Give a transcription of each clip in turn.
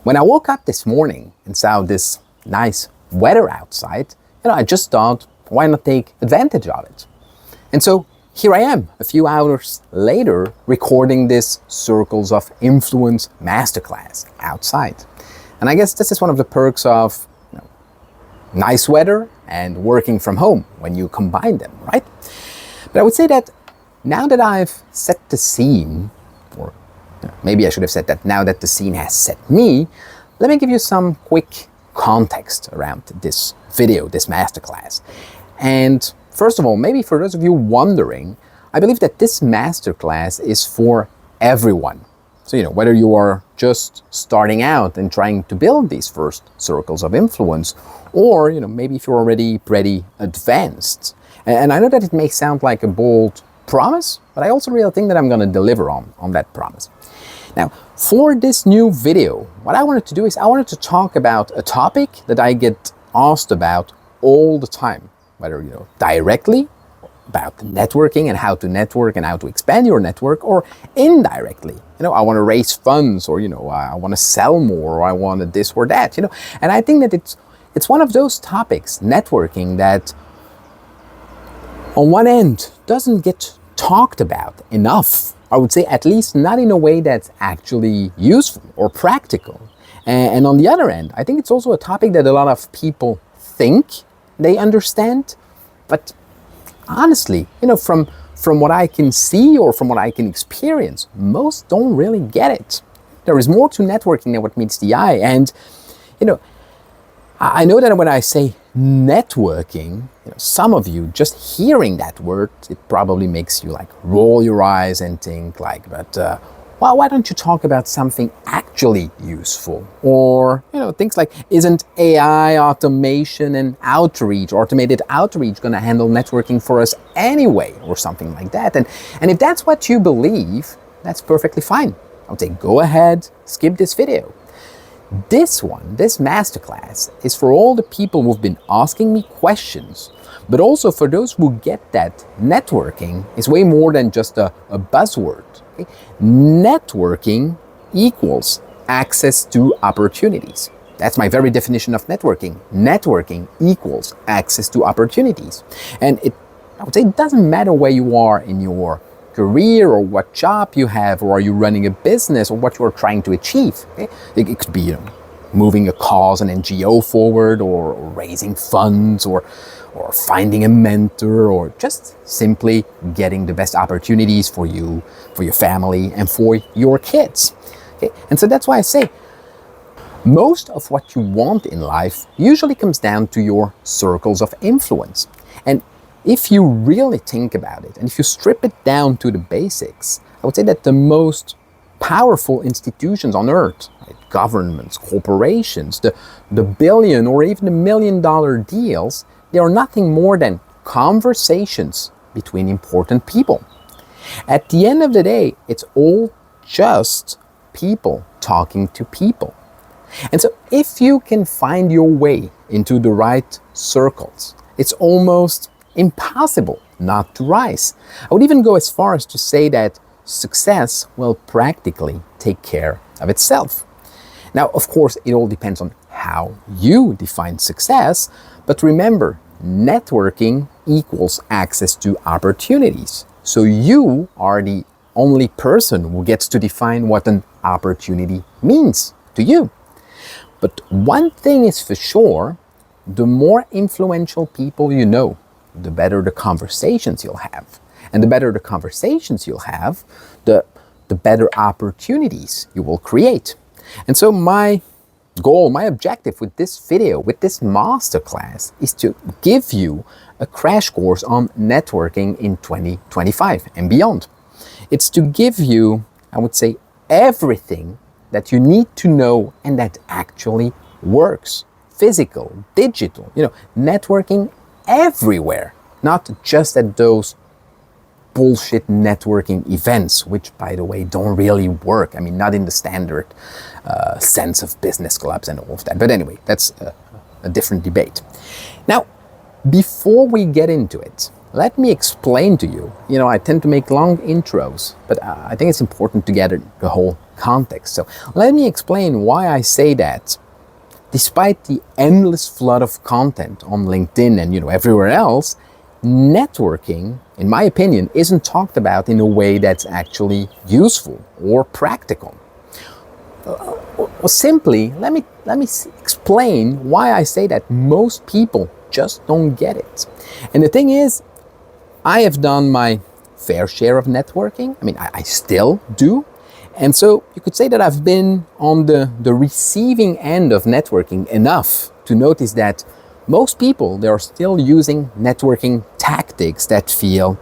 When I woke up this morning and saw this nice weather outside, I just thought, why not take advantage of it? And so here I am, a few hours later, recording this Circles of Influence Masterclass outside. And I guess this is one of the perks of nice weather and working from home when you combine them, right? But I would say that now that I've set the scene, or maybe I should have said that now that the scene has set me, let me give you some quick context around this video, this masterclass. And first of all, maybe for those of you wondering, I believe that this masterclass is for everyone. So, whether you are just starting out and trying to build these first circles of influence, or, maybe if you're already pretty advanced. And I know that it may sound like a bold promise, but I also really think that I'm going to deliver on that promise. Now, for this new video, what I wanted to do is I wanted to talk about a topic that I get asked about all the time, whether, directly about networking and how to network and how to expand your network, or indirectly. I want to raise funds, or, I want to sell more, or I want this or that, And I think that it's one of those topics, networking, that on one end doesn't get talked about enough. I would say at least not in a way that's actually useful or practical. And on the other end, I think it's also a topic that a lot of people think they understand, but honestly, from what I can see or from what I can experience, most don't really get it. There is more to networking than what meets the eye. And, I know that when I say networking, some of you just hearing that word, it probably makes you roll your eyes and think but why don't you talk about something actually useful? Or, things like, isn't AI, automation and automated outreach going to handle networking for us anyway? Or something like that. And if that's what you believe, that's perfectly fine. I would say go ahead, skip this video. This masterclass, is for all the people who've been asking me questions, but also for those who get that networking is way more than just a buzzword. Okay? Networking equals access to opportunities. That's my very definition of networking. Networking equals access to opportunities. And I would say it doesn't matter where you are in your career or what job you have, or are you running a business, or what you're trying to achieve. Okay? It could be moving a cause, an NGO forward, or raising funds, or finding a mentor, or just simply getting the best opportunities for you, for your family, and for your kids. Okay? And so that's why I say most of what you want in life usually comes down to your circles of influence. And if you really think about it, and if you strip it down to the basics, I would say that the most powerful institutions on earth, right, governments, corporations, the billion or even the $1 million deals, they are nothing more than conversations between important people. At the end of the day, it's all just people talking to people. And so if you can find your way into the right circles, it's almost impossible not to rise. I would even go as far as to say that success will practically take care of itself. Now, of course, it all depends on how you define success, but remember, networking equals access to opportunities. So you are the only person who gets to define what an opportunity means to you. But one thing is for sure, the more influential people you know, the better the conversations you'll have. And the better the conversations you'll have, the better opportunities you will create. And so my goal, my objective with this video, with this masterclass, is to give you a crash course on networking in 2025 and beyond. It's to give you, I would say, everything that you need to know and that actually works. Physical, digital, networking everywhere, not just at those bullshit networking events, which, by the way, don't really work. I mean, not in the standard sense of business clubs and all of that. But anyway, that's a different debate. Now, before we get into it, let me explain to you. I tend to make long intros, but I think it's important to get the whole context. So let me explain why I say that. Despite the endless flood of content on LinkedIn and everywhere else, networking, in my opinion, isn't talked about in a way that's actually useful or practical. Well, simply, let me explain why I say that most people just don't get it. And the thing is, I have done my fair share of networking. I still do. And so you could say that I've been on the receiving end of networking enough to notice that most people, they are still using networking tactics that feel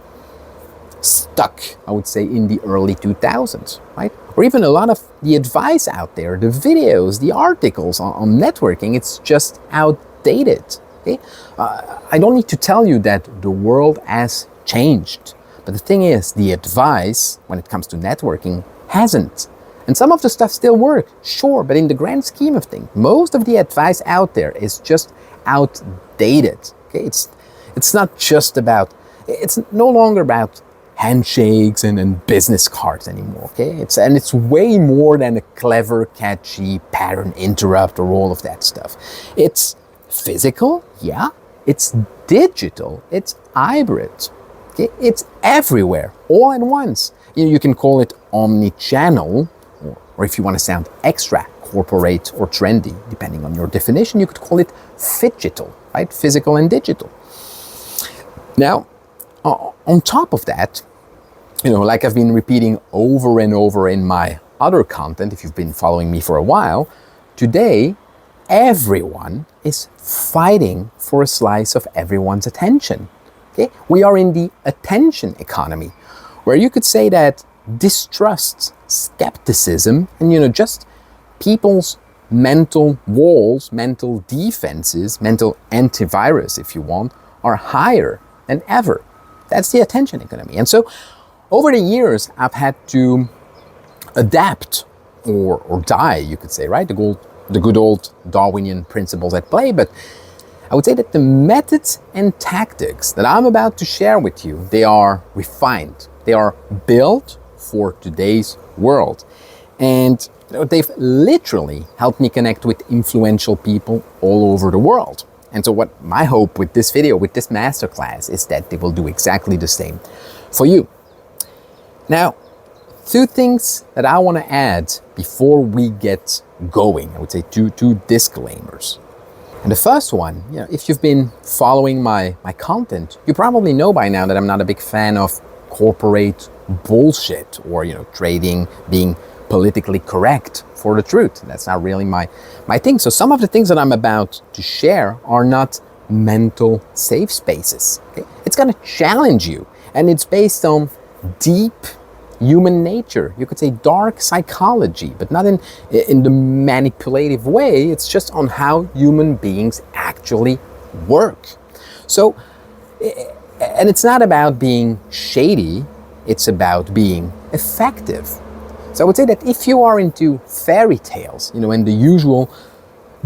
stuck, I would say, in the early 2000s, right? Or even a lot of the advice out there, the videos, the articles on networking, it's just outdated. Okay? I don't need to tell you that the world has changed. But the thing is, the advice, when it comes to networking, hasn't. And some of the stuff still works, sure, but in the grand scheme of things, most of the advice out there is just outdated. Okay? It's not just about, it's no longer about handshakes and business cards anymore. Okay? It's way more than a clever, catchy pattern interrupt or all of that stuff. It's physical, yeah. It's digital. It's hybrid. Okay? It's everywhere, all at once. You can call it omni-channel, or if you want to sound extra corporate or trendy, depending on your definition, you could call it phygital, right? Physical and digital. Now, on top of that, like I've been repeating over and over in my other content, if you've been following me for a while, today, everyone is fighting for a slice of everyone's attention. Okay? We are in the attention economy, where you could say that distrust, skepticism, and just people's mental walls, mental defenses, mental antivirus, if you want, are higher than ever. That's the attention economy. And so over the years, I've had to adapt or die, you could say, right? The good old Darwinian principles at play. But I would say that the methods and tactics that I'm about to share with you, they are refined. They are built for today's world. And they've literally helped me connect with influential people all over the world. And so what my hope with this video, with this masterclass, is that they will do exactly the same for you. Now, two things that I want to add before we get going. I would say two disclaimers. And the first one, if you've been following my content, you probably know by now that I'm not a big fan of corporate bullshit or, trading, being politically correct for the truth. That's not really my thing. So some of the things that I'm about to share are not mental safe spaces. Okay? It's going to challenge you, and it's based on deep human nature. You could say dark psychology, but not in the manipulative way. It's just on how human beings actually work. So, and it's not about being shady, it's about being effective. So I would say that if you are into fairy tales, and the usual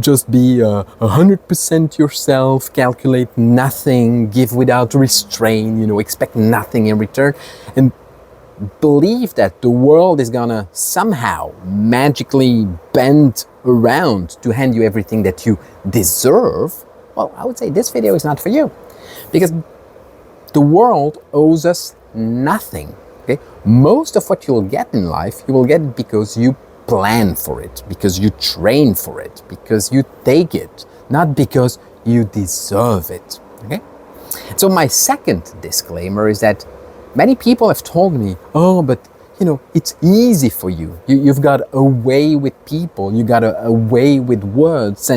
just be 100% yourself, calculate nothing, give without restraint, expect nothing in return, and believe that the world is gonna somehow magically bend around to hand you everything that you deserve, well, I would say this video is not for you. Because the world owes us nothing. Okay? Most of what you'll get in life, you will get it because you plan for it, because you train for it, because you take it, not because you deserve it. Okay? So my second disclaimer is that many people have told me, oh, but it's easy for you. You've got a way with people, you got a way with words,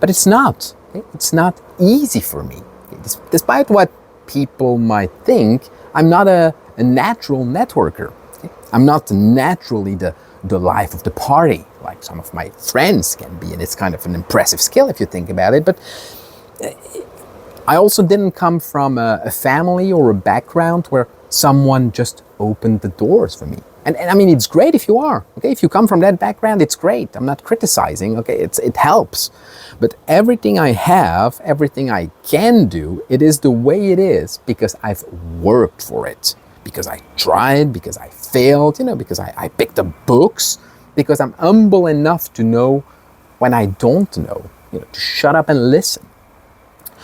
but it's not. Okay? It's not easy for me. Okay? Despite what people might think, I'm not a natural networker. Okay? I'm not naturally the life of the party, like some of my friends can be, and it's kind of an impressive skill if you think about it. But I also didn't come from a family or a background where someone just opened the doors for me. And I mean, it's great if you are, okay? If you come from that background, it's great. I'm not criticizing, okay? It helps. But everything I have, everything I can do, it is the way it is because I've worked for it. Because I tried, because I failed, because I picked up books, because I'm humble enough to know when I don't know, to shut up and listen.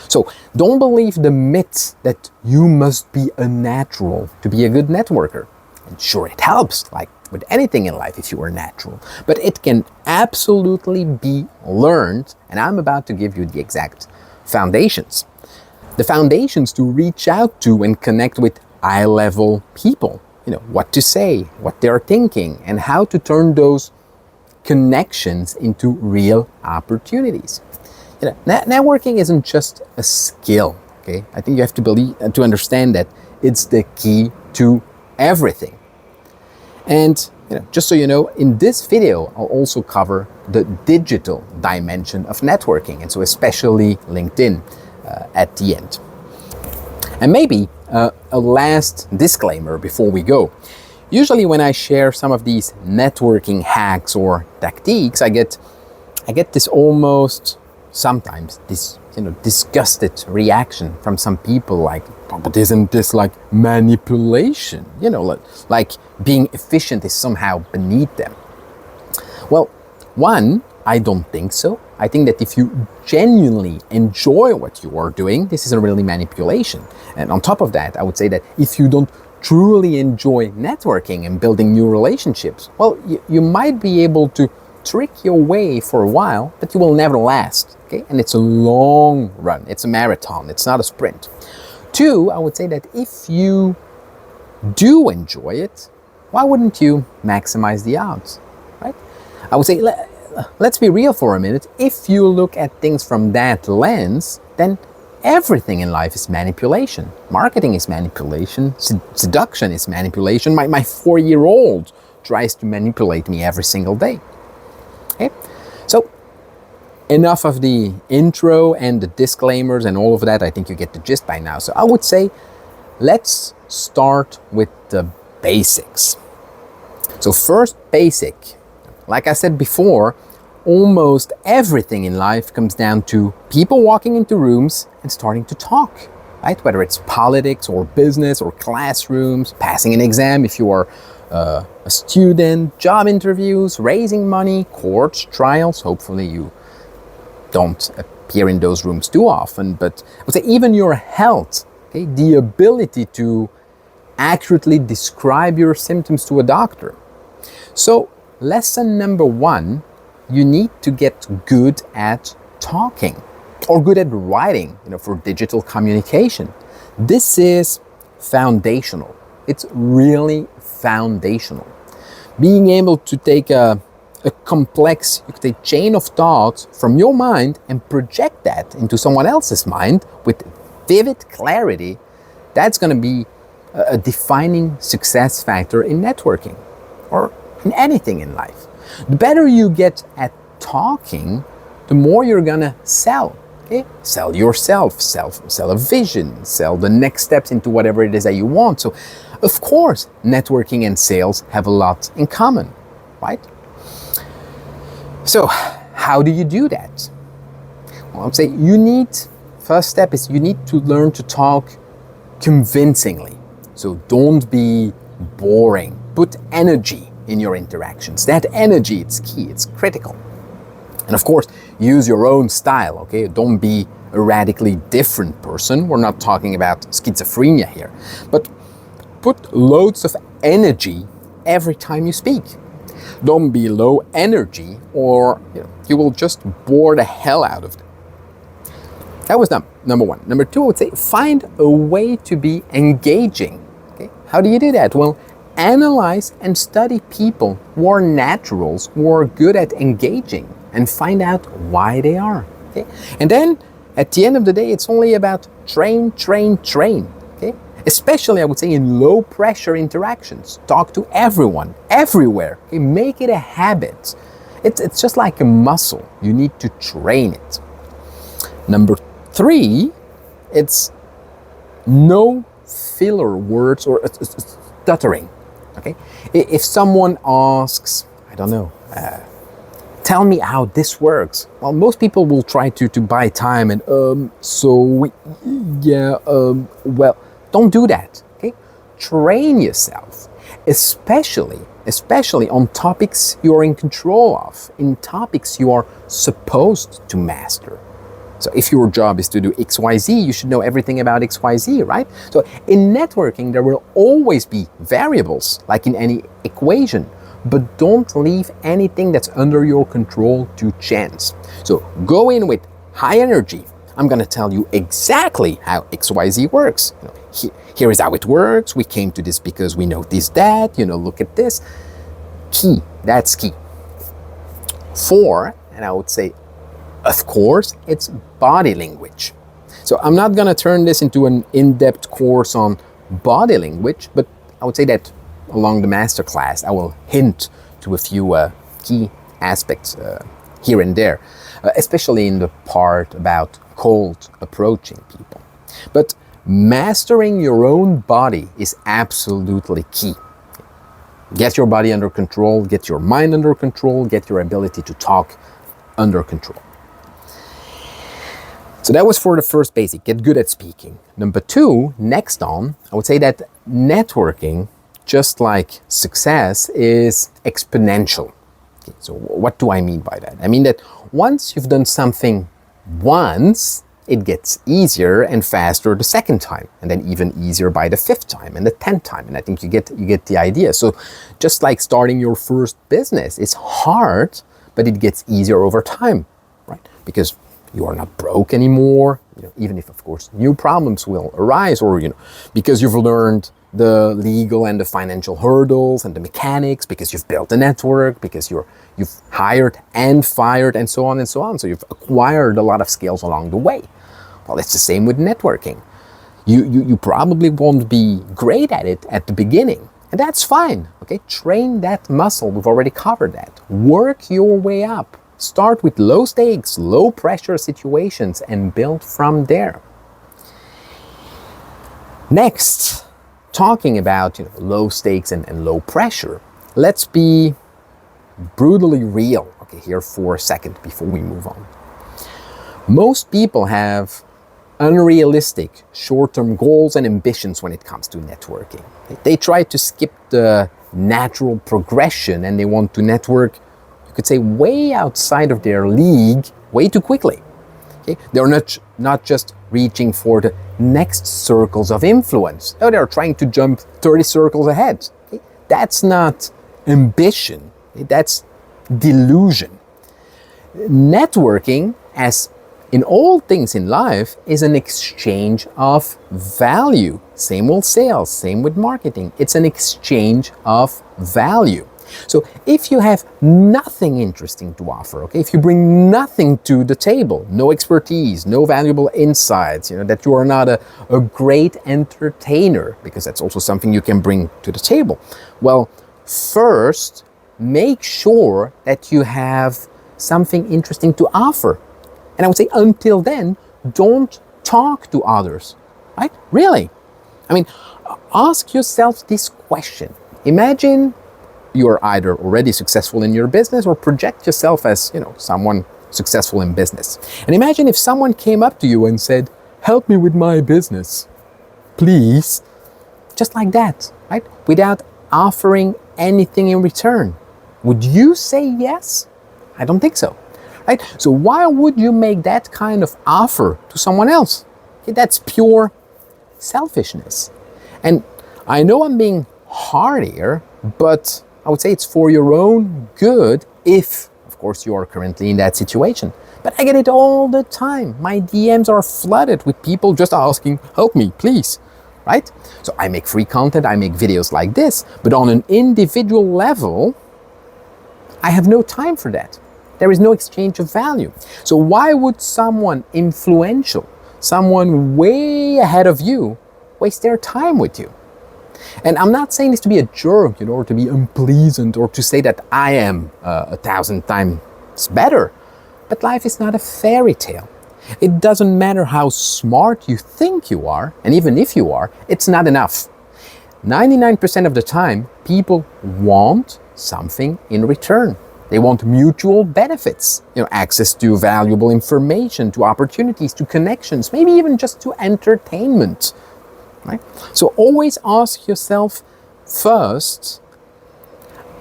So don't believe the myth that you must be a natural to be a good networker. And sure, it helps, like with anything in life if you are natural, but it can absolutely be learned, and I'm about to give you the exact foundations. The foundations to reach out to and connect with eye-level people, what to say, what they're thinking, and how to turn those connections into real opportunities. Networking isn't just a skill, okay? I think you have to understand that it's the key to everything. And just so you know, in this video, I'll also cover the digital dimension of networking, and so especially LinkedIn at the end. And maybe a last disclaimer before we go. Usually when I share some of these networking hacks or tactiques, I get this almost sometimes this disgusted reaction from some people like, oh, but isn't this like manipulation? Like being efficient is somehow beneath them. Well, one, I don't think so. I think that if you genuinely enjoy what you are doing, this isn't really manipulation. And on top of that, I would say that if you don't truly enjoy networking and building new relationships, well, you might be able to trick your way for a while, but you will never last, okay? And it's a long run. It's a marathon. It's not a sprint. Two, I would say that if you do enjoy it, why wouldn't you maximize the odds, right? I would say, let's be real for a minute. If you look at things from that lens, then everything in life is manipulation. Marketing is manipulation. Seduction is manipulation. My 4-year-old tries to manipulate me every single day. Okay? So enough of the intro and the disclaimers and all of that. I think you get the gist by now. So I would say let's start with the basics. So first basic, like I said before, almost everything in life comes down to people walking into rooms and starting to talk, right? Whether it's politics or business or classrooms, passing an exam if you are a student, job interviews, raising money, courts, trials. Hopefully you don't appear in those rooms too often, but I would say even your health, okay? The ability to accurately describe your symptoms to a doctor. So lesson number one, you need to get good at talking or good at writing, for digital communication. This is foundational. It's really foundational. Being able to take a complex, you could say, chain of thoughts from your mind and project that into someone else's mind with vivid clarity, that's going to be a defining success factor in networking or in anything in life. The better you get at talking, the more you're gonna sell. Okay? Sell yourself, sell a vision, sell the next steps into whatever it is that you want. So, of course, networking and sales have a lot in common, right? So, how do you do that? Well, I'd say first step is you need to learn to talk convincingly. So don't be boring. Put energy in your interactions. That energy, it's key, it's critical. And of course, use your own style, okay? Don't be a radically different person. We're not talking about schizophrenia here. But put loads of energy every time you speak. Don't be low energy or you will just bore the hell out of them. That was number one. Number two, I would say find a way to be engaging. Okay? How do you do that? Well, analyze and study people who are naturals, who are good at engaging, and find out why they are. Okay? And then at the end of the day, it's only about train. Okay? Especially, I would say, in low pressure interactions. Talk to everyone, everywhere. Okay? Make it a habit. It's just like a muscle. You need to train it. Number three, it's no filler words or stuttering. Okay? If someone asks, I don't know, tell me how this works. Well, most people will try to buy time and, well, don't do that, okay? Train yourself, especially on topics you're in control of, in topics you are supposed to master. So if your job is to do XYZ, you should know everything about XYZ, right? So in networking, there will always be variables, like in any equation, but don't leave anything that's under your control to chance. So go in with high energy. I'm gonna tell you exactly how XYZ works. Here is how it works. We came to this because we noticed that, look at this. Key, that's key. 4, and I would say, of course, it's body language. So I'm not gonna turn this into an in-depth course on body language, but I would say that along the masterclass, I will hint to a few key aspects here and there, especially in the part about cold approaching people. But mastering your own body is absolutely key. Get your body under control, get your mind under control, get your ability to talk under control. So that was for the first basic, get good at speaking. Number 2, next on, I would say that networking, just like success, is exponential. Okay, so what do I mean by that? I mean that once you've done something once, it gets easier and faster the second time, and then even easier by the 5th time and the 10th time. And I think you get the idea. So just like starting your first business, it's hard, but it gets easier over time, right? Because you are not broke anymore, even if, of course, new problems will arise, or, because you've learned the legal and the financial hurdles and the mechanics, because you've built a network, because you've hired and fired and so on and so on. So you've acquired a lot of skills along the way. Well, it's the same with networking. You probably won't be great at it at the beginning, and that's fine, okay? Train that muscle, we've already covered that. Work your way up. Start with low stakes, low pressure situations and build from there. Next, talking about low stakes and low pressure, let's be brutally real, okay, here for a second before we move on. Most people have unrealistic short-term goals and ambitions when it comes to networking. They try to skip the natural progression and they want to network, you could say, way outside of their league way too quickly. Okay? They're not just reaching for the next circles of influence. No, they're trying to jump 30 circles ahead. Okay? That's not ambition. Okay? That's delusion. Networking, as in all things in life, is an exchange of value. Same with sales, same with marketing. It's an exchange of value. So if you have nothing interesting to offer, okay, if you bring nothing to the table, no expertise, no valuable insights, that you are not a great entertainer, because that's also something you can bring to the table. Well, first, make sure that you have something interesting to offer. And I would say until then, don't talk to others, right? Really. I mean, ask yourself this question. Imagine you're either already successful in your business or project yourself as, someone successful in business. And imagine if someone came up to you and said, help me with my business, please. Just like that, right? Without offering anything in return. Would you say yes? I don't think so. Right? So why would you make that kind of offer to someone else? Okay, that's pure selfishness. And I know I'm being hard here, but I would say it's for your own good if, of course, you are currently in that situation. But I get it all the time. My DMs are flooded with people just asking, help me, please. Right? So I make free content, I make videos like this, but on an individual level, I have no time for that. There is no exchange of value. So why would someone influential, someone way ahead of you, waste their time with you? And I'm not saying this to be a jerk, or to be unpleasant, or to say that I am 1,000 times better. But life is not a fairy tale. It doesn't matter how smart you think you are, and even if you are, it's not enough. 99% of the time, people want something in return. They want mutual benefits, access to valuable information, to opportunities, to connections, maybe even just to entertainment, right? So always ask yourself first,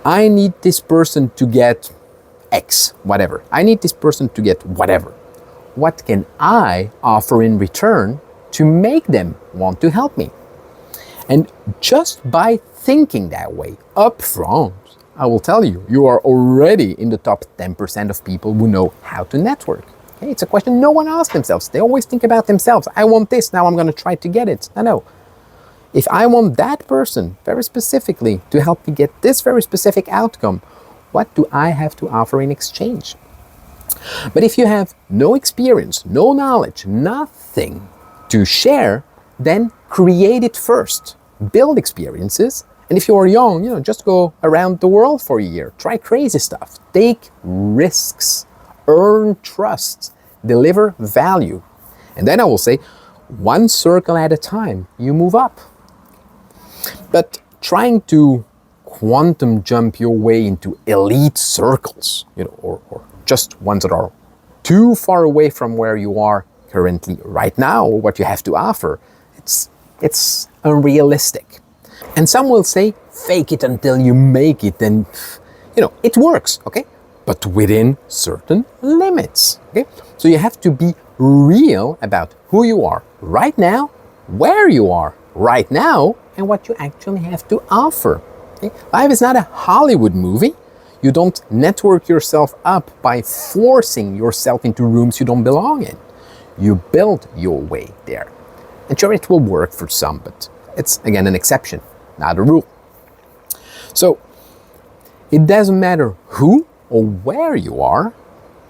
I need this person to get X, whatever. I need this person to get whatever. What can I offer in return to make them want to help me? And just by thinking that way up front, I will tell you, you are already in the top 10% of people who know how to network. Okay? It's a question no one asks themselves. They always think about themselves. I want this, now I'm going to try to get it. No. If I want that person very specifically to help me get this very specific outcome, what do I have to offer in exchange? But if you have no experience, no knowledge, nothing to share, then create it first. Build experiences. And if you are young, just go around the world for a year. Try crazy stuff. Take risks. Earn trust. Deliver value. And then I will say, one circle at a time, you move up. But trying to quantum jump your way into elite circles, or just ones that are too far away from where you are currently right now, or what you have to offer, it's unrealistic. And some will say, fake it until you make it, and it works, okay? But within certain limits, okay? So you have to be real about who you are right now, where you are right now, and what you actually have to offer. Okay? Life is not a Hollywood movie. You don't network yourself up by forcing yourself into rooms you don't belong in. You build your way there. And sure, it will work for some, but it's, again, an exception, not a rule. So it doesn't matter who or where you are.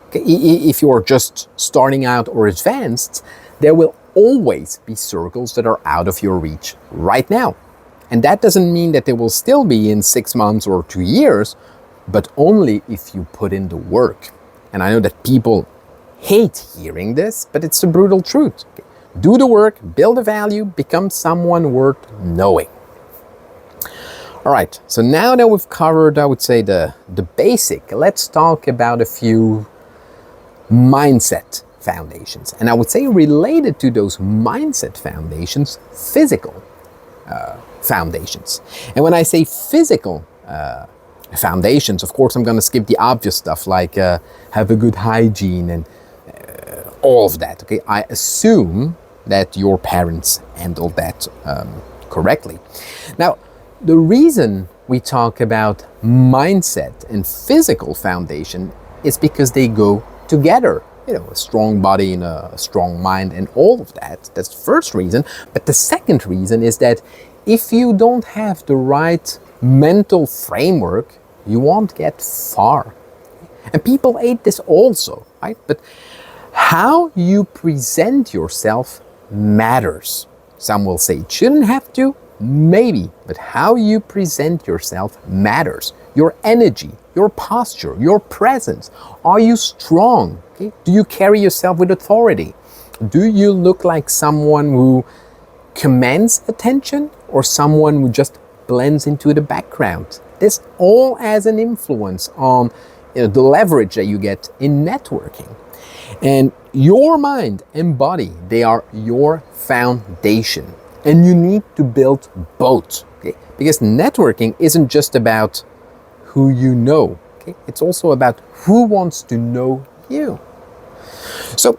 Okay? If you're just starting out or advanced, there will always be circles that are out of your reach right now. And that doesn't mean that they will still be in 6 months or 2 years, but only if you put in the work. And I know that people hate hearing this, but it's the brutal truth. Okay? Do the work, build a value, become someone worth knowing. All right, so now that we've covered, I would say, the basic, let's talk about a few mindset foundations. And I would say related to those mindset foundations, physical foundations. And when I say physical foundations, of course, I'm going to skip the obvious stuff like have a good hygiene and all of that. Okay, I assume that your parents handled that correctly. Now, the reason we talk about mindset and physical foundation is because they go together. A strong body and a strong mind and all of that. That's the first reason. But the second reason is that if you don't have the right mental framework, you won't get far. And people hate this also, right? But how you present yourself matters. Some will say it shouldn't have to, maybe, but how you present yourself matters. Your energy, your posture, your presence. Are you strong? Okay? Do you carry yourself with authority? Do you look like someone who commands attention or someone who just blends into the background? This all has an influence on the leverage that you get in networking. And your mind and body, they are your foundation. And you need to build both. Okay? Because networking isn't just about who you know. Okay? It's also about who wants to know you. So,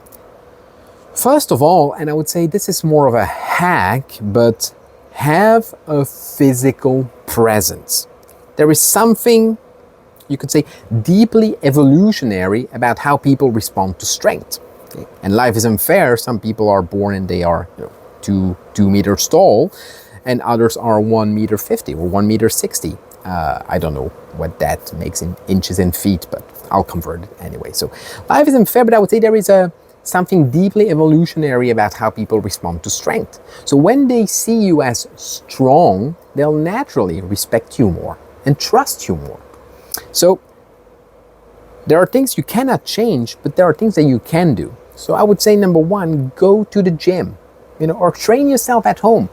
first of all, and I would say this is more of a hack, but have a physical presence. There is something, you could say, deeply evolutionary about how people respond to strength. Okay? And life is unfair. Some people are born and they are 2 meters tall, and others are 1 meter 50 or 1 meter 60. I don't know what that makes in inches and feet, but I'll convert it anyway. So life is unfair, but I would say there is something deeply evolutionary about how people respond to strength. So when they see you as strong, they'll naturally respect you more and trust you more. So there are things you cannot change, but there are things that you can do. So I would say, number one, go to the gym, or train yourself at home.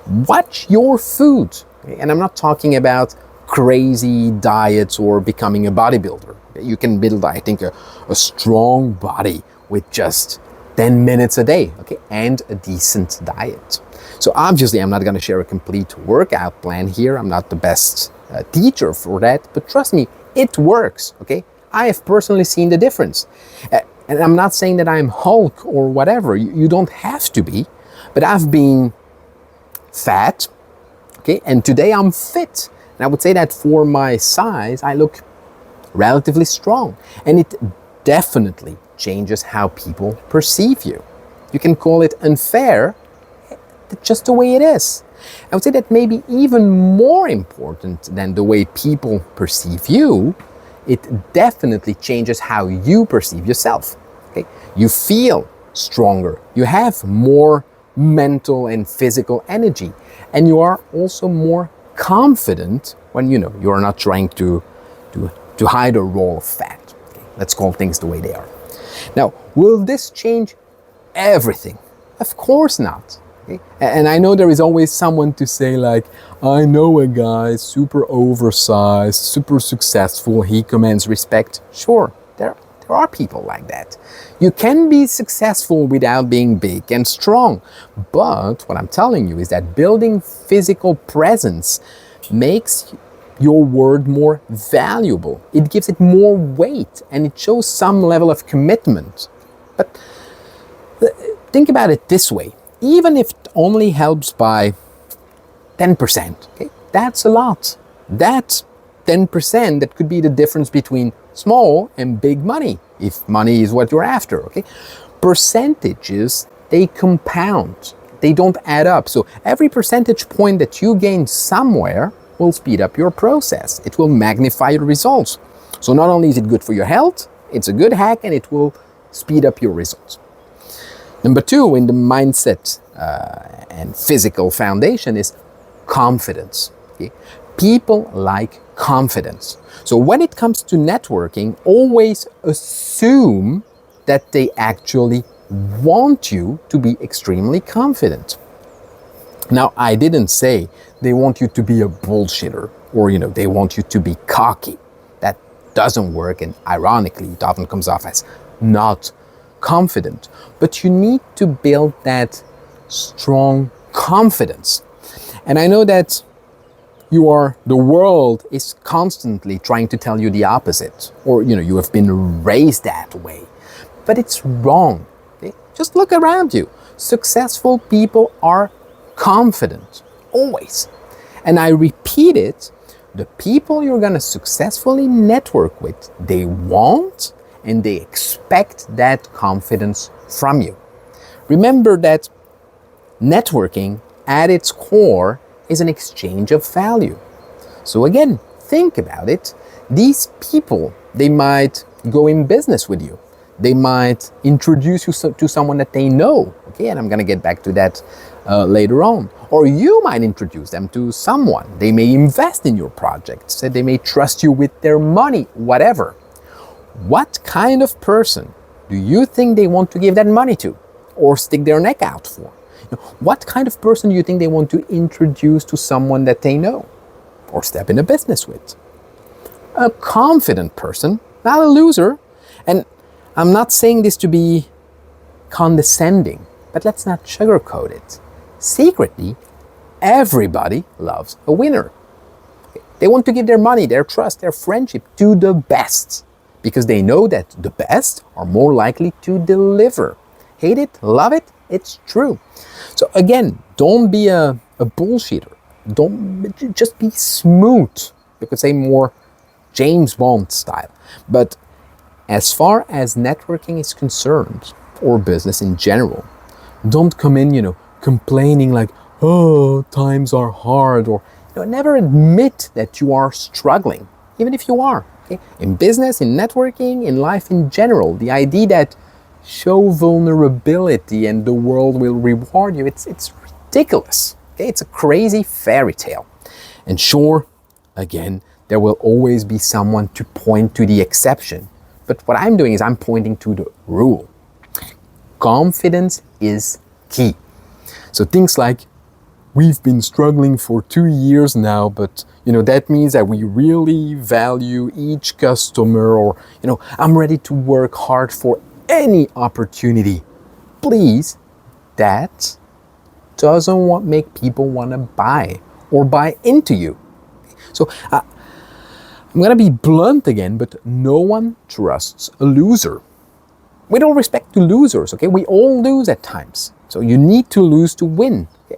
Watch your food. Okay? And I'm not talking about crazy diets or becoming a bodybuilder. Okay? You can build, I think, a strong body with just 10 minutes a day, okay, and a decent diet. So obviously I'm not going to share a complete workout plan here. I'm not the best teacher for that, but trust me, it works, okay? I have personally seen the difference. And I'm not saying that I'm Hulk or whatever. You don't have to be, but I've been fat, okay, and today I'm fit. And I would say that for my size, I look relatively strong. And it definitely changes how people perceive you. You can call it unfair, just the way it is. I would say that maybe even more important than the way people perceive you, it definitely changes how you perceive yourself. Okay? You feel stronger, you have more mental and physical energy, and you are also more confident when you're not trying to hide a roll of fat. Okay? Let's call things the way they are. Now, will this change everything? Of course not. Okay? And I know there is always someone to say like, I know a guy super oversized, super successful, he commands respect. Sure, there are people like that. You can be successful without being big and strong. But what I'm telling you is that building physical presence makes your word more valuable. It gives it more weight and it shows some level of commitment. But think about it this way. Even if it only helps by 10%, okay, that's a lot. That 10%, that could be the difference between small and big money, if money is what you're after, okay? Percentages, they compound. They don't add up. So every percentage point that you gain somewhere will speed up your process. It will magnify your results. So not only is it good for your health, it's a good hack and it will speed up your results. Number two in the mindset and physical foundation is confidence. Okay? People like confidence. So when it comes to networking, always assume that they actually want you to be extremely confident. Now, I didn't say they want you to be a bullshitter or, they want you to be cocky. That doesn't work, and ironically, it often comes off as not confident. But you need to build that strong confidence. And I know that the world is constantly trying to tell you the opposite, or, you have been raised that way. But it's wrong. Okay? Just look around you. Successful people are confident, always. And I repeat it, the people you're going to successfully network with, they want and they expect that confidence from you. Remember that networking at its core is an exchange of value. So again, think about it. These people, they might go in business with you. They might introduce you to someone that they know. Okay, and I'm going to get back to that later on. Or you might introduce them to someone. They may invest in your projects. They may trust you with their money, whatever. What kind of person do you think they want to give that money to or stick their neck out for? What kind of person do you think they want to introduce to someone that they know or step into business with? A confident person, not a loser. And I'm not saying this to be condescending, but let's not sugarcoat it. Secretly, everybody loves a winner. They want to give their money, their trust, their friendship to the best because they know that the best are more likely to deliver. Hate it, love it, it's true. So again, don't be a bullshitter. Just be smooth. You could say more James Bond style. But as far as networking is concerned, or business in general, don't come in, complaining like, oh, times are hard, or never admit that you are struggling, even if you are. Okay? In business, in networking, in life in general, the idea that show vulnerability and the world will reward you, it's ridiculous. Okay? It's a crazy fairy tale. And sure, again, there will always be someone to point to the exception. But what I'm doing is I'm pointing to the rule. Confidence is key. So things like we've been struggling for 2 years now, but that means that we really value each customer, or I'm ready to work hard for any opportunity. Please, that doesn't make people want to buy or buy into you. So I'm going to be blunt again, but no one trusts a loser. With all respect to losers, okay? We all lose at times. So you need to lose to win. Okay?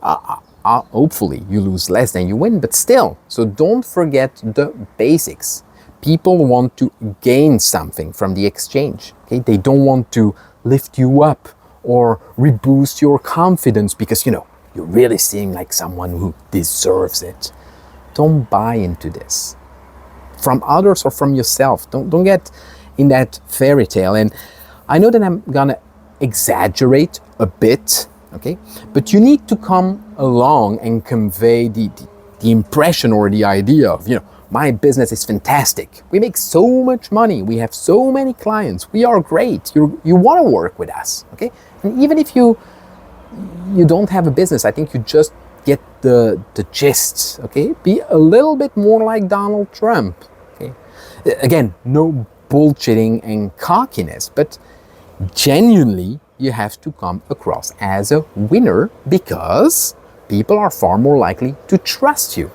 Hopefully you lose less than you win, but still. So don't forget the basics. People want to gain something from the exchange. Okay? They don't want to lift you up or reboost your confidence because, you're really seeming like someone who deserves it. Don't buy into this. From others or from yourself. Don't get in that fairy tale. And I know that I'm gonna exaggerate a bit, okay? But you need to come along and convey the impression or the idea of, my business is fantastic. We make so much money. We have so many clients. We are great. You want to work with us, okay? And even if you don't have a business, I think you just get the gist, okay? Be a little bit more like Donald Trump, okay? Again, no bullshitting and cockiness, but genuinely you have to come across as a winner because people are far more likely to trust you.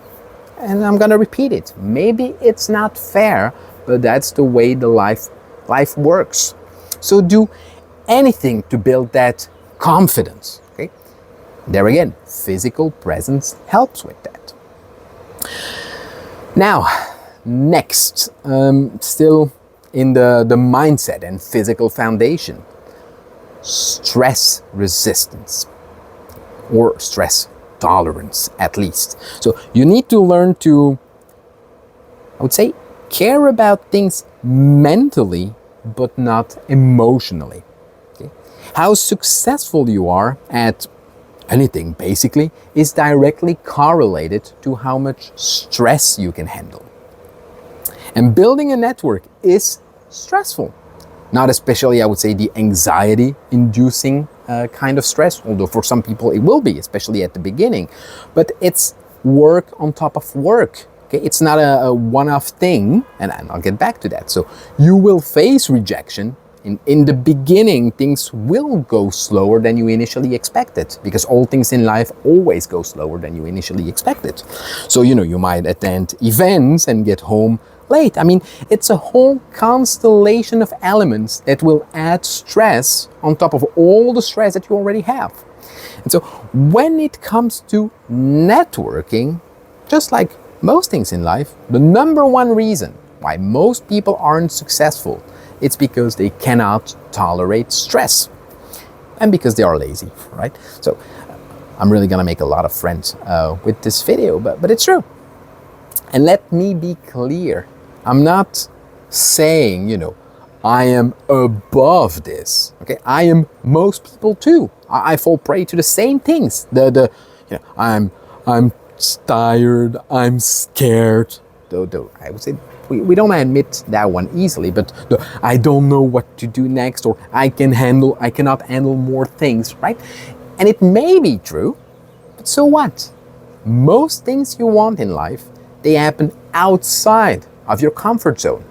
And I'm gonna repeat it. Maybe it's not fair, but that's the way the life works. So do anything to build that confidence. Okay? There again, physical presence helps with that. Now, next, still in the mindset and physical foundation, stress resistance, or stress tolerance at least. So you need to learn to, I would say, care about things mentally but not emotionally. Okay? How successful you are at anything basically is directly correlated to how much stress you can handle. And building a network is stressful. Not especially, I would say, the anxiety-inducing kind of stress, although for some people it will be, especially at the beginning. But it's work on top of work. Okay? It's not a one-off thing, and I'll get back to that. So you will face rejection. In the beginning, things will go slower than you initially expected, because all things in life always go slower than you initially expected. So, you might attend events and get home late. I mean, it's a whole constellation of elements that will add stress on top of all the stress that you already have. And so when it comes to networking, just like most things in life, the number one reason why most people aren't successful, it's because they cannot tolerate stress and because they are lazy, right? So I'm really gonna make a lot of friends with this video, but it's true. And let me be clear. I'm not saying, I am above this. Okay, I am most people too. I fall prey to the same things. I'm tired. I'm scared. Though I would say we don't admit that one easily. But I don't know what to do next, or I cannot handle more things. Right? And it may be true, but so what? Most things you want in life, they happen outside of your comfort zone.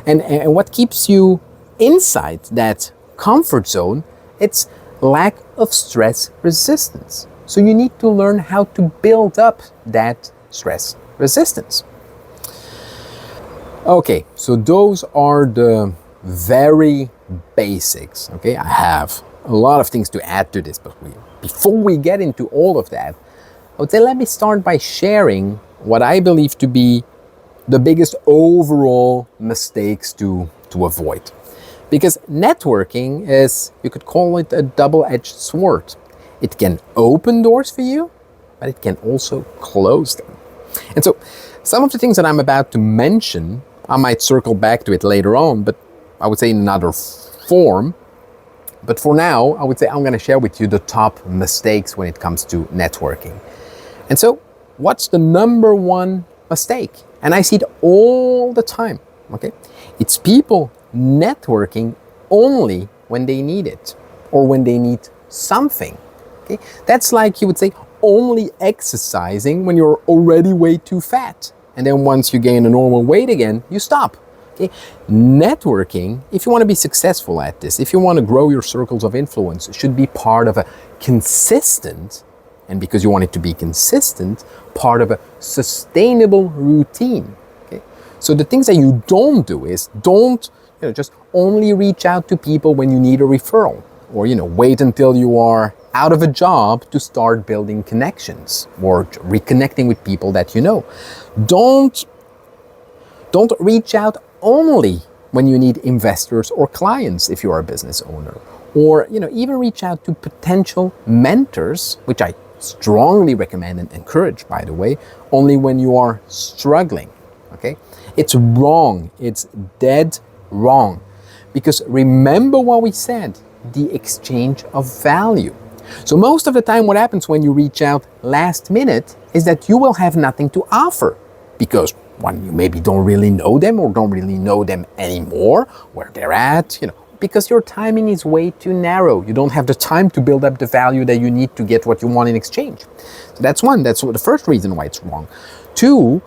And what keeps you inside that comfort zone, it's lack of stress resistance. So you need to learn how to build up that stress resistance. Okay, so those are the very basics. Okay, I have a lot of things to add to this, but before we get into all of that, I would say let me start by sharing what I believe to be the biggest overall mistakes to avoid. Because networking is, you could call it a double-edged sword. It can open doors for you, but it can also close them. And so some of the things that I'm about to mention, I might circle back to it later on, but I would say in another form. But for now, I would say I'm going to share with you the top mistakes when it comes to networking. And so what's the number one mistake? And I see it all the time, okay? It's people networking only when they need it or when they need something, okay? That's like, you would say, only exercising when you're already way too fat. And then once you gain a normal weight again, you stop. Okay? Networking, if you want to be successful at this, if you want to grow your circles of influence, it should be part of a consistent, and because you want it to be consistent, part of a sustainable routine. Okay? So the things that you don't do is don't just only reach out to people when you need a referral, or wait until you are out of a job to start building connections or reconnecting with people that you know. Don't reach out only when you need investors or clients if you are a business owner, or even reach out to potential mentors, which I strongly recommend and encourage, by the way, only when you are struggling. Okay? It's wrong. It's dead wrong. Because remember what we said, the exchange of value. So most of the time what happens when you reach out last minute is that you will have nothing to offer, because one, you maybe don't really know them or don't really know them anymore, where they're at, because your timing is way too narrow. You don't have the time to build up the value that you need to get what you want in exchange. So that's one. That's the first reason why it's wrong. Two,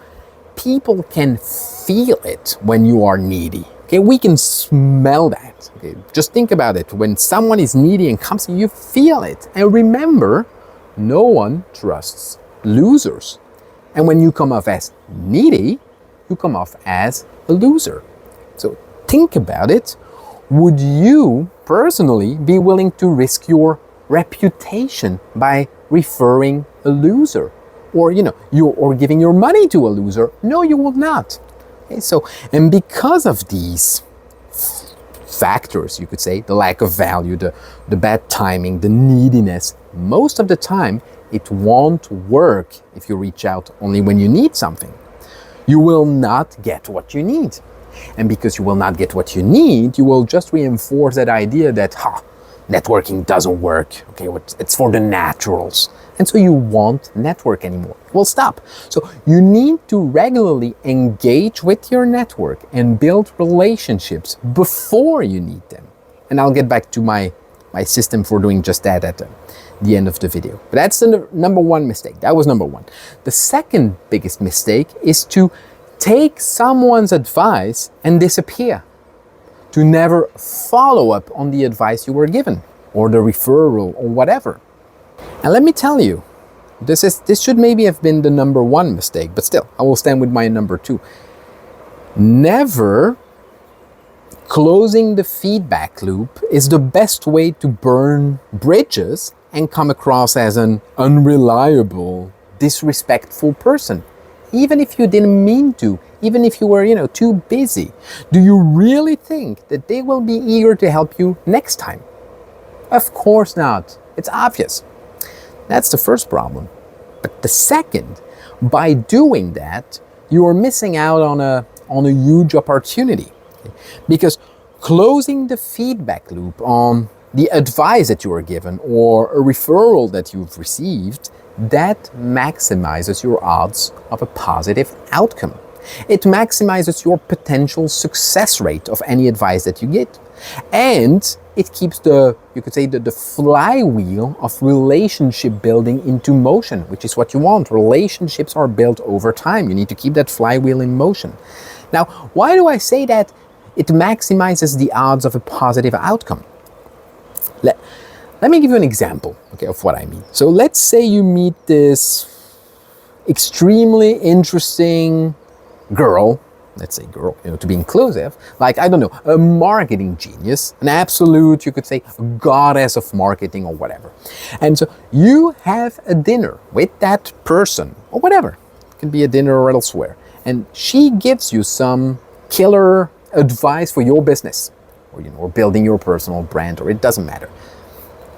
people can feel it when you are needy. Okay, we can smell that. Okay, just think about it. When someone is needy and comes, you feel it. And remember, no one trusts losers. And when you come off as needy, you come off as a loser. So think about it. Would you personally be willing to risk your reputation by referring a loser? Or, or giving your money to a loser? No, you will not. Okay, so, and because of these factors, you could say, the lack of value, the bad timing, the neediness, most of the time, it won't work if you reach out only when you need something. You will not get what you need. And because you will not get what you need, you will just reinforce that idea that, networking doesn't work. Okay, it's for the naturals. And so you won't network anymore. Well, stop. So you need to regularly engage with your network and build relationships before you need them. And I'll get back to my system for doing just that at the end of the video. But that's the number one mistake. That was number one. The second biggest mistake is to take someone's advice and disappear. To never follow up on the advice you were given, or the referral, or whatever. And let me tell you, this should maybe have been the number one mistake, but still, I will stand with my number two. Never closing the feedback loop is the best way to burn bridges and come across as an unreliable, disrespectful person. Even if you didn't mean to, even if you were, too busy. Do you really think that they will be eager to help you next time? Of course not. It's obvious. That's the first problem. But the second, by doing that, you are missing out on a huge opportunity. Because closing the feedback loop on the advice that you were given or a referral that you've received, that maximizes your odds of a positive outcome. It maximizes your potential success rate of any advice that you get. And it keeps the flywheel of relationship building into motion, which is what you want. Relationships are built over time. You need to keep that flywheel in motion. Now, why do I say that it maximizes the odds of a positive outcome? Let me give you an example, of what I mean. So let's say you meet this extremely interesting girl, let's say girl, to be inclusive, like, I don't know, a marketing genius, an absolute, you could say, goddess of marketing or whatever. And so you have a dinner with that person or whatever. It can be a dinner or elsewhere. And she gives you some killer advice for your business or building your personal brand, or it doesn't matter.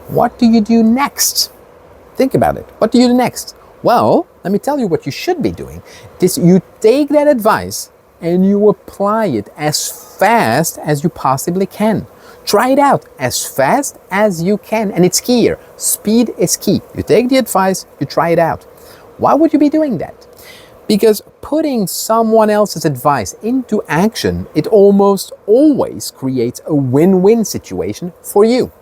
What do you do next? Think about it. What do you do next? Well, let me tell you what you should be doing. You take that advice and you apply it as fast as you possibly can. Try it out as fast as you can. And it's key here. Speed is key. You take the advice, you try it out. Why would you be doing that? Because putting someone else's advice into action, it almost always creates a win-win situation for you.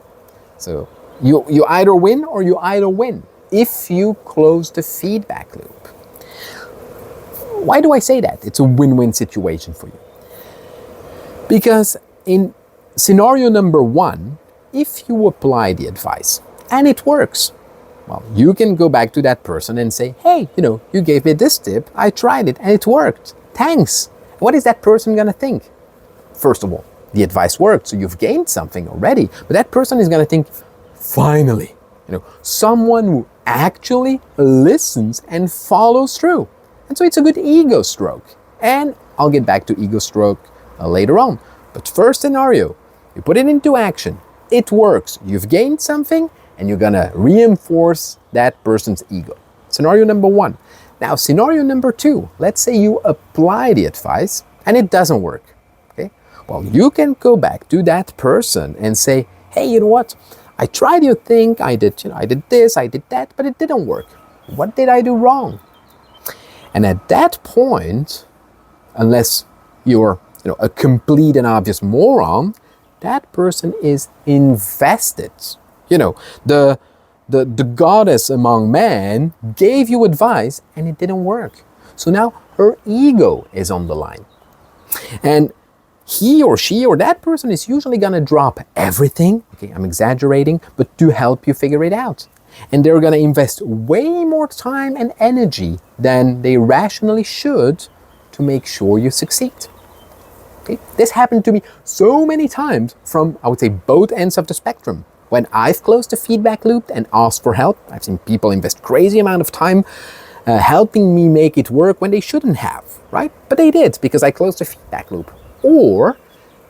So you either win or you either win. if you close the feedback loop. Why do I say that? It's a win-win situation for you. Because in scenario number 1, if you apply the advice and it works, well, you can go back to that person and say, hey, you gave me this tip, I tried it and it worked. Thanks. What is that person going to think? First of all, the advice worked, so you've gained something already. But that person is going to think, finally, someone who actually listens and follows through. And so it's a good ego stroke. And I'll get back to ego stroke later on. But first scenario, you put it into action. It works. You've gained something and you're going to reinforce that person's ego. Scenario number 1. Now, scenario number 2, let's say you apply the advice and it doesn't work. Okay? Well, you can go back to that person and say, hey, you know what? I tried your thing, I did this, I did that, but it didn't work. What did I do wrong? And at that point, unless you're a complete and obvious moron, that person is invested. The goddess among men gave you advice and it didn't work. So now her ego is on the line. And he or she or that person is usually going to drop everything, okay, I'm exaggerating, but to help you figure it out. And they're going to invest way more time and energy than they rationally should to make sure you succeed. Okay? This happened to me so many times from, I would say, both ends of the spectrum. When I've closed the feedback loop and asked for help, I've seen people invest crazy amount of time helping me make it work when they shouldn't have, right? But they did because I closed the feedback loop. Or,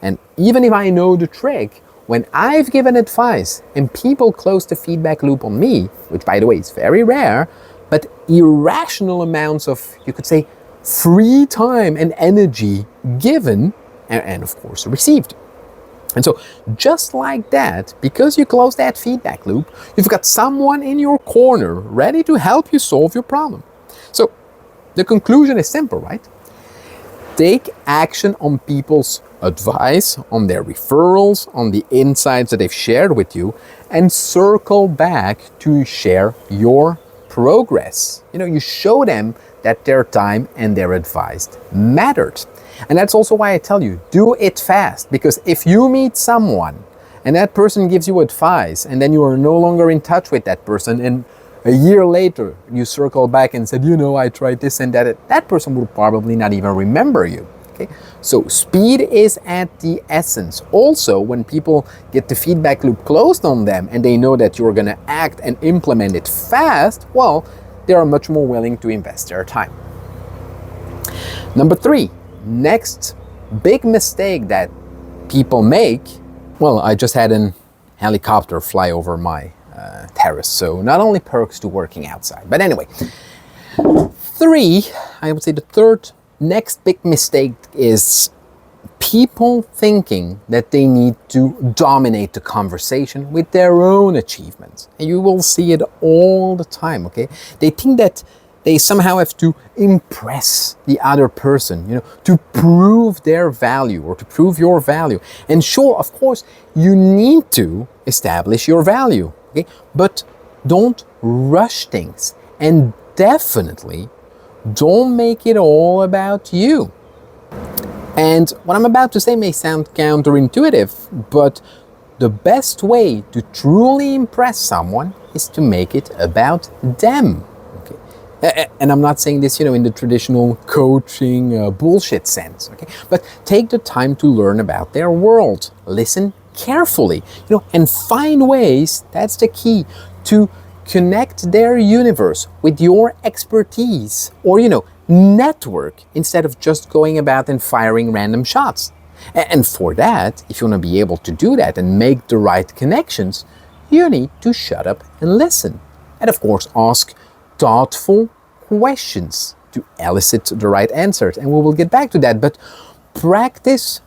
and even if I know the trick, when I've given advice and people close the feedback loop on me, which by the way is very rare, but irrational amounts of, you could say, free time and energy given and of course received. And so just like that, because you close that feedback loop, you've got someone in your corner ready to help you solve your problem. So the conclusion is simple, right? Take action on people's advice, on their referrals, on the insights that they've shared with you, and circle back to share your progress. You show them that their time and their advice mattered. And that's also why I tell you, do it fast. Because if you meet someone and that person gives you advice and then you are no longer in touch with that person and a year later you circle back and said, I tried this and that person will probably not even remember you. Okay? So speed is at the essence. Also, when people get the feedback loop closed on them and they know that you're going to act and implement it fast, well, they are much more willing to invest their time. Number 3, next big mistake that people make. Well, I just had an helicopter fly over my terrace, so not only perks to working outside. But anyway, 3, I would say the third next big mistake is people thinking that they need to dominate the conversation with their own achievements. And you will see it all the time, okay? They think that they somehow have to impress the other person, to prove their value or to prove your value. And sure, of course, you need to establish your value, okay? But don't rush things. And definitely don't make it all about you. And what I'm about to say may sound counterintuitive, but the best way to truly impress someone is to make it about them. Okay? And I'm not saying this, in the traditional coaching bullshit sense. Okay? But take the time to learn about their world. Listen carefully, and find ways, that's the key, to connect their universe with your expertise, or, network instead of just going about and firing random shots. And for that, if you want to be able to do that and make the right connections, you need to shut up and listen. And of course, ask thoughtful questions to elicit the right answers. And we will get back to that, but practice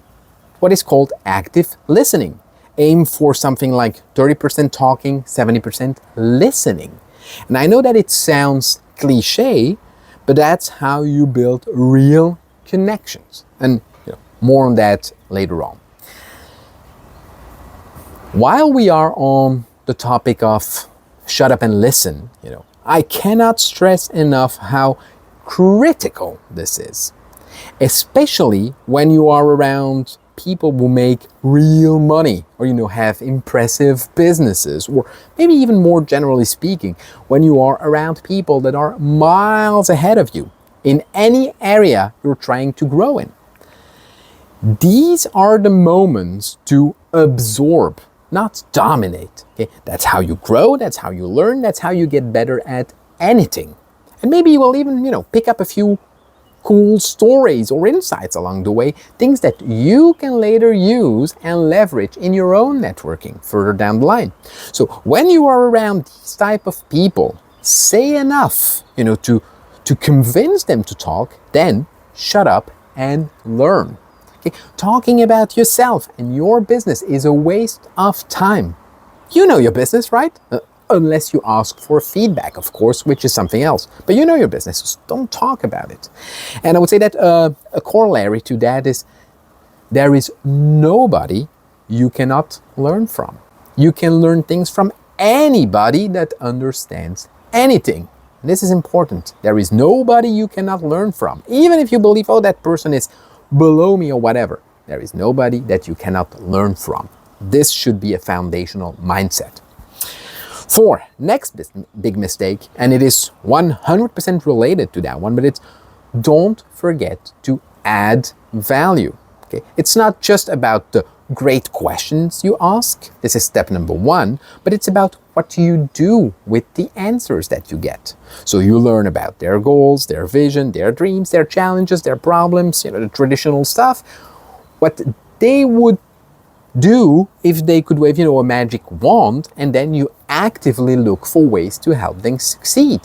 what is called active listening. Aim for something like 30% talking, 70% listening. And I know that it sounds cliche, but that's how you build real connections. And more on that later on. While we are on the topic of shut up and listen. I cannot stress enough how critical this is, especially when you are around people who make real money or have impressive businesses, or maybe even more generally speaking, when you are around people that are miles ahead of you in any area you're trying to grow in. These are the moments to absorb, not dominate. Okay? That's how you grow, that's how you learn, that's how you get better at anything. And maybe you will even, pick up a few cool stories or insights along the way, things that you can later use and leverage in your own networking further down the line. So when you are around these type of people, say enough, to convince them to talk, then shut up and learn. Okay? Talking about yourself and your business is a waste of time. You know your business, right? Unless you ask for feedback, of course, which is something else. But you know your business, so don't talk about it. And I would say that a corollary to that is there is nobody you cannot learn from. You can learn things from anybody that understands anything. And this is important. There is nobody you cannot learn from. Even if you believe, oh, that person is below me or whatever, there is nobody that you cannot learn from. This should be a foundational mindset. 4, next big mistake, and it is 100% related to that one, but it's don't forget to add value. Okay? It's not just about the great questions you ask. This is step number 1, but it's about what you do with the answers that you get. So you learn about their goals, their vision, their dreams, their challenges, their problems, the traditional stuff, what they would do if they could wave, a magic wand, and then you actively look for ways to help them succeed.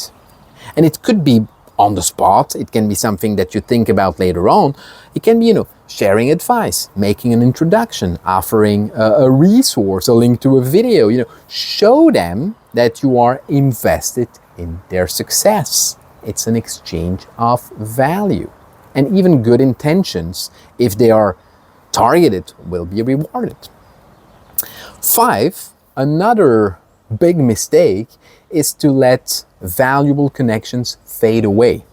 And it could be on the spot, it can be something that you think about later on, it can be, sharing advice, making an introduction, offering a resource, a link to a video, show them that you are invested in their success. It's an exchange of value. And even good intentions, if they are targeted, will be rewarded. 5, another big mistake is to let valuable connections fade away.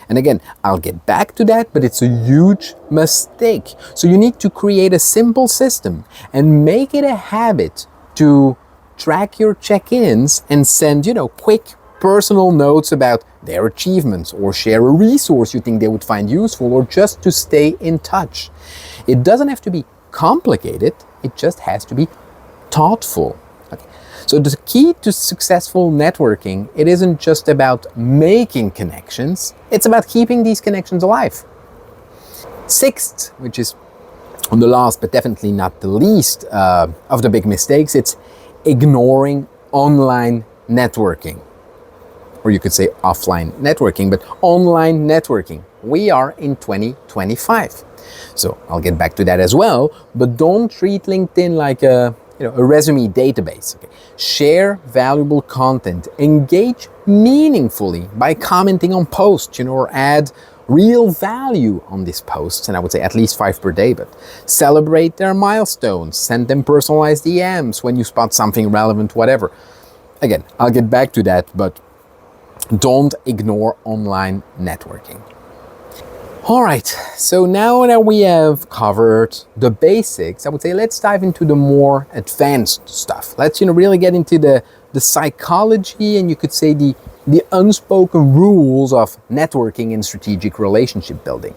And again, I'll get back to that, but it's a huge mistake. So you need to create a simple system and make it a habit to track your check-ins and send, quick personal notes about their achievements, or share a resource you think they would find useful, or just to stay in touch. It doesn't have to be complicated, it just has to be thoughtful. Okay. So the key to successful networking, it isn't just about making connections, it's about keeping these connections alive. 6th, which is on the last but definitely not the least of the big mistakes, it's ignoring online networking. Or you could say offline networking, but online networking. We are in 2025. So I'll get back to that as well, but don't treat LinkedIn like a resume database. Okay? Share valuable content, engage meaningfully by commenting on posts, or add real value on these posts, and I would say at least 5 per day, but celebrate their milestones, send them personalized DMs when you spot something relevant, whatever. Again, I'll get back to that, but don't ignore online networking. All right, so now that we have covered the basics, I would say let's dive into the more advanced stuff. Let's really get into the psychology, and you could say the unspoken rules of networking and strategic relationship building.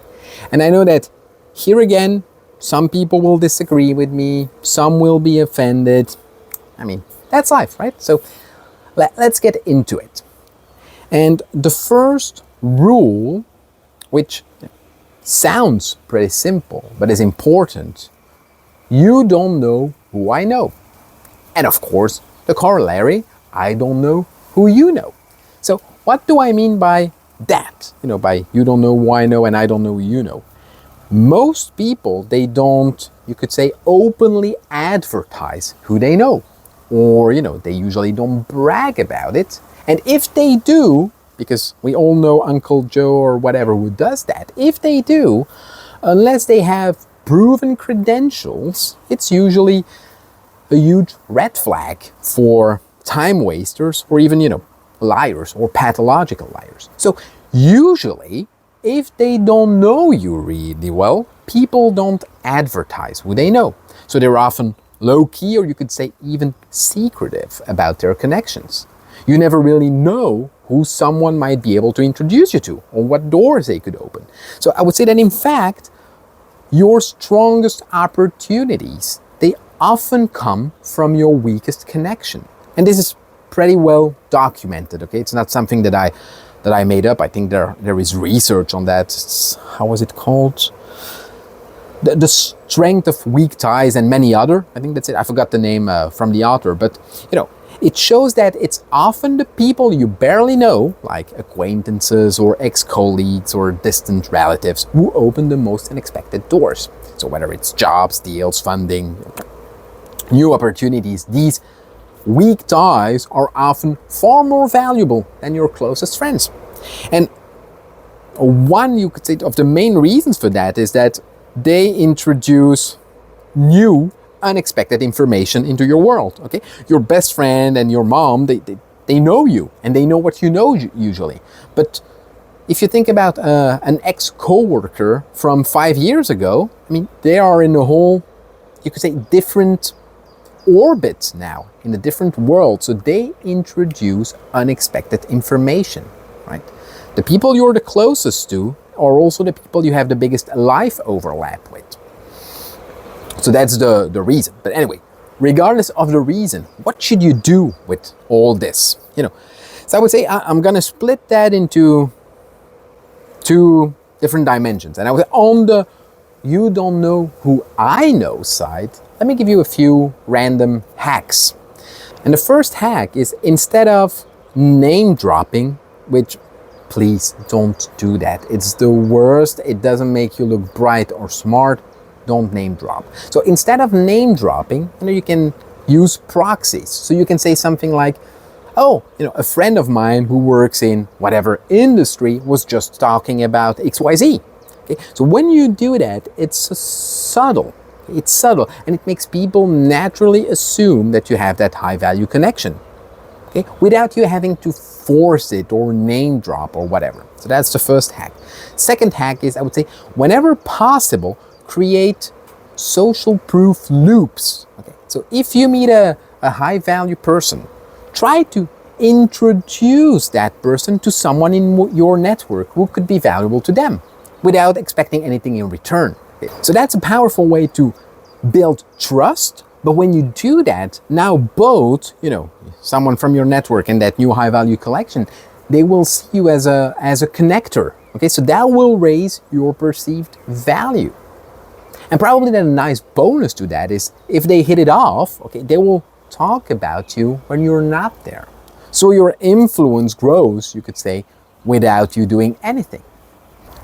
And I know that here again, some people will disagree with me, some will be offended. I mean, that's life, right? So let's get into it. And the first rule, which sounds pretty simple, but is important, you don't know who I know. And of course, the corollary, I don't know who you know. So what do I mean by that? By you don't know who I know and I don't know who you know. Most people, they don't, you could say, openly advertise who they know. Or, they usually don't brag about it. And if they do, because we all know Uncle Joe or whatever who does that, if they do, unless they have proven credentials, it's usually a huge red flag for time wasters, or even, liars or pathological liars. So usually, if they don't know you really well, people don't advertise who they know. So they're often low-key, or you could say even secretive about their connections. You never really know who someone might be able to introduce you to, or what doors they could open. So I would say that in fact, your strongest opportunities, they often come from your weakest connection. And this is pretty well documented, okay? It's not something that I made up. I think there is research on that. How was it called? The Strength of Weak Ties and many other. I think that's it. I forgot the name from the author, but it shows that it's often the people you barely know, like acquaintances or ex-colleagues or distant relatives, who open the most unexpected doors. So whether it's jobs, deals, funding, new opportunities, these weak ties are often far more valuable than your closest friends. And one, you could say, of the main reasons for that is that they introduce new, unexpected information into your world, okay? Your best friend and your mom, they know you, and they know what you know usually. But if you think about an ex-coworker from 5 years ago, I mean, they are in a whole, you could say, different orbit now, in a different world. So they introduce unexpected information, right? The people you're the closest to are also the people you have the biggest life overlap with. So that's the reason. But anyway, regardless of the reason, what should you do with all this? So I would say I'm going to split that into 2 different dimensions. And I would say on the you don't know who I know side, let me give you a few random hacks. And the first hack is, instead of name dropping, which please don't do that. It's the worst. It doesn't make you look bright or smart. Don't name drop. So instead of name dropping, you can use proxies. So you can say something like, oh, a friend of mine who works in whatever industry was just talking about XYZ. Okay? So when you do that, it's subtle. It's subtle, and it makes people naturally assume that you have that high value connection. Okay? Without you having to force it or name drop or whatever. So that's the first hack. Second hack is, I would say, whenever possible, create social proof loops. Okay? So if you meet a high value person, try to introduce that person to someone in your network who could be valuable to them without expecting anything in return. Okay? So that's a powerful way to build trust. But when you do that, now both, someone from your network and that new high value collection, they will see you as a connector. Okay, so that will raise your perceived value. And probably then a nice bonus to that is, if they hit it off, okay, they will talk about you when you're not there. So your influence grows, you could say, without you doing anything.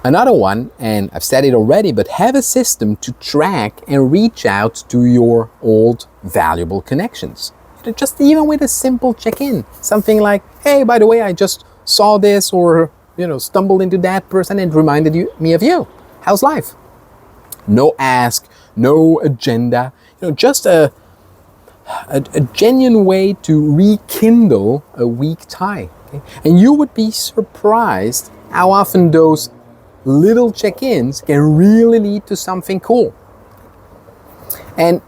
Another one, and I've said it already, but have a system to track and reach out to your old valuable connections. Just even with a simple check-in. Something like, hey, by the way, I just saw this, or stumbled into that person and it reminded me of you. How's life? No ask, no agenda. Just a genuine way to rekindle a weak tie. Okay? And you would be surprised how often those little check-ins can really lead to something cool. And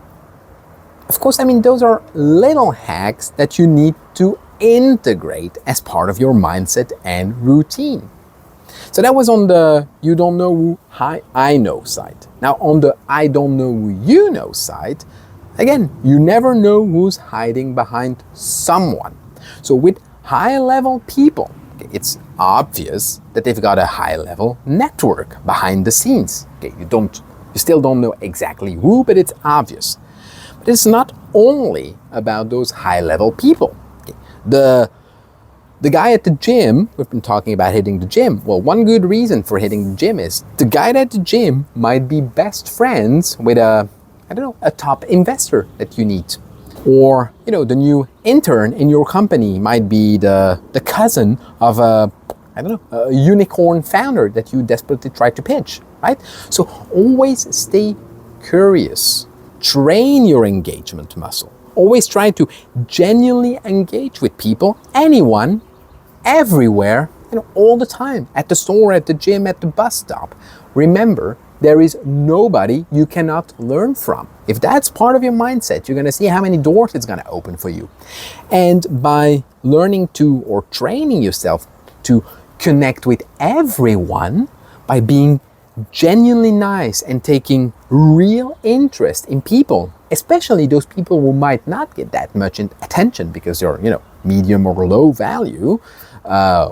of course, those are little hacks that you need to integrate as part of your mindset and routine. So that was on the you don't know who I know side. Now on the I don't know who you know side, again, you never know who's hiding behind someone. So with high-level people, it's obvious that they've got a high-level network behind the scenes. Okay, you still don't know exactly who, but it's obvious. But it's not only about those high-level people. Okay, the guy at the gym, we've been talking about hitting the gym. Well, one good reason for hitting the gym is the guy at the gym might be best friends with a top investor that you need. Or, the new intern in your company might be the cousin of a unicorn founder that you desperately try to pitch, right? So always stay curious. train your engagement muscle. Always try to genuinely engage with people, anyone, everywhere, all the time, at the store, at the gym, at the bus stop. Remember, there is nobody you cannot learn from. If that's part of your mindset, you're gonna see how many doors it's gonna open for you. And by learning to, or training yourself to connect with everyone, by being genuinely nice and taking real interest in people, especially those people who might not get that much attention because you're, medium or low value,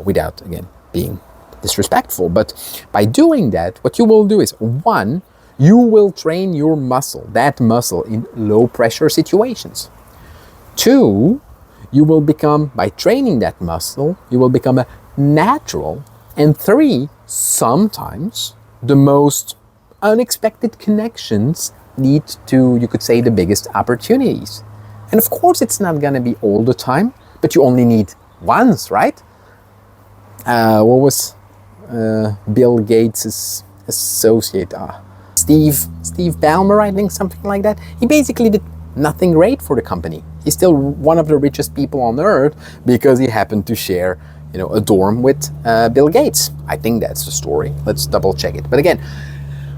without, again, being disrespectful. But by doing that, what you will do is, one, you will train your muscle, that muscle, in low pressure situations. Two, you will become, by training that muscle, you will become a natural. And three, sometimes the most unexpected connections lead to, you could say, the biggest opportunities. And of course, it's not gonna be all the time, but you only need once, right? What was Bill Gates' associate? Steve Ballmer, I think, something like that. He basically did nothing great for the company. He's still one of the richest people on earth because he happened to share, a dorm with Bill Gates. I think that's the story. Let's double check it. But again,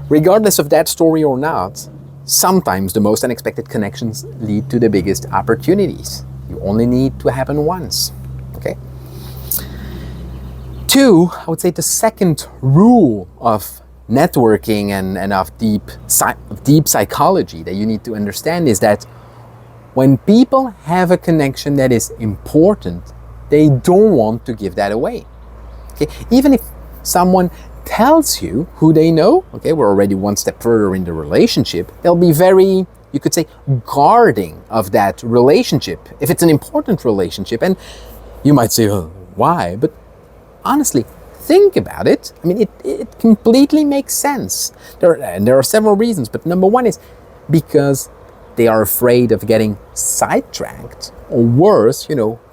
regardless of that story or not, sometimes the most unexpected connections lead to the biggest opportunities. You only need to happen once, okay? Two, I would say the second rule of networking and of deep psychology that you need to understand is that when people have a connection that is important, they don't want to give that away. Okay? Even if someone tells you who they know, okay, we're already one step further in the relationship, they'll be very, you could say, guarding of that relationship, if it's an important relationship. And you might say, oh, why? But honestly, think about it. I mean, it completely makes sense. There are several reasons, but number one is because they are afraid of getting sidetracked, or worse,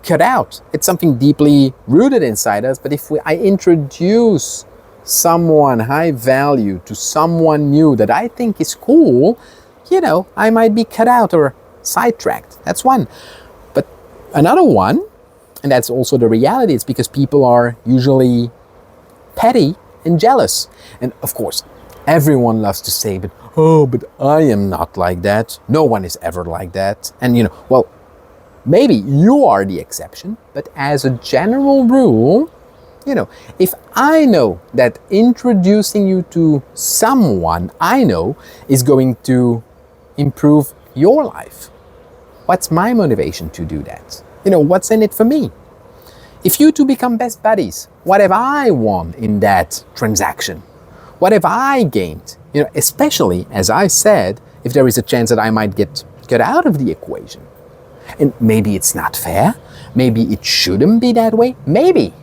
cut out. It's something deeply rooted inside us, but if I introduce someone high value to someone new that I think is cool, I might be cut out or sidetracked. That's one. But another one, and that's also the reality, is because people are usually petty and jealous. And of course, everyone loves to say, but I am not like that. No one is ever like that. And well, maybe you are the exception, but as a general rule, if I know that introducing you to someone I know is going to improve your life, what's my motivation to do that? What's in it for me? If you two become best buddies, what have I won in that transaction? What have I gained? Especially, as I said, if there is a chance that I might get out of the equation. And maybe it's not fair. Maybe it shouldn't be that way. Maybe.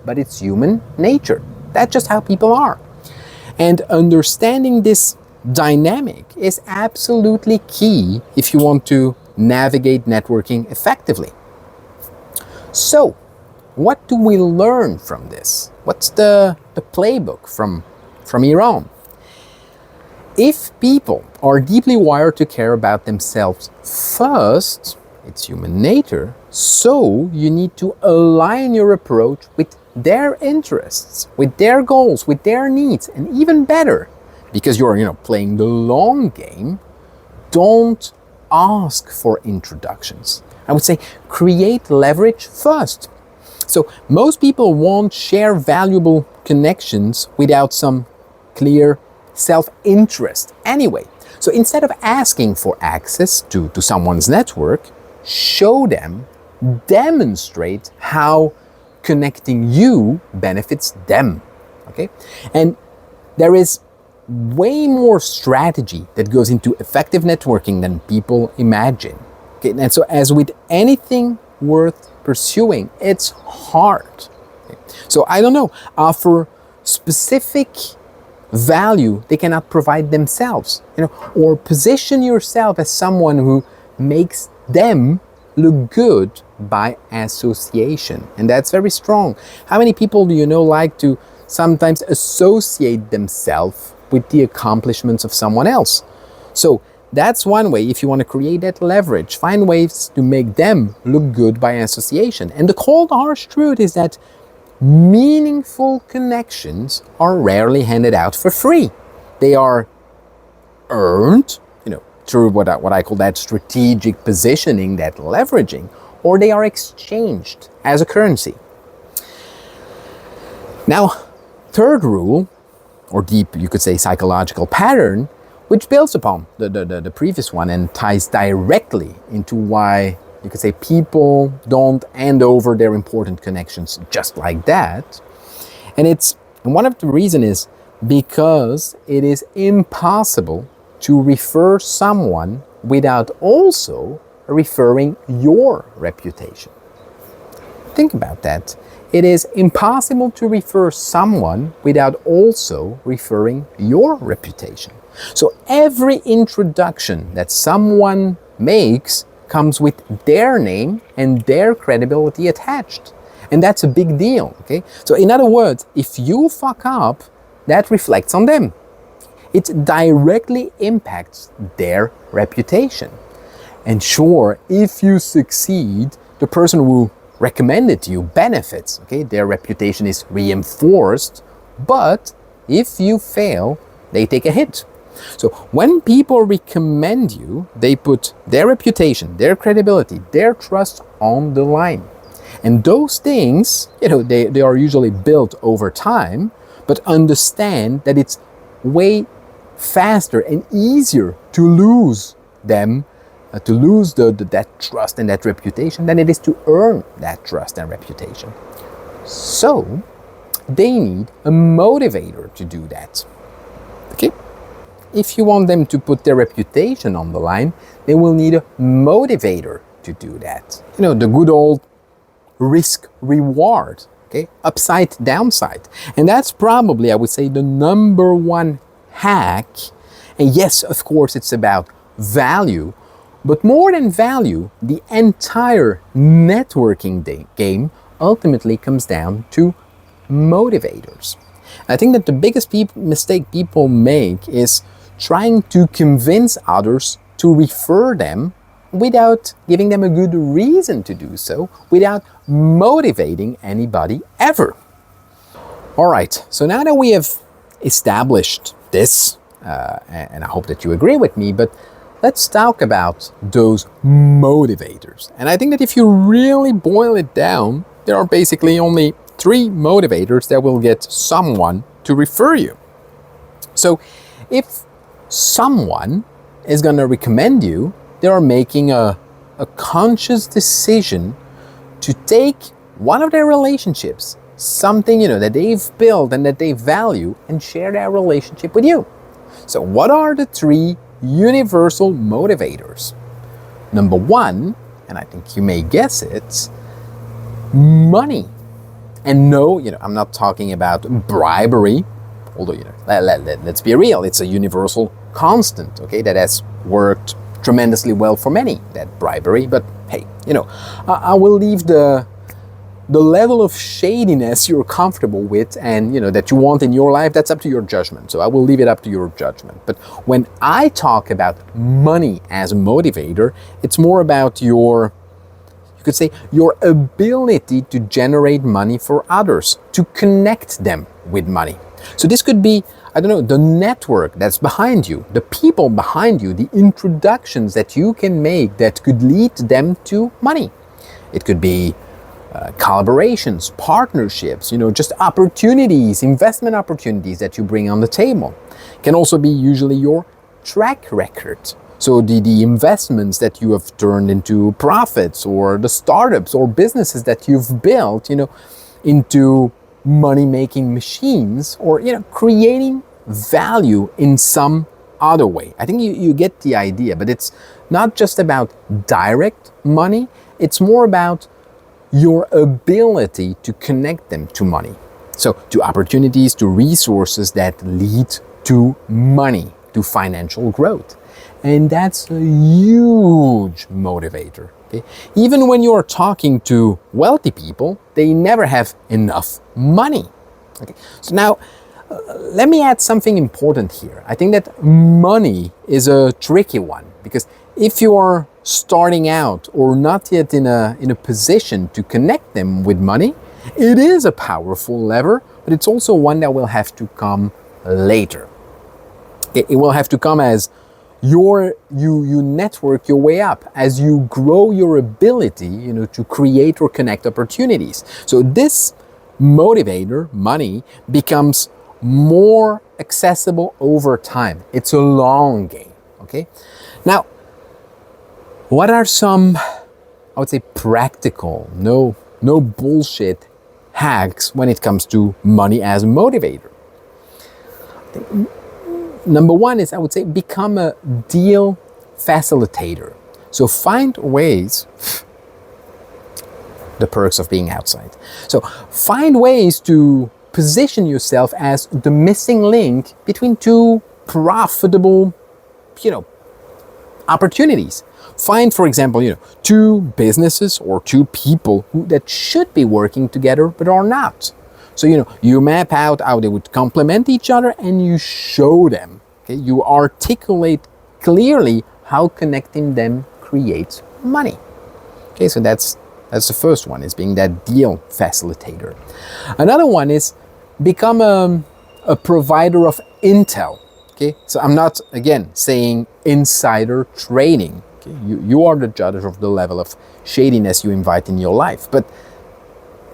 But it's human nature. That's just how people are. And understanding this dynamic is absolutely key if you want to navigate networking effectively. So, what do we learn from this? What's the playbook from Iran? If people are deeply wired to care about themselves first, it's human nature, so you need to align your approach with their interests, with their goals, with their needs, and even better, because you're playing the long game, don't ask for introductions. I would say create leverage first. So most people won't share valuable connections without some clear self-interest anyway. So instead of asking for access to someone's network, show them, demonstrate how connecting you benefits them, okay? And there is way more strategy that goes into effective networking than people imagine. Okay? And so as with anything worth pursuing, it's hard. Okay? So I don't know, offer specific value they cannot provide themselves, or position yourself as someone who makes them look good by association. And that's very strong. How many people do you know like to sometimes associate themselves with the accomplishments of someone else? So that's one way if you want to create that leverage. Find ways to make them look good by association. And the cold, harsh truth is that meaningful connections are rarely handed out for free. They are earned, through what I call that strategic positioning, that leveraging, or they are exchanged as a currency. Now, third rule, or deep, you could say, psychological pattern, which builds upon the previous one and ties directly into why, you could say, people don't hand over their important connections just like that. And one of the reasons is because it is impossible to refer someone without also referring your reputation. Think about that. It is impossible to refer someone without also referring your reputation. So every introduction that someone makes comes with their name and their credibility attached. And that's a big deal, okay? So in other words, if you fuck up, that reflects on them. It directly impacts their reputation. And sure, if you succeed, the person who recommended you benefits, okay? Their reputation is reinforced, but if you fail, they take a hit. So when people recommend you, they put their reputation, their credibility, their trust on the line. And those things, they are usually built over time, but understand that it's way faster and easier to lose them, to lose that trust and that reputation than it is to earn that trust and reputation. So they need a motivator to do that. Okay? If you want them to put their reputation on the line, they will need a motivator to do that. The good old risk reward, okay? Upside, downside. And that's probably, I would say, the number one hack. And yes, of course, it's about value, but more than value, the entire networking game ultimately comes down to motivators. I think that the biggest mistake people make is trying to convince others to refer them without giving them a good reason to do so, without motivating anybody ever. All right, so now that we have established this, and I hope that you agree with me, but let's talk about those motivators. And I think that if you really boil it down, there are basically only 3 motivators that will get someone to refer you. So if someone is going to recommend you, they are making a conscious decision to take one of their relationships, something that they've built and that they value, and share that relationship with you. So what are the 3 universal motivators? Number 1, and I think you may guess it, money. And no, I'm not talking about bribery, although, let's be real, it's a universal constant, okay, that has worked tremendously well for many, that bribery. But hey, I will leave the level of shadiness you're comfortable with and, that you want in your life, that's up to your judgment. So I will leave it up to your judgment. But when I talk about money as a motivator, it's more about you could say, your ability to generate money for others, to connect them with money. So this could be, the network that's behind you, the people behind you, the introductions that you can make that could lead them to money. It could be collaborations, partnerships, just opportunities, investment opportunities that you bring on the table. It can also be usually your track record. So the investments that you have turned into profits, or the startups or businesses that you've built, into money-making machines, or, creating value in some other way. I think you get the idea, but it's not just about direct money. It's more about your ability to connect them to money. So to opportunities, to resources that lead to money, to financial growth. And that's a huge motivator. Okay? Even when you're talking to wealthy people, they never have enough money. Okay? So now, let me add something important here. I think that money is a tricky one, because if you are starting out or not yet in a position to connect them with money, it is a powerful lever, but it's also one that will have to come later. It will have to come as you network your way up, as you grow your ability, to create or connect opportunities. So this motivator, money, becomes more accessible over time. It's a long game, okay? Now, what are some, I would say, practical, no bullshit hacks when it comes to money as a motivator? Number one is, I would say, become a deal facilitator. So find ways, the perks of being outside. So find ways to position yourself as the missing link between two profitable, opportunities. Find, for example, two businesses or two people that should be working together but are not. So, you map out how they would complement each other and you show them. Okay? You articulate clearly how connecting them creates money. Okay, so that's the first one, is being that deal facilitator. Another one is become a provider of intel. Okay, so I'm not, again, saying insider trading. Okay? You are the judge of the level of shadiness you invite in your life. But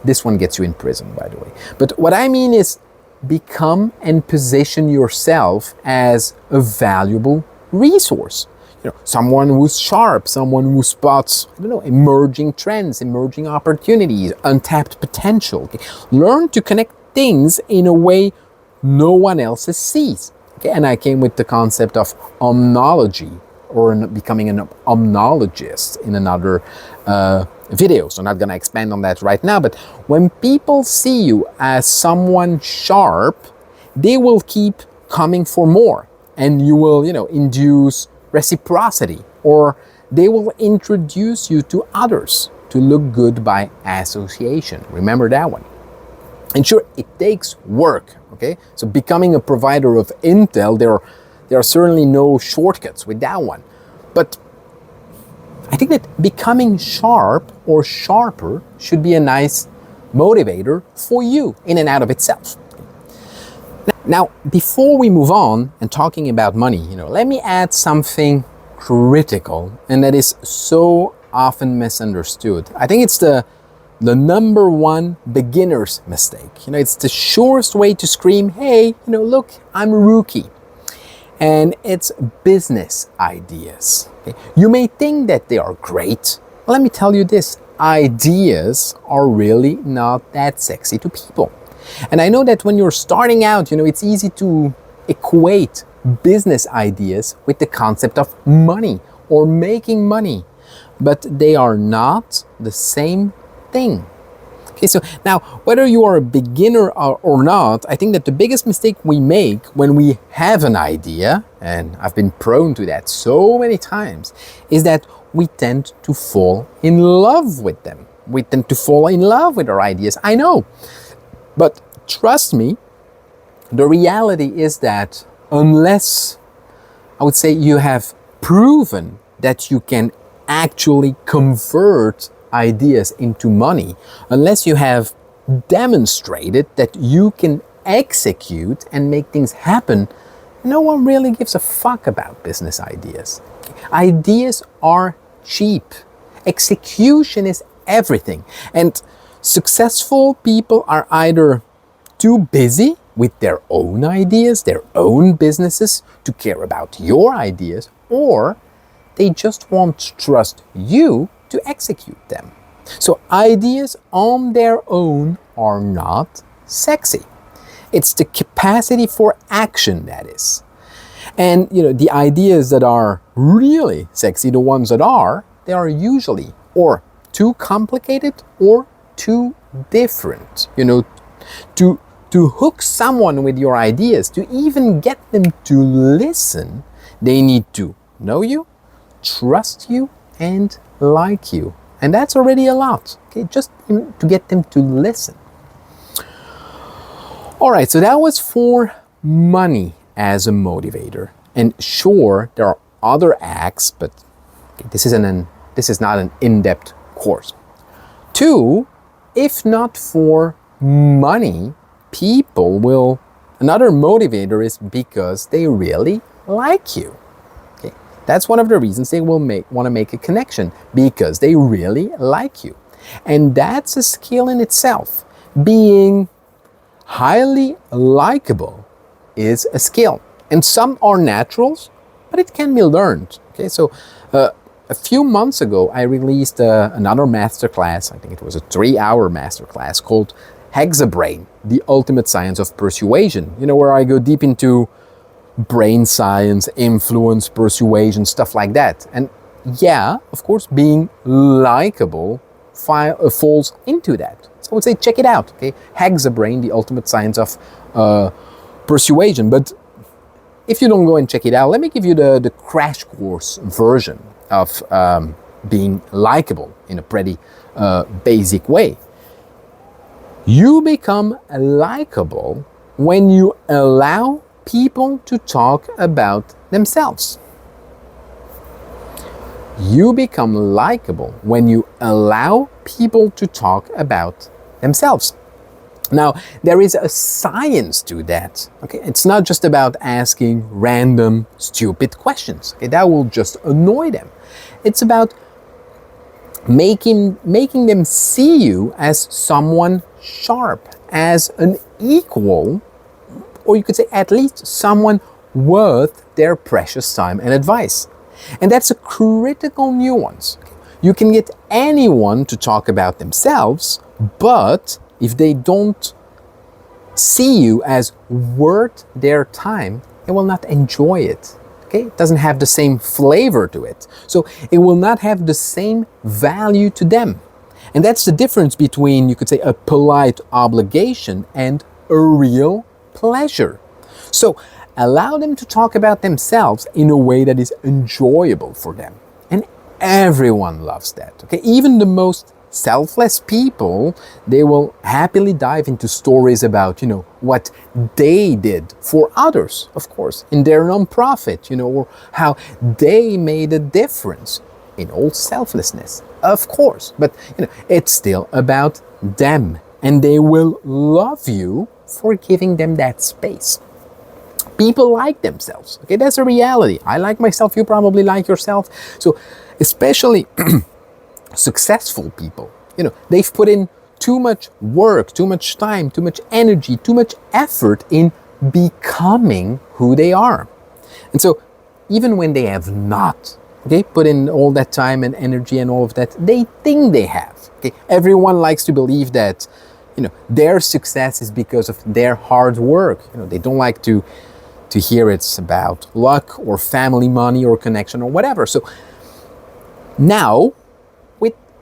this one gets you in prison, by the way. But what I mean is become and position yourself as a valuable resource. Someone who's sharp, someone who spots, emerging trends, emerging opportunities, untapped potential. Okay? Learn to connect things in a way no one else sees. Okay? And I came with the concept of omnology, or becoming an omnologist, in another video. So I'm not going to expand on that right now. But when people see you as someone sharp, they will keep coming for more. And you will, induce reciprocity, or they will introduce you to others to look good by association. Remember that one. And sure, it takes work, okay? So becoming a provider of intel, there are certainly no shortcuts with that one. But I think that becoming sharp or sharper should be a nice motivator for you in and out of itself. Now, before we move on and talking about money, let me add something critical, and that is so often misunderstood. I think it's the number one beginner's mistake. It's the surest way to scream, hey, look, I'm a rookie. And it's business ideas. Okay? You may think that they are great. Well, let me tell you this, ideas are really not that sexy to people. And I know that when you're starting out, it's easy to equate business ideas with the concept of money or making money, but they are not the same thing. Okay, so now, whether you are a beginner or not, I think that the biggest mistake we make when we have an idea, and I've been prone to that so many times, is that we tend to fall in love with them. We tend to fall in love with our ideas. I know. But trust me, the reality is that unless, I would say, you have proven that you can actually convert ideas into money, unless you have demonstrated that you can execute and make things happen, no one really gives a fuck about business ideas. Ideas are cheap. Execution is everything. And successful people are either too busy with their own ideas, their own businesses, to care about your ideas, or they just won't trust you to execute them. So ideas on their own are not sexy. It's the capacity for action that is. And the ideas that are really sexy, the ones that they are usually or too complicated or too different. To hook someone with your ideas, to even get them to listen, they need to know you, trust you, and like you. And that's already a lot, okay? Just to get them to listen. All right, so that was for money as a motivator. And sure, there are other acts, but this is not an in-depth course. 2, if not for money, another motivator is because they really like you. Okay? That's one of the reasons they will want to make a connection, because they really like you. And that's a skill in itself. Being highly likable is a skill. And some are naturals, but it can be learned. Okay, so a few months ago, I released another masterclass. I think it was a 3-hour masterclass called Hexabrain, the ultimate science of persuasion. Where I go deep into brain science, influence, persuasion, stuff like that. And yeah, of course, being likable falls into that. So I would say check it out. Okay, Hexabrain, the ultimate science of persuasion. But if you don't go and check it out, let me give you the crash course version of being likable in a pretty basic way. You become likable when you allow people to talk about themselves. You become likable when you allow people to talk about themselves. Now, there is a science to that. Okay, it's not just about asking random, stupid questions. Okay, that will just annoy them. It's about making them see you as someone sharp, as an equal, or you could say at least someone worth their precious time and advice. And that's a critical nuance. You can get anyone to talk about themselves, but if they don't see you as worth their time, they will not enjoy it. Okay? It doesn't have the same flavor to it. So it will not have the same value to them. And that's the difference between, you could say, a polite obligation and a real pleasure. So allow them to talk about themselves in a way that is enjoyable for them. And everyone loves that. Okay? Even the most selfless people, they will happily dive into stories about, what they did for others, of course, in their nonprofit, or how they made a difference in all selflessness, of course. But, it's still about them, and they will love you for giving them that space. People like themselves. Okay, that's a reality. I like myself, you probably like yourself. So, especially successful people, they've put in too much work, too much time, too much energy, too much effort in becoming who they are. And so even when they have not, put in all that time and energy and all of that, they think they have. Everyone likes to believe that, their success is because of their hard work. They don't like to hear it's about luck or family, money or connection or whatever. So now,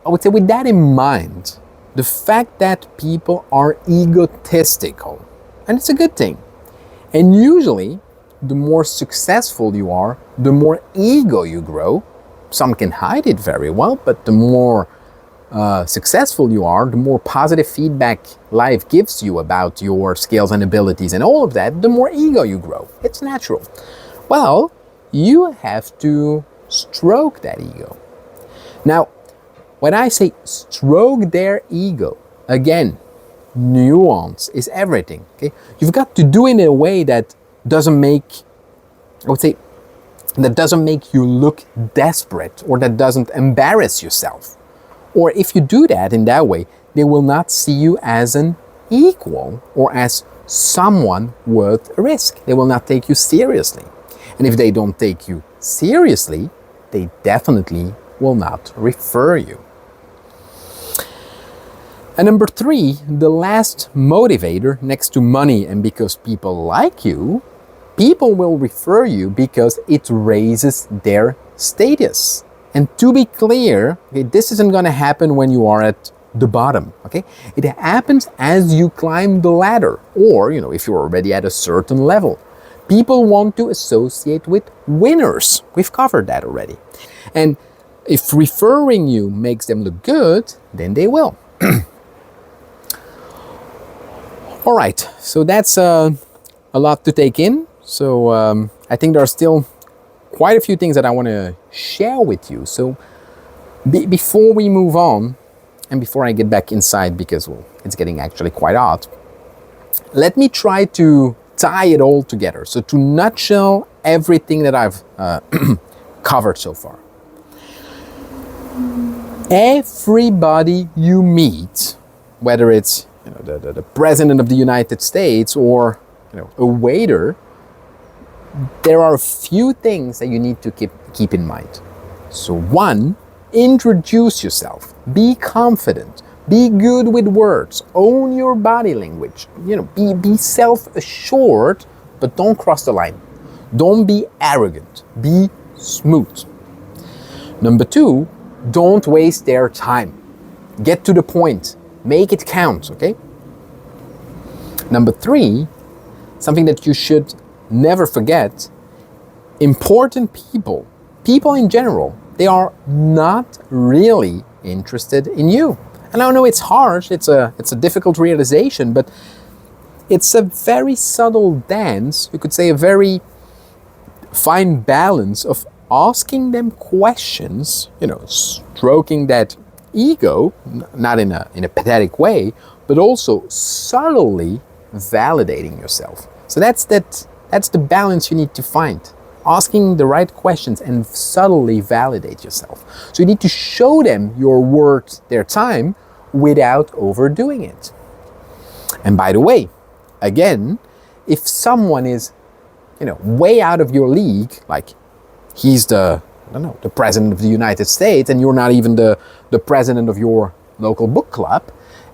I would say with that in mind, the fact that people are egotistical, and it's a good thing. And usually, the more successful you are, the more ego you grow. Some can hide it very well, but the more successful you are, the more positive feedback life gives you about your skills and abilities and all of that, the more ego you grow. It's natural. Well, you have to stroke that ego. Now, when I say stroke their ego, again, nuance is everything. Okay? You've got to do it in a way that doesn't make you look desperate, or that doesn't embarrass yourself. Or if you do that in that way, they will not see you as an equal or as someone worth a risk. They will not take you seriously. And if they don't take you seriously, they definitely will not refer you. And number 3, the last motivator next to money and because people like you, people will refer you because it raises their status. And to be clear, this isn't going to happen when you are at the bottom, okay? It happens as you climb the ladder, or, if you're already at a certain level. People want to associate with winners. We've covered that already. And if referring you makes them look good, then they will. All right, so that's a lot to take in. So I think there are still quite a few things that I want to share with you. So before we move on, and before I get back inside, because well, it's getting actually quite hot, let me try to tie it all together. So to nutshell everything that I've covered so far. Everybody you meet, whether it's the President of the United States or a waiter, there are a few things that you need to keep in mind. So one, introduce yourself, be confident, be good with words, own your body language, be self-assured, but don't cross the line. Don't be arrogant, be smooth. Number two, don't waste their time. Get to the point, make it count, okay? Number three, something that you should never forget, important people in general, they are not really interested in you. And I know it's harsh, it's a difficult realization, but it's a very subtle dance, you could say a very fine balance of asking them questions, stroking that ego, not in a pathetic way, but also subtly validating yourself. So that's the balance you need to find. Asking the right questions and subtly validate yourself. So you need to show them you're worth their time without overdoing it. And by the way, again, if someone is, way out of your league, like he's the President of the United States and you're not even the president of your local book club,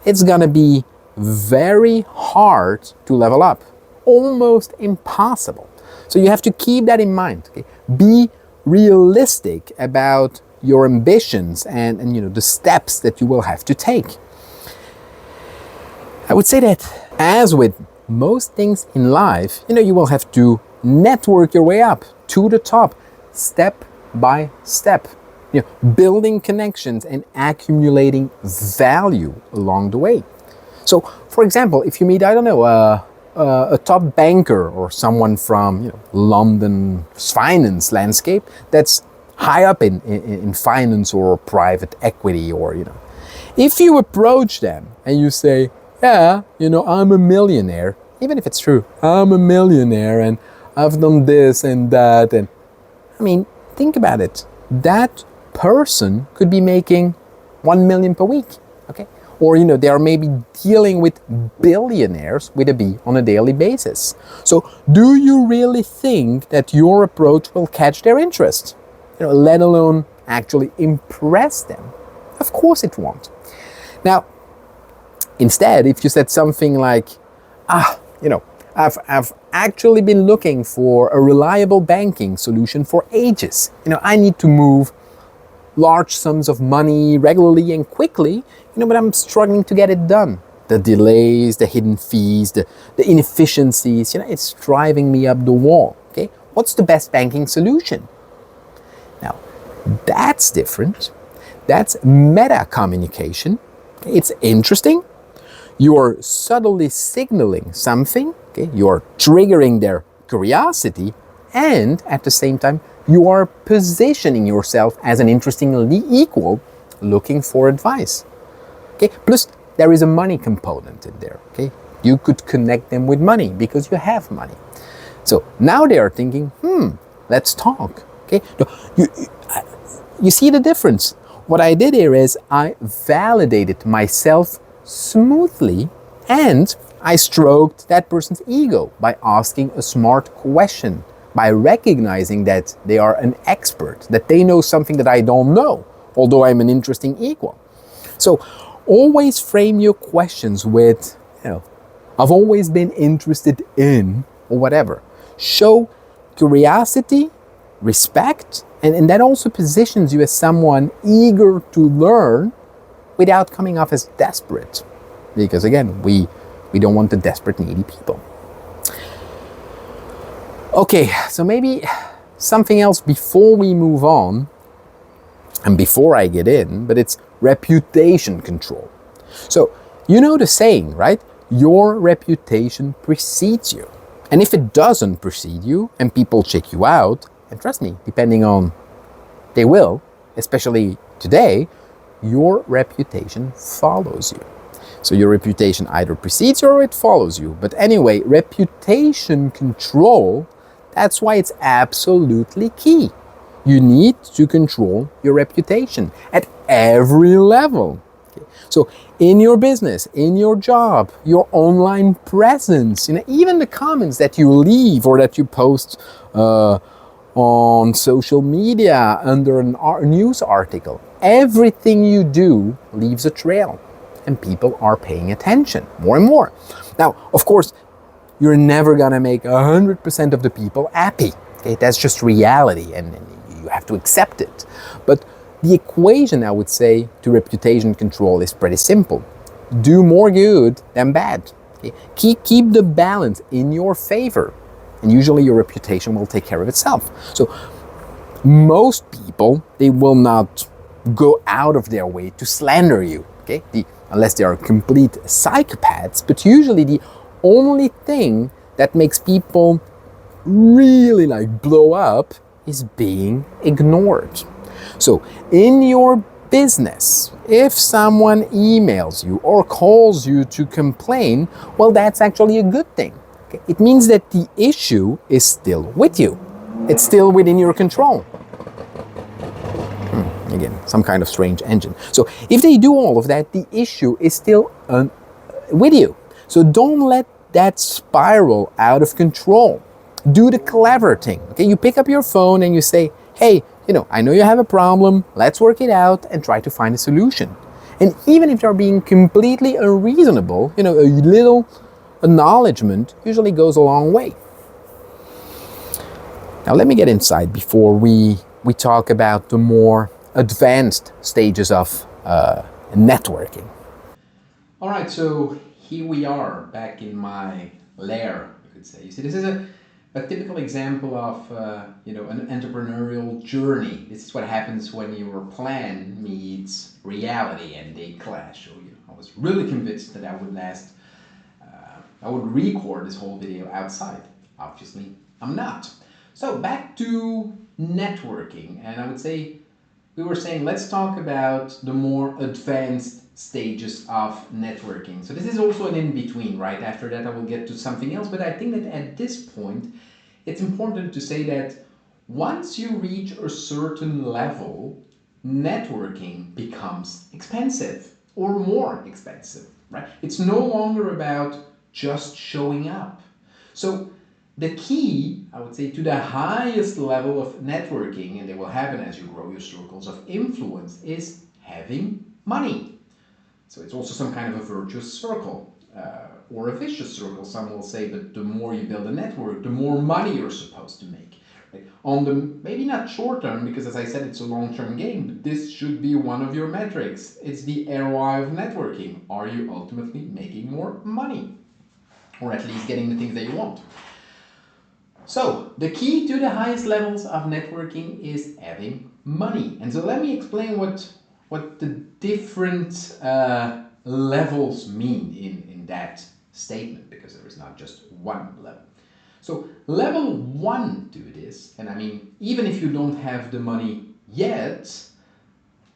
it's gonna be very hard to level up. Almost impossible. So you have to keep that in mind. Okay? Be realistic about your ambitions and the steps that you will have to take. I would say that as with most things in life, you will have to network your way up to the top, step by step. Building connections and accumulating value along the way. So, for example, if you meet, a top banker or someone from London's finance landscape that's high up in finance or private equity, or if you approach them and you say, yeah, I'm a millionaire, even if it's true, I'm a millionaire and I've done this and that, and think about it, that person could be making 1 million per week, okay? Or, they are maybe dealing with billionaires with a B on a daily basis. So do you really think that your approach will catch their interest? Let alone actually impress them? Of course it won't. Now, instead, if you said something like, I've actually been looking for a reliable banking solution for ages. I need to move large sums of money regularly and quickly, but I'm struggling to get it done. The delays, the hidden fees, the inefficiencies, it's driving me up the wall, okay? What's the best banking solution? Now, that's different. That's meta communication. It's interesting. You are subtly signaling something, okay? You are triggering their curiosity, and at the same time, you are positioning yourself as an interesting equal looking for advice. Okay? Plus, there is a money component in there. Okay? You could connect them with money because you have money. So now they are thinking, let's talk. Okay? You see the difference? What I did here is I validated myself smoothly and I stroked that person's ego by asking a smart question, by recognizing that they are an expert, that they know something that I don't know, although I'm an interesting equal. So always frame your questions with, I've always been interested in, or whatever. Show curiosity, respect, and that also positions you as someone eager to learn without coming off as desperate. Because again, we don't want the desperate, needy people. Okay, so maybe something else before we move on, and before I get in, but it's reputation control. So, the saying, right? your reputation precedes you. And if it doesn't precede you and people check you out, and trust me, depending on, they will, especially today, your reputation follows you. So your reputation either precedes you or it follows you. But anyway, reputation control, that's why it's absolutely key. You need to control your reputation at every level. Okay. So in your business, in your job, your online presence, even the comments that you leave or that you post on social media under a news article, everything you do leaves a trail and people are paying attention more and more. Now, of course, you're never gonna make 100% of the people happy. Okay, that's just reality and you have to accept it. But the equation, I would say, to reputation control is pretty simple. Do more good than bad. Okay? Keep the balance in your favor, and usually your reputation will take care of itself. So most people, they will not go out of their way to slander you, okay? Unless they are complete psychopaths, but usually the only thing that makes people really blow up is being ignored. So in your business, if someone emails you or calls you to complain, well, that's actually a good thing. Okay? It means that the issue is still with you. It's still within your control. Again, some kind of strange engine. So if they do all of that, the issue is still with you. So don't let that spiral out of control. Do the clever thing. Okay, you pick up your phone and you say, hey, I know you have a problem, let's work it out and try to find a solution. And even if you're being completely unreasonable, a little acknowledgement usually goes a long way. Now let me get inside before we talk about the more advanced stages of networking. All right, so here we are back in my lair, you could say. You see, this is a typical example of an entrepreneurial journey. This is what happens when your plan meets reality and they clash. So I was really convinced that I would record this whole video outside. Obviously, I'm not. So back to networking, and I would say we were saying let's talk about the more advanced stages of networking. So this is also an in-between, right? After that I will get to something else, but I think that at this point it's important to say that once you reach a certain level, networking becomes expensive or more expensive, right? It's no longer about just showing up. So the key, I would say, to the highest level of networking, and it will happen as you grow your circles of influence, is having money. So it's also some kind of a virtuous circle, or a vicious circle, some will say, but the more you build a network, the more money you're supposed to make. Right? On the, maybe not short term, because as I said, it's a long-term game, but this should be one of your metrics. It's the ROI of networking. Are you ultimately making more money? Or at least getting the things that you want? So, the key to the highest levels of networking is having money. And so let me explain what the different levels mean in that statement, because there is not just one level. So level 1 to this, and I mean, even if you don't have the money yet,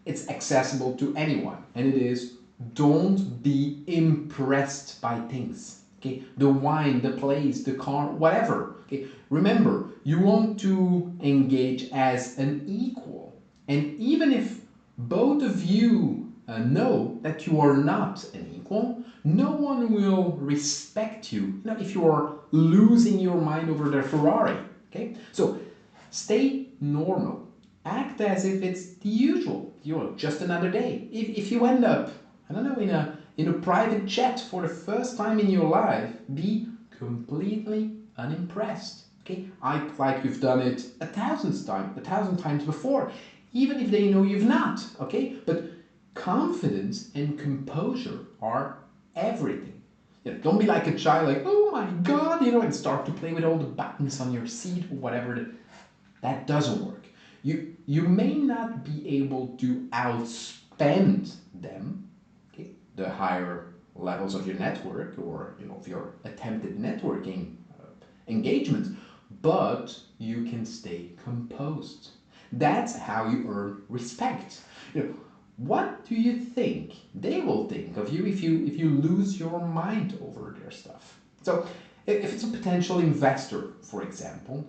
it's accessible to anyone, and it is don't be impressed by things. Okay, the wine, the place, the car, whatever. Okay, remember, you want to engage as an equal, and even if both of you know that you are not an equal, no one will respect you, if you are losing your mind over their Ferrari. Okay, so stay normal. Act as if it's the usual, just another day. If you end up, I don't know, in a private jet for the first time in your life, be completely unimpressed. Okay, act like you've done it a thousand times before, even if they know you've not. Okay, but confidence and composure are everything. Don't be like a child, like, oh my god, and start to play with all the buttons on your seat or whatever. That doesn't work. You may not be able to outspend them, okay, the higher levels of your network or of your attempted networking engagements, but you can stay composed. That's how you earn respect. What do you think they will think of you if you lose your mind over their stuff? So if it's a potential investor, for example,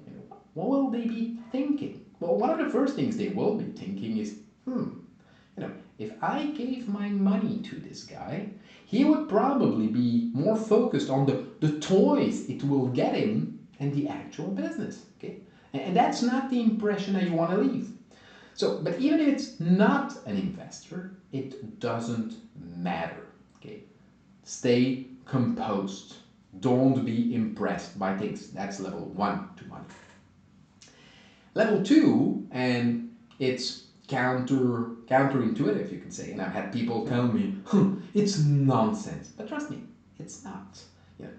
what will they be thinking? Well, one of the first things they will be thinking is, if I gave my money to this guy, he would probably be more focused on the toys it will get him and the actual business. Okay, and that's not the impression that you want to leave. So, but even if it's not an investor, it doesn't matter. Okay, stay composed. Don't be impressed by things. That's level 1 to money. Level 2, and it's counterintuitive, you can say, and I've had people tell me, it's nonsense. But trust me, it's not.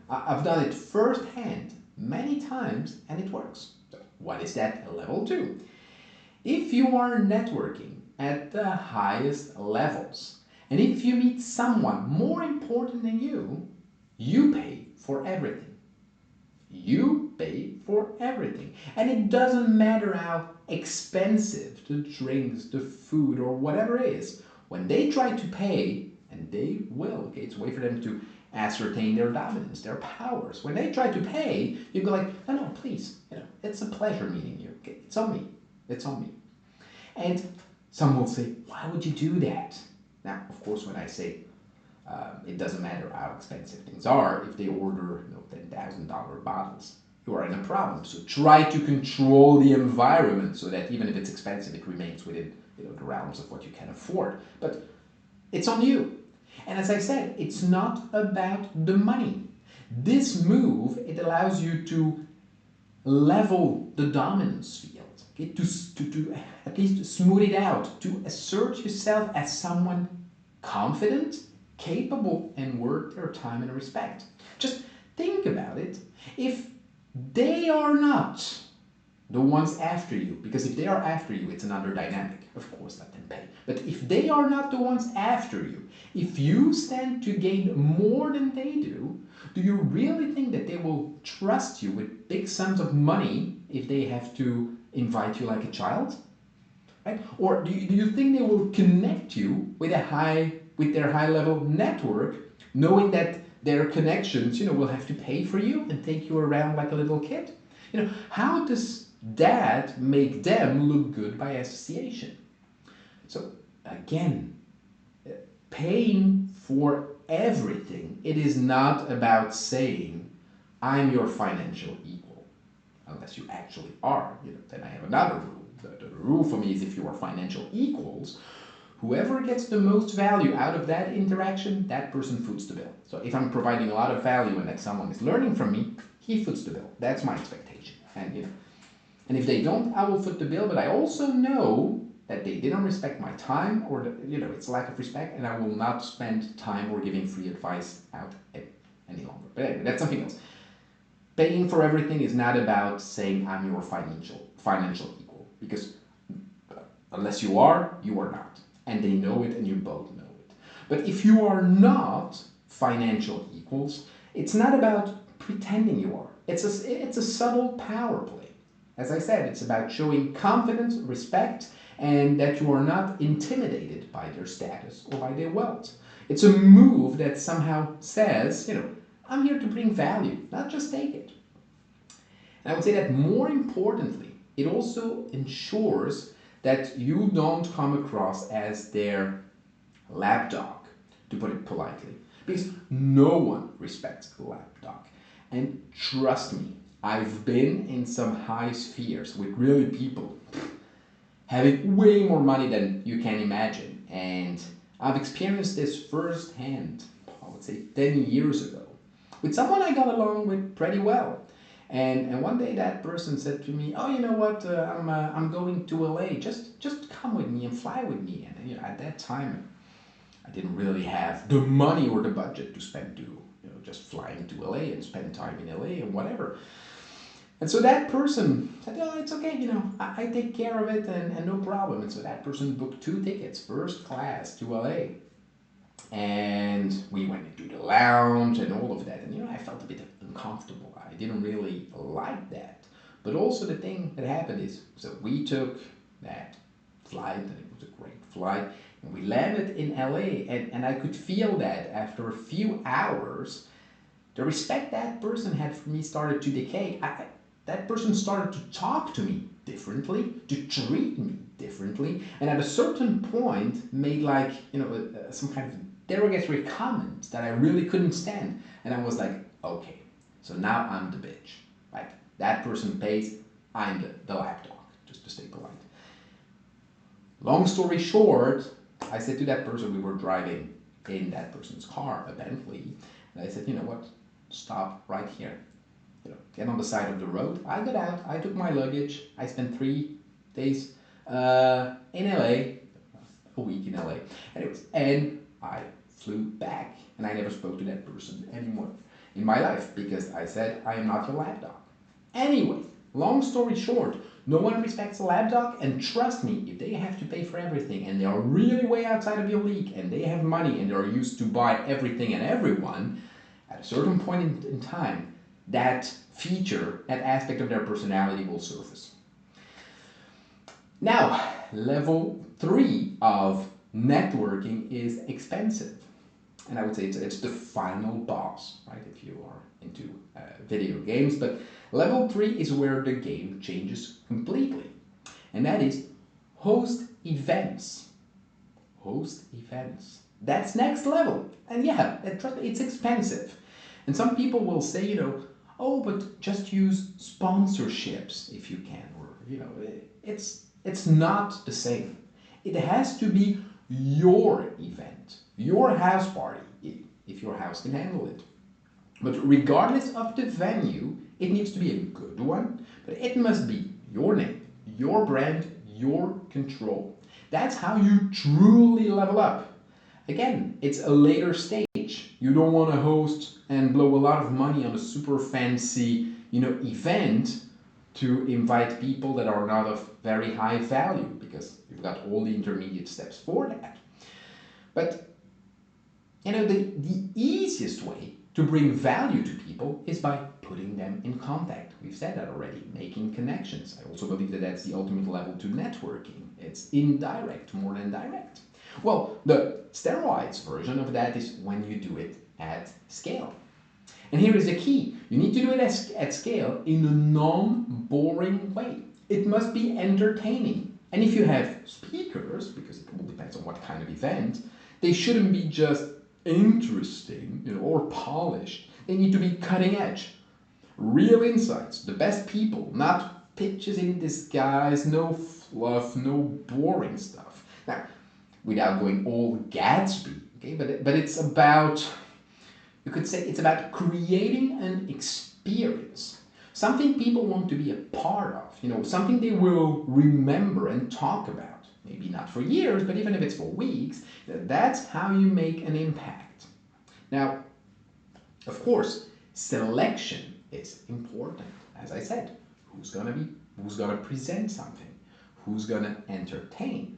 I've done it firsthand many times, and it works. So what is that? Level 2. If you are networking at the highest levels, and if you meet someone more important than you pay for everything. You pay for everything. And it doesn't matter how expensive the drinks, the food, or whatever it is. When they try to pay, and they will, okay, it's a way for them to ascertain their dominance, their powers. When they try to pay, you go like, no, please, it's a pleasure meeting you. Okay, it's on me. It's on me. And some will say, why would you do that? Now, of course, when I say it doesn't matter how expensive things are, if they order $10,000 bottles, you are in a problem. So try to control the environment so that even if it's expensive, it remains within the realms of what you can afford. But it's on you. And as I said, it's not about the money. This move, it allows you to level the dominance field, okay? to at least smooth it out, to assert yourself as someone confident, capable, and worth their time and respect. Just think about it. If they are not the ones after you, because if they are after you, it's another dynamic. Of course, let them pay. But if they are not the ones after you, if you stand to gain more than they do you really think that they will trust you with big sums of money if they have to invite you like a child? Right? Or do you think they will connect you with their high level network, knowing that their connections, will have to pay for you and take you around like a little kid? How does that make them look good by association? So again, paying for everything. It is not about saying, I'm your financial equal. Unless you actually are, then I have another rule. The rule for me is if you are financial equals, whoever gets the most value out of that interaction, that person foots the bill. So if I'm providing a lot of value and that someone is learning from me, he foots the bill. That's my expectation. And if they don't, I will foot the bill, but I also know that they didn't respect my time, or it's lack of respect, and I will not spend time or giving free advice out any longer. But anyway, that's something else. Paying for everything is not about saying I'm your financial equal, because unless you are not, and they know it, and you both know it. But if you are not financial equals, it's not about pretending you are. It's a subtle power play. As I said, it's about showing confidence, respect, and that you are not intimidated by their status or by their wealth. It's a move that somehow says, I'm here to bring value, not just take it. And I would say that more importantly, it also ensures that you don't come across as their lapdog, to put it politely, because no one respects the lapdog. And trust me, I've been in some high spheres with really people having way more money than you can imagine. And I've experienced this firsthand, I would say 10 years ago, with someone I got along with pretty well. And one day that person said to me, oh, you know what, I'm going to LA, just come with me and fly with me. And at that time, I didn't really have the money or the budget to spend to, just flying to LA and spend time in LA and whatever. And so that person said, oh, it's okay, I take care of it and no problem. And so that person booked 2 tickets, first class to LA. And we went into the lounge and all of that. And, I felt a bit uncomfortable. I didn't really like that. But also the thing that happened is, so we took that flight, and it was a great flight, and we landed in LA, and I could feel that after a few hours, the respect that person had for me started to decay. That person started to talk to me differently, to treat me differently, and at a certain point made like, some kind of derogatory comments that I really couldn't stand. And I was like, okay, so now I'm the bitch. Right? That person pays, I'm the lapdog, just to stay polite. Long story short, I said to that person, we were driving in that person's car, a Bentley, and I said, you know what, stop right here. Get on the side of the road. I got out, I took my luggage, I spent 3 days in LA, a week in LA. Anyways, and I flew back, and I never spoke to that person anymore in my life because I said, I am not your lapdog. Anyway, long story short, no one respects a lapdog, and trust me, if they have to pay for everything and they are really way outside of your league and they have money and they're used to buy everything and everyone, at a certain point in time, that feature, that aspect of their personality will surface. Now, level 3 of networking is expensive. And I would say it's the final boss, right, if you are into video games. But level 3 is where the game changes completely. And that is host events. Host events. That's next level. And yeah, trust me, it's expensive. And some people will say, oh, but just use sponsorships if you can. Or, it's not the same. It has to be your event, your house party, if your house can handle it. But regardless of the venue, it needs to be a good one, but it must be your name, your brand, your control. That's how you truly level up. Again, it's a later stage. You don't want to host and blow a lot of money on a super fancy, event to invite people that are not of very high value, because you've got all the intermediate steps for that. But the easiest way to bring value to people is by putting them in contact. We've said that already, making connections. I also believe that that's the ultimate level to networking. It's indirect more than direct. Well, the steroids version of that is when you do it at scale. And here is the key. You need to do it at scale in a non-boring way. It must be entertaining. And if you have speakers, because it all depends on what kind of event, they shouldn't be just interesting, or polished. They need to be cutting edge. Real insights, the best people, not pitches in disguise, no fluff, no boring stuff. Now, without going all Gatsby, okay, but it's about, you could say it's about creating an experience. Something people want to be a part of, something they will remember and talk about. Maybe not for years, but even if it's for weeks, that's how you make an impact. Now, of course, selection is important. As I said, who's gonna present something? Who's gonna entertain?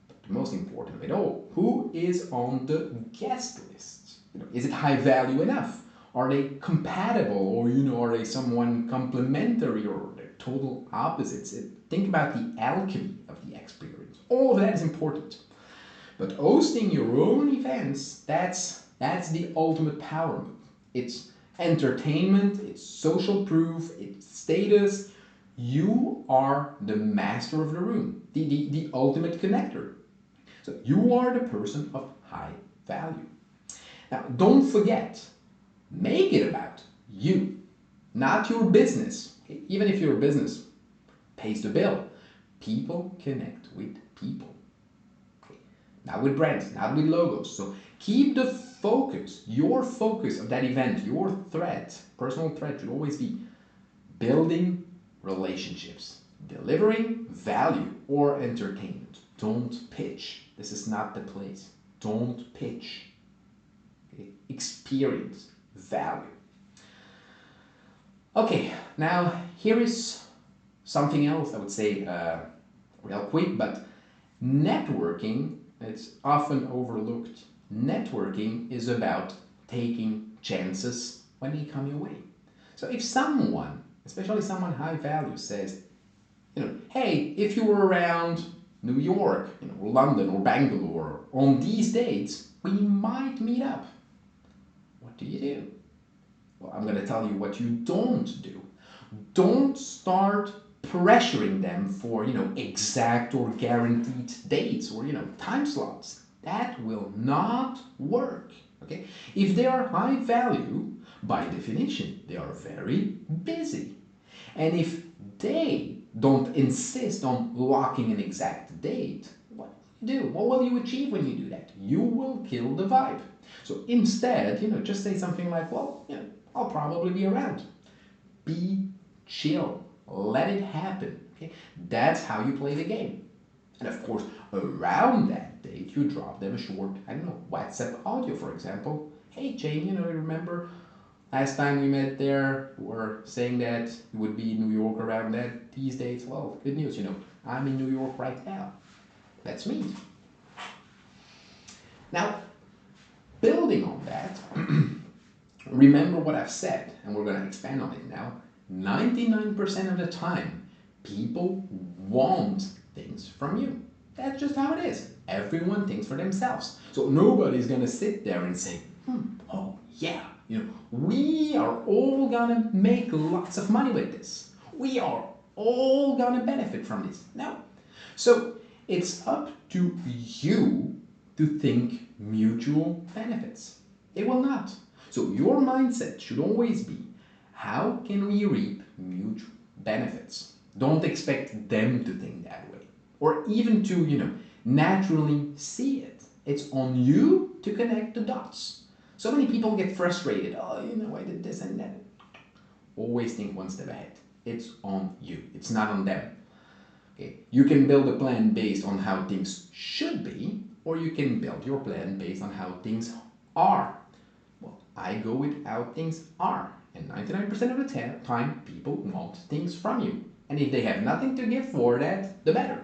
But the most important of it all, who is on the guest list? Is it high value enough? Are they compatible, or are they someone complementary, or they're total opposites? Think about the alchemy of the experience. All of that is important. But hosting your own events, that's the ultimate power move. It's entertainment, it's social proof, it's status. You are the master of the room, the ultimate connector. So you are the person of high value. Now, don't forget, make it about you, not your business. Okay? Even if your business pays the bill, people connect with people. Okay? Not with brands, not with logos. So keep the focus, your focus of that event, your thread, personal thread should always be building relationships, delivering value or entertainment. Don't pitch. This is not the place. Don't pitch. Okay? Experience value. Okay, now here is something else I would say real quick, but networking, it's often overlooked networking is about taking chances when they come your way. So if someone, especially someone high value, says, hey, if you were around New York, or London or Bangalore on these dates, we might meet up. What do? Well, I'm going to tell you what you don't do. Don't start pressuring them for, exact or guaranteed dates or, time slots. That will not work. Okay? If they are high value, by definition, they are very busy. And if they don't insist on locking an exact date, what will you do? What will you achieve when you do that? You will kill the vibe. So instead, just say something like, well, I'll probably be around. Be chill. Let it happen. Okay? That's how you play the game. And of course, around that date, you drop them a short, WhatsApp audio, for example. Hey, Jane, you remember last time we met there, we were saying that you would be in New York around these dates. Well, good news, I'm in New York right now. Let's meet. Now, building on that, remember what I've said, and we're going to expand on it now. 99% of the time, people want things from you. That's just how it is. Everyone thinks for themselves. So nobody's going to sit there and say, oh yeah, we are all going to make lots of money with this. We are all going to benefit from this. No. So it's up to you to think mutual benefits. They will not. So your mindset should always be, how can we reap mutual benefits? Don't expect them to think that way, or even to, naturally see it. It's on you to connect the dots. So many people get frustrated. Oh, I did this and that. Always think one step ahead. It's on you. It's not on them. Okay? You can build a plan based on how things should be, or you can build your plan based on how things are. Well, I go with how things are. And 99% of the time, people want things from you. And if they have nothing to give for that, the better.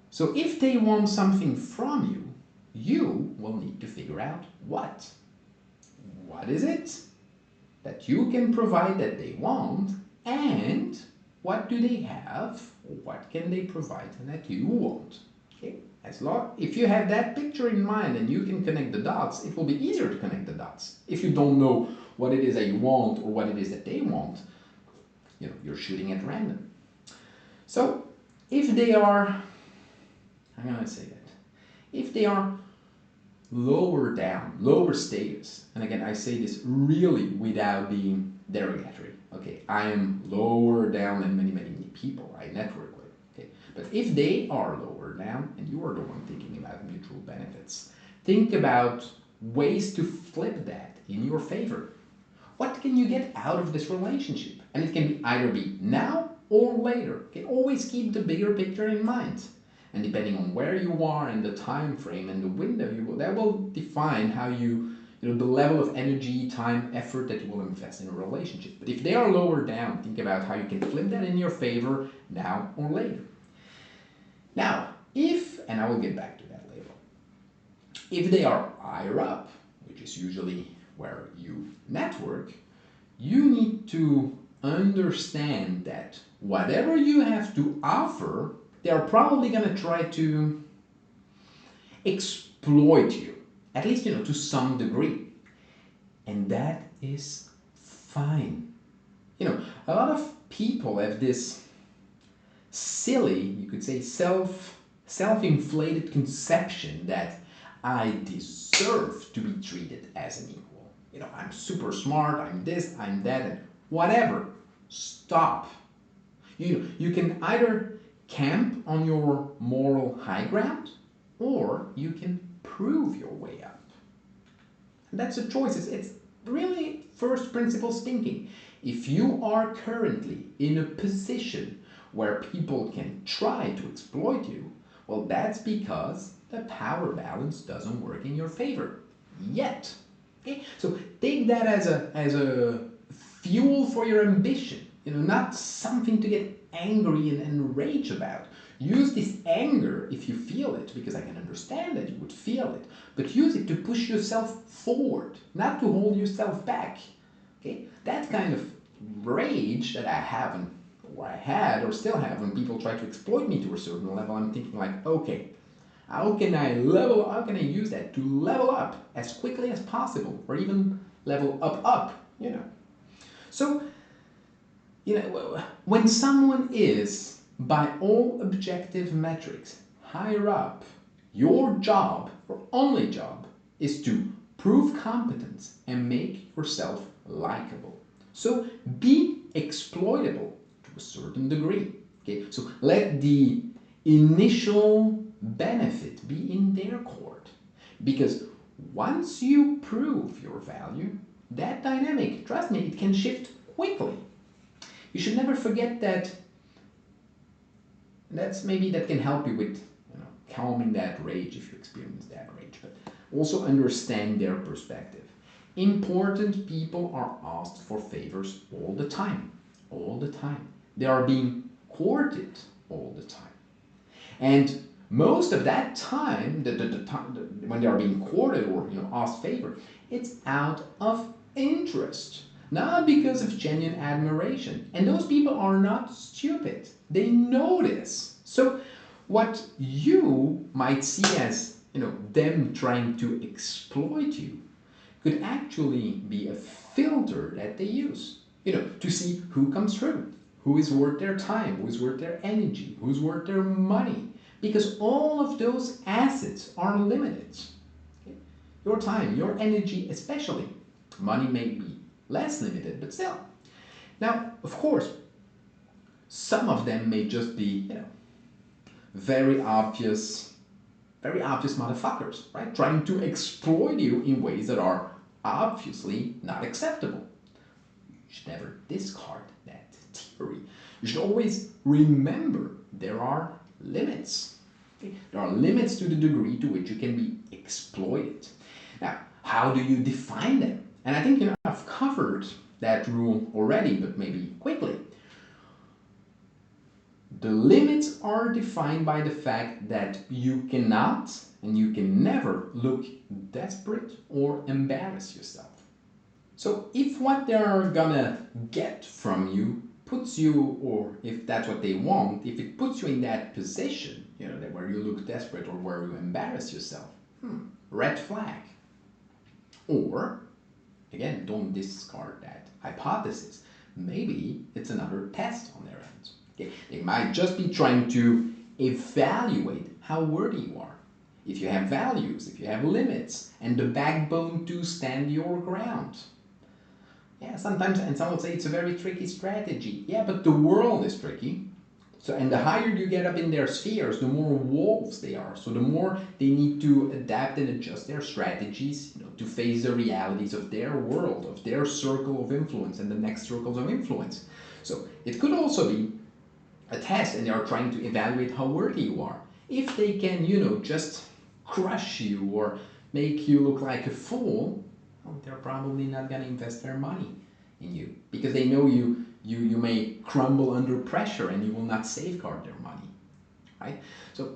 So if they want something from you, you will need to figure out what. What is it that you can provide that they want, and what do they have, or what can they provide that you want? Okay? If you have that picture in mind and you can connect the dots, it will be easier to connect the dots. If you don't know what it is that you want or what it is that they want, you're shooting at random. So if they are, how can I say that? If they are lower down, lower status, and again, I say this really without being derogatory. Okay, I am lower down than many people I network with. Okay, but if they are lower down and you are the one thinking about mutual benefits, think about ways to flip that in your favor. What can you get out of this relationship? And it can either be now or later. Okay, always keep the bigger picture in mind. And depending on where you are and the time frame and the window that will define how the level of energy, time, effort that you will invest in a relationship. But if they are lower down, think about how you can flip that in your favor now or later. Now, and I will get back to that later, if they are higher up, which is usually where you network, you need to understand that whatever you have to offer, they're probably going to try to exploit you, at least, to some degree. And that is fine. A lot of people have this silly, you could say, self-inflated conception that I deserve to be treated as an equal. I'm super smart, I'm this, I'm that, and whatever. Stop. You can either camp on your moral high ground, or you can prove your way up. And that's a choice. It's really first principles thinking. If you are currently in a position where people can try to exploit you, well, that's because the power balance doesn't work in your favor yet. Okay? So take that as a fuel for your ambition. Not something to get angry and rage about. Use this anger if you feel it, because I can understand that you would feel it, but use it to push yourself forward, not to hold yourself back. Okay? That kind of rage that I haven't, or I had, or still have, when people try to exploit me to a certain level, I'm thinking like, okay, how can I use that to level up as quickly as possible, or even level up, you know? So, you know, when someone is, by all objective metrics, higher up, your job, or only job, is to prove competence and make yourself likable. So be exploitable to a certain degree. Okay, so let the initial benefit be in their court, because once you prove your value, that dynamic, trust me, it can shift quickly. You should never forget that. That can help you with, you know, calming that rage if you experience that rage, but also understand their perspective. Important people are asked for favors all the time. All the time. They are being courted all the time. And most of that time, when they are being courted or, you know, asked favor, it's out of interest, not because of genuine admiration. And those people are not stupid. They know this. So what you might see as, you know, them trying to exploit you could actually be a filter that they use, you know, to see who comes through, who is worth their time, who is worth their energy, who's worth their money. Because all of those assets are limited. Okay? Your time, your energy especially. Money may be less limited, but still. Now, of course, some of them may just be, you know, very obvious motherfuckers, right? Trying to exploit you in ways that are obviously not acceptable. You should never discard that theory. You should always remember there are limits. Okay? There are limits to the degree to which you can be exploited. Now, how do you define them? And I think, you know, I've covered that rule already, but maybe quickly. The limits are defined by the fact that you cannot and you can never look desperate or embarrass yourself. So if what they're gonna get from you puts you, or if that's what they want, if it puts you in that position, you know, that where you look desperate or where you embarrass yourself, red flag. Or, again, don't discard that hypothesis. Maybe it's another test on their end. Okay? They might just be trying to evaluate how worthy you are. If you have values, if you have limits, and the backbone to stand your ground. Yeah, sometimes, and some would say it's a very tricky strategy. Yeah, but the world is tricky. So, and the higher you get up in their spheres, the more wolves they are. So the more they need to adapt and adjust their strategies, you know, to face the realities of their world, of their circle of influence and the next circles of influence. So it could also be a test, and they are trying to evaluate how worthy you are. If they can, you know, just crush you or make you look like a fool, well, they're probably not going to invest their money in you, because they know you may crumble under pressure and you will not safeguard their money, right? So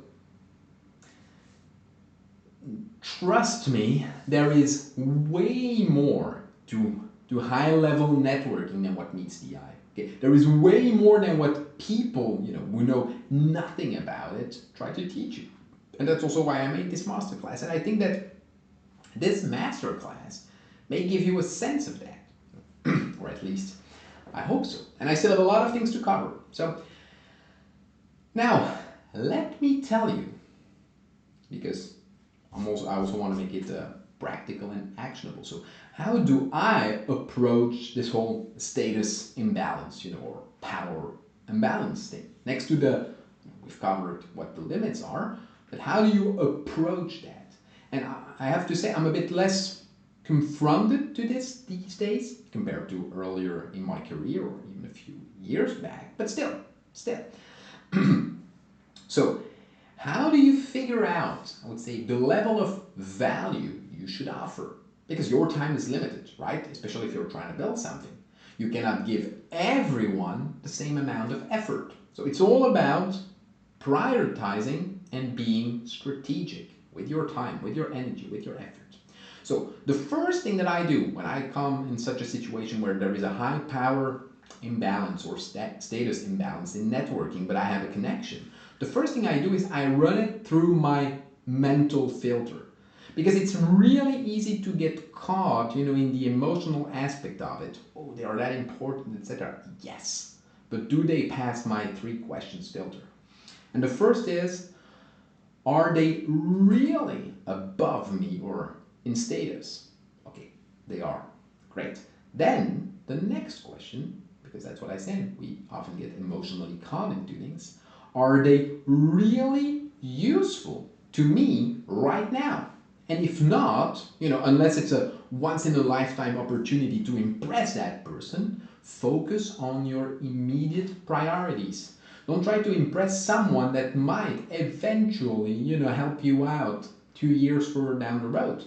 trust me, there is way more to high-level networking than what meets the eye. Okay? There is way more than what people, you know, who know nothing about it try to teach you. And that's also why I made this masterclass. And I think that this masterclass may give you a sense of that, or at least I hope so. And I still have a lot of things to cover. So now, let me tell you, because I also want to make it practical and actionable. So how do I approach this whole status imbalance, you know, or power imbalance thing? Next to we've covered what the limits are, but how do you approach that? And I have to say, I'm a bit less confronted to this these days compared to earlier in my career or even a few years back, but still. So how do you figure out, I would say, the level of value you should offer? Because your time is limited, right? Especially if you're trying to build something. You cannot give everyone the same amount of effort. So it's all about prioritizing and being strategic with your time, with your energy, with your effort. So the first thing that I do when I come in such a situation where there is a high power imbalance or status imbalance in networking, but I have a connection, the first thing I do is I run it through my mental filter. Because it's really easy to get caught, in the emotional aspect of it. Oh, they are that important, etc. Yes, but do they pass my 3 questions filter? And the first is, are they really above me or in status? Okay, they are. Great. Then the next question, because that's what I said, we often get emotionally caught into things. Are they really useful to me right now? And if not, unless it's a once-in-a-lifetime opportunity to impress that person, focus on your immediate priorities. Don't try to impress someone that might eventually, help you out 2 years further down the road.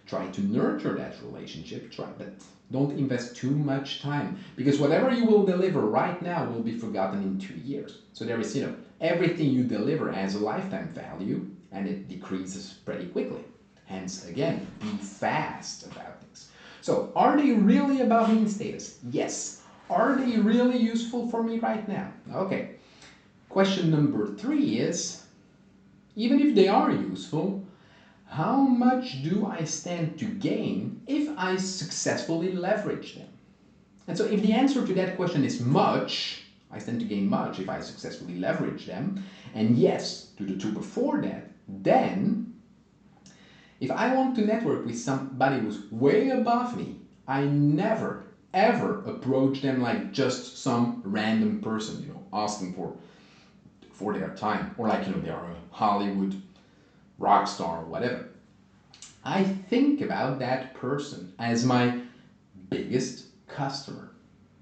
Try to nurture that relationship, but don't invest too much time, because whatever you will deliver right now will be forgotten in 2 years. So there is, everything you deliver has a lifetime value, and it decreases pretty quickly. Hence, again, be fast about things. So, are they really above me in status? Yes. Are they really useful for me right now? Okay. Question number 3 is, even if they are useful, how much do I stand to gain if I successfully leverage them? And so if the answer to that question is much, I stand to gain much if I successfully leverage them, and yes to the 2 before that, then if I want to network with somebody who's way above me, I never, ever approach them like just some random person, asking for their time, or like, they are a Hollywood rock star or whatever. I think about that person as my biggest customer.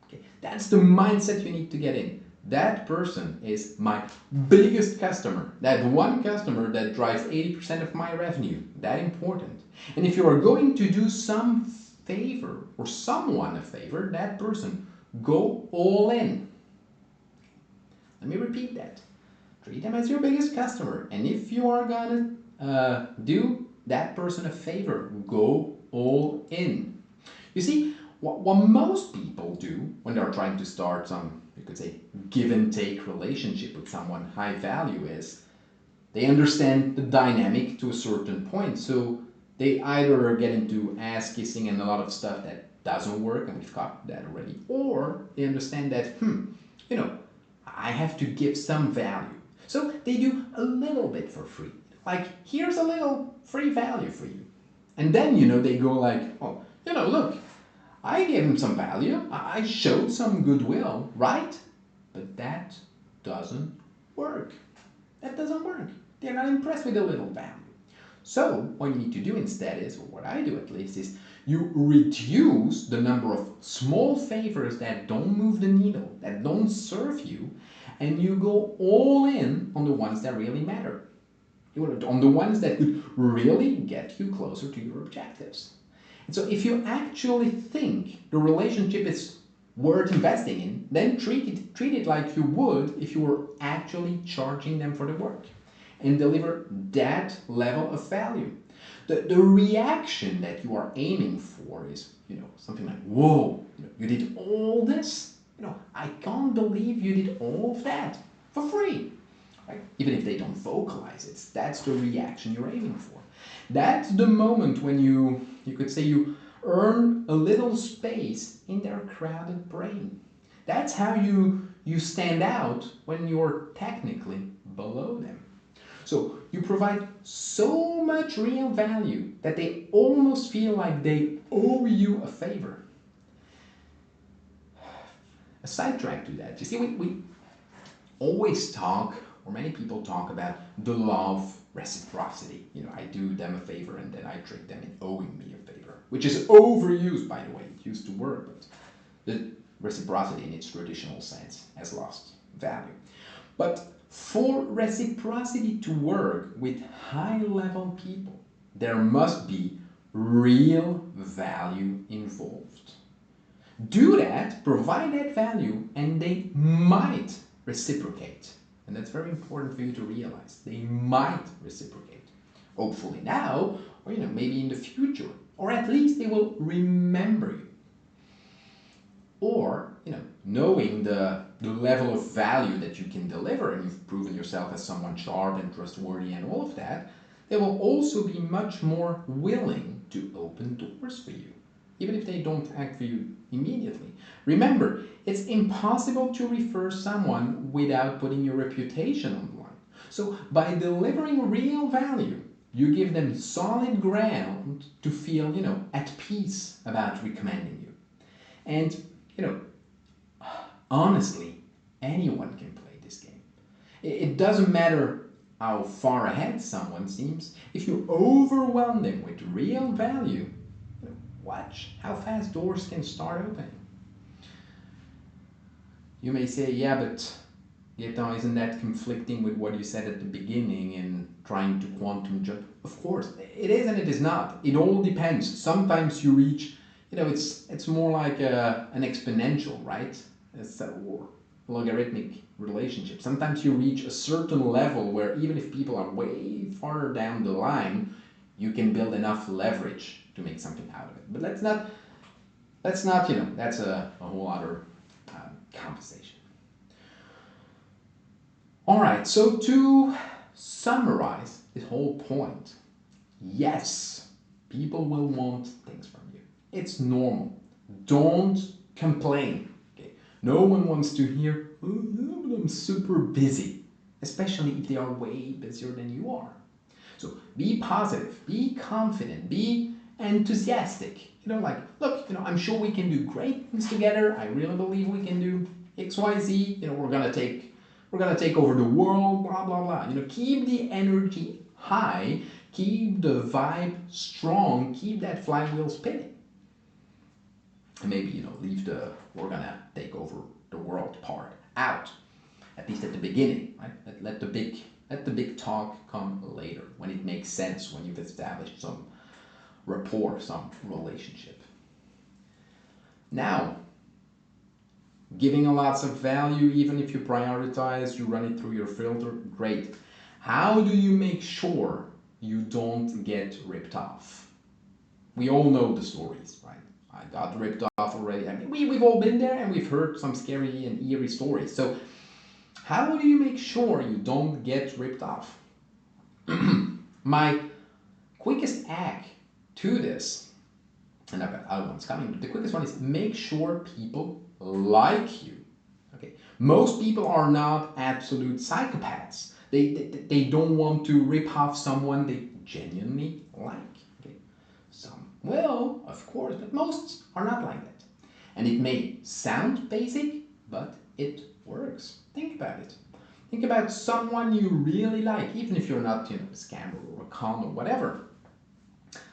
Okay? That's the mindset you need to get in. That person is my biggest customer. That one customer that drives 80% of my revenue. That important. And if you are going to do some favor or someone a favor, that person, go all in. Let me repeat that. Treat them as your biggest customer. And if you are gonna do that person a favor, go all in. You see, what most people do when they're trying to start some, you could say, give and take relationship with someone high value is they understand the dynamic to a certain point. So they either get into ass kissing and a lot of stuff that doesn't work, and we've got that already, or they understand that, I have to give some value. So they do a little bit for free. Like, here's a little free value for you. And then, they go like, oh, look, I gave him some value. I showed some goodwill, right? But that doesn't work. That doesn't work. They're not impressed with a little value. So what you need to do instead is, or what I do at least, is you reduce the number of small favors that don't move the needle, that don't serve you, and you go all in on the ones that really matter. On the ones that could really get you closer to your objectives. And so if you actually think the relationship is worth investing in, then treat it like you would if you were actually charging them for the work, and deliver that level of value. The reaction that you are aiming for is, something like, whoa, you did all this? I can't believe you did all of that for free. Right? Even if they don't vocalize it, that's the reaction you're aiming for. That's the moment when you could say you earn a little space in their crowded brain. That's how you stand out when you're technically below them. So you provide so much real value that they almost feel like they owe you a favor. A sidetrack to that, you see, we always talk, or many people talk about the law of reciprocity. I do them a favor and then I trick them in owing me a favor, which is overused, by the way. It used to work, but the reciprocity in its traditional sense has lost value. But for reciprocity to work with high-level people, there must be real value involved. Do that, provide that value, and they might reciprocate. And that's very important for you to realize. They might reciprocate. Hopefully now, or maybe in the future. Or at least they will remember you. Or, knowing the level of value that you can deliver, and you've proven yourself as someone sharp and trustworthy and all of that, they will also be much more willing to open doors for you, even if they don't act for you immediately. Remember, it's impossible to refer someone without putting your reputation on the line. So by delivering real value, you give them solid ground to feel, at peace about recommending you. And, honestly, anyone can play this game. It doesn't matter how far ahead someone seems. If you overwhelm them with real value, watch how fast doors can start opening. You may say, yeah, but Gaetan, isn't that conflicting with what you said at the beginning in trying to quantum jump? Of course, it is and it is not. It all depends. Sometimes you reach, it's more like an exponential, right? It's a logarithmic relationship. Sometimes you reach a certain level where even if people are way farther down the line, you can build enough leverage to make something out of it. But that's not, that's a whole other conversation. All right, so to summarize this whole point, yes, people will want things from you. It's normal. Don't complain. Okay? No one wants to hear, oh, yeah, but I'm super busy, especially if they are way busier than you are. So be positive, be confident, be enthusiastic. Look, I'm sure we can do great things together. I really believe we can do X, Y, Z. We're gonna take over the world. Blah blah blah. Keep the energy high, keep the vibe strong, keep that flywheel spinning. And maybe leave the "we're gonna take over the world" part out, at least at the beginning, right? Let the big talk come later, when it makes sense, when you've established some rapport, some relationship. Now, giving a lots of value, even if you prioritize, you run it through your filter, great. How do you make sure you don't get ripped off? We all know the stories, right? I got ripped off already. I mean, we've all been there, and we've heard some scary and eerie stories. So how do you make sure you don't get ripped off? My quickest hack to this, and I've got other ones coming, but the quickest one is make sure people like you. Okay, most people are not absolute psychopaths. They don't want to rip off someone they genuinely like. Okay, some will, of course, but most are not like that. And it may sound basic, but it works. Think about it. Think about someone you really like, even if you're not, a scammer or a con or whatever.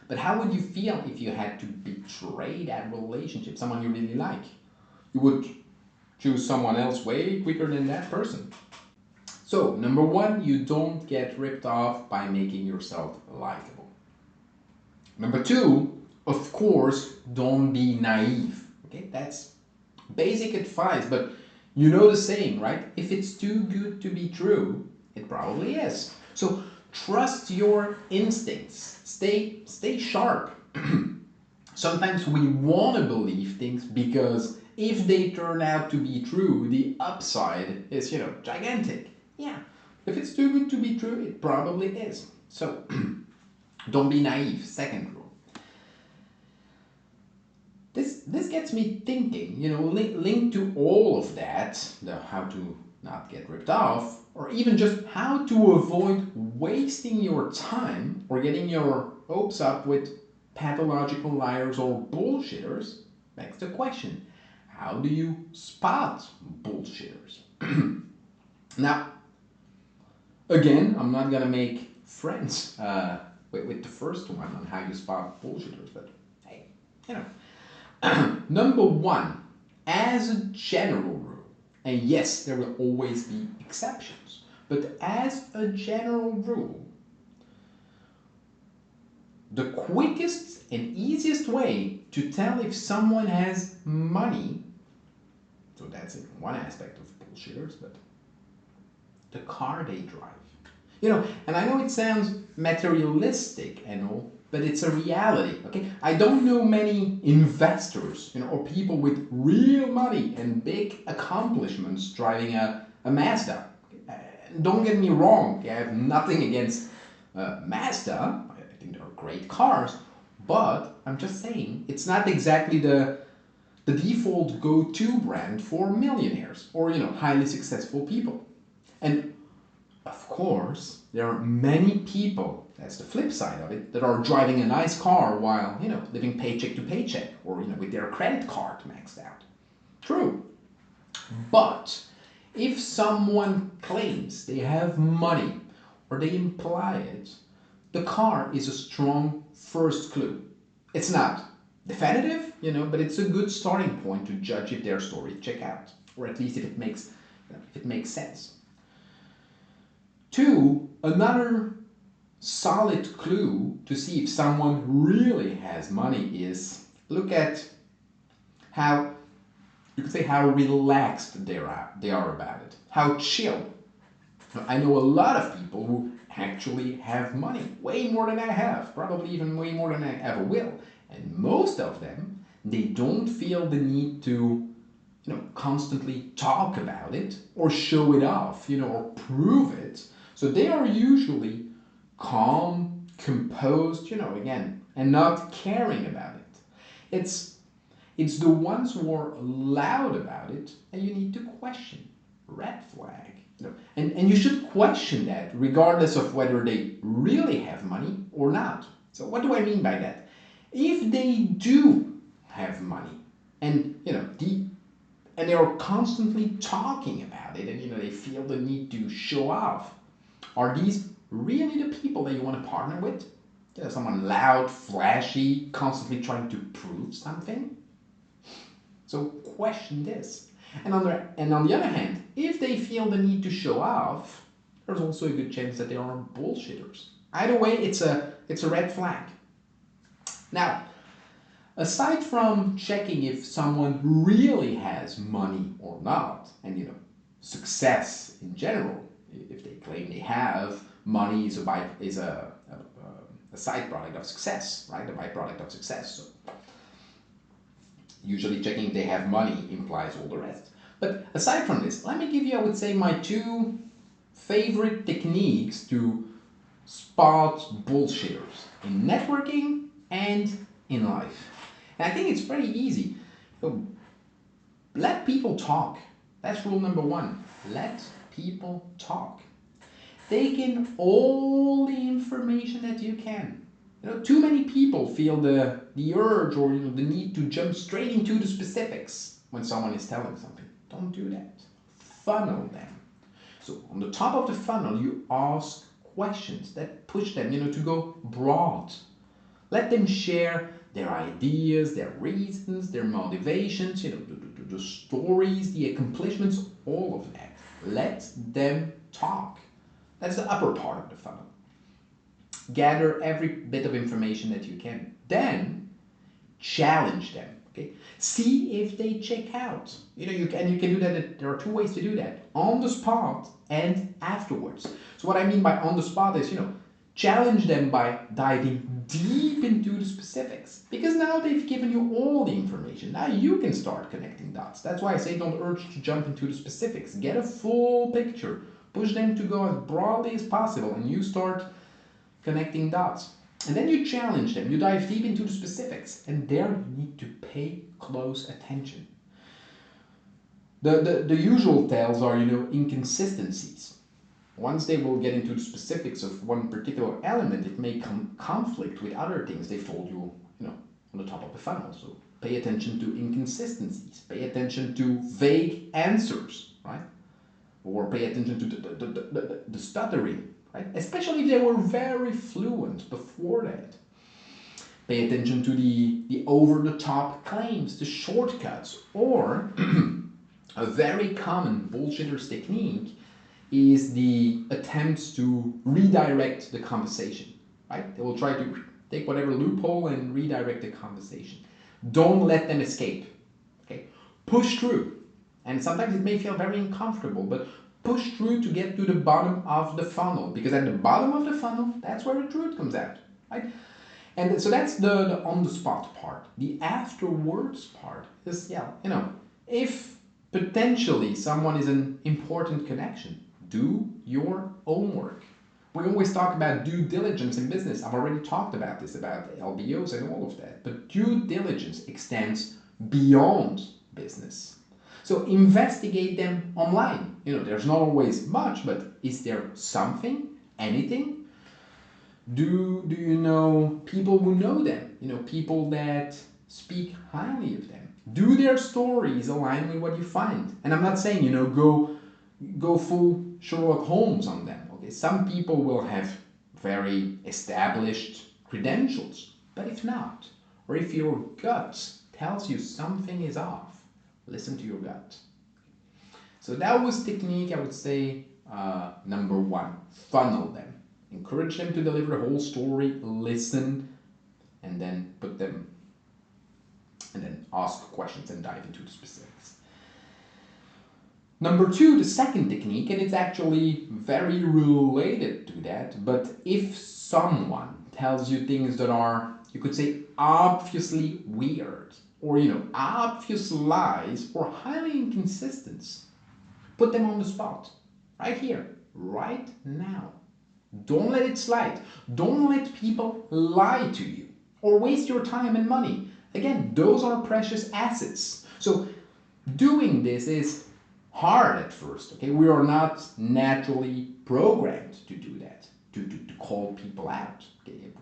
But how would you feel if you had to betray that relationship, someone you really like? You would choose someone else way quicker than that person. So, number one, you don't get ripped off by making yourself likable. Number two, of course, don't be naive. Okay, that's basic advice, but you know the saying, right? If it's too good to be true, it probably is. So trust your instincts. Stay sharp. Sometimes we want to believe things because if they turn out to be true, the upside is, gigantic. Yeah, if it's too good to be true, it probably is. So don't be naive. Second rule. This gets me thinking, linked to all of that, the how to not get ripped off, or even just how to avoid wasting your time or getting your hopes up with pathological liars or bullshitters, begs the question, how do you spot bullshitters? Now, again, I'm not going to make friends with the first one on how you spot bullshitters, but hey, Number one, as a general rule, and yes, there will always be exceptions, but as a general rule, the quickest and easiest way to tell if someone has money, so that's one aspect of bullshitters, but the car they drive. You know, and I know it sounds materialistic and all, but it's a reality, okay? I don't know many investors, you know, or people with real money and big accomplishments driving a Mazda. Don't get me wrong, I have nothing against Mazda. I think they're great cars, but I'm just saying it's not exactly the default go-to brand for millionaires or, you know, highly successful people. And of course, there are many people, that's the flip side of it, that are driving a nice car while, you know, living paycheck to paycheck or, you know, with their credit card maxed out. True. But if someone claims they have money or they imply it, the car is a strong first clue. It's not definitive, you know, but it's a good starting point to judge if their story check out, or at least if it makes sense. 2, another solid clue to see if someone really has money is look at how, you could say, how relaxed they are about it, how chill. I know a lot of people who actually have money, way more than I have, probably even way more than I ever will. And most of them, they don't feel the need to, you know, constantly talk about it or show it off, you know, or prove it. So they are usually calm, composed, you know, again, and not caring about it. It's the ones who are loud about it and you need to question. Red flag. You know, and you should question that regardless of whether they really have money or not. So what do I mean by that? If they do have money and, you know, and they are constantly talking about it and, you know, they feel the need to show off, are these really the people that you want to partner with? You know, someone loud, flashy, constantly trying to prove something? So question this. And on the other hand, if they feel the need to show off, there's also a good chance that they are bullshitters. Either way, it's a red flag. Now, aside from checking if someone really has money or not, and, you know, success in general, if they claim they have money is a side product of success, right? A byproduct of success. So usually checking if they have money implies all the rest. But aside from this, let me give you, I would say, my 2 favorite techniques to spot bullshitters in networking and in life. And I think it's pretty easy. So let people talk. That's rule number 1. Let people talk. Take in all the information that you can. You know, too many people feel the urge or, you know, the need to jump straight into the specifics when someone is telling something. Don't do that. Funnel them. So on the top of the funnel, you ask questions that push them, you know, to go broad. Let them share their ideas, their reasons, their motivations, you know, the stories, the accomplishments, all of that. Let them talk. That's the upper part of the funnel. Gather every bit of information that you can. Then challenge them. Okay? See if they check out. You know, you can do that. There are 2 ways to do that: on the spot and afterwards. So what I mean by on the spot is, you know, challenge them by diving deep into the specifics, because now they've given you all the information. Now you can start connecting dots. That's why I say don't urge to jump into the specifics. Get a full picture. Push them to go as broadly as possible, and you start connecting dots. And then you challenge them. You dive deep into the specifics, and there you need to pay close attention. The usual tells are, you know, inconsistencies. Once they will get into the specifics of one particular element, it may conflict with other things they've told you, you know, on the top of the funnel. So pay attention to inconsistencies. Pay attention to vague answers, right? Or pay attention to the stuttering, right? Especially if they were very fluent before that. Pay attention to the over-the-top claims, the shortcuts, or a very common bullshitters technique is the attempts to redirect the conversation, right? They will try to take whatever loophole and redirect the conversation. Don't let them escape, okay? Push through. And sometimes it may feel very uncomfortable, but push through to get to the bottom of the funnel, because at the bottom of the funnel, that's where the truth comes out, right? And so that's the on-the-spot part. The afterwards part is, yeah, you know, if potentially someone is an important connection, do your homework. We always talk about due diligence in business. I've already talked about this, about LBOs and all of that. But due diligence extends beyond business. So investigate them online. You know, there's not always much, but is there something, anything? Do you know people who know them? You know, people that speak highly of them. Do their stories align with what you find? And I'm not saying, you know, go full Sherlock Holmes on them. Okay, some people will have very established credentials, but if not, or if your gut tells you something is off, listen to your gut. So that was technique, I would say, number one. Funnel them. Encourage them to deliver the whole story, listen, and then put them, and then ask questions and dive into the specifics. Number two, the second technique, and it's actually very related to that, but if someone tells you things that are, you could say, obviously weird, or, you know, obvious lies, or highly inconsistent, put them on the spot, right here, right now. Don't let it slide. Don't let people lie to you or waste your time and money. Again, those are precious assets. So doing this is hard at first, okay? We are not naturally programmed to do that, to call people out. Okay?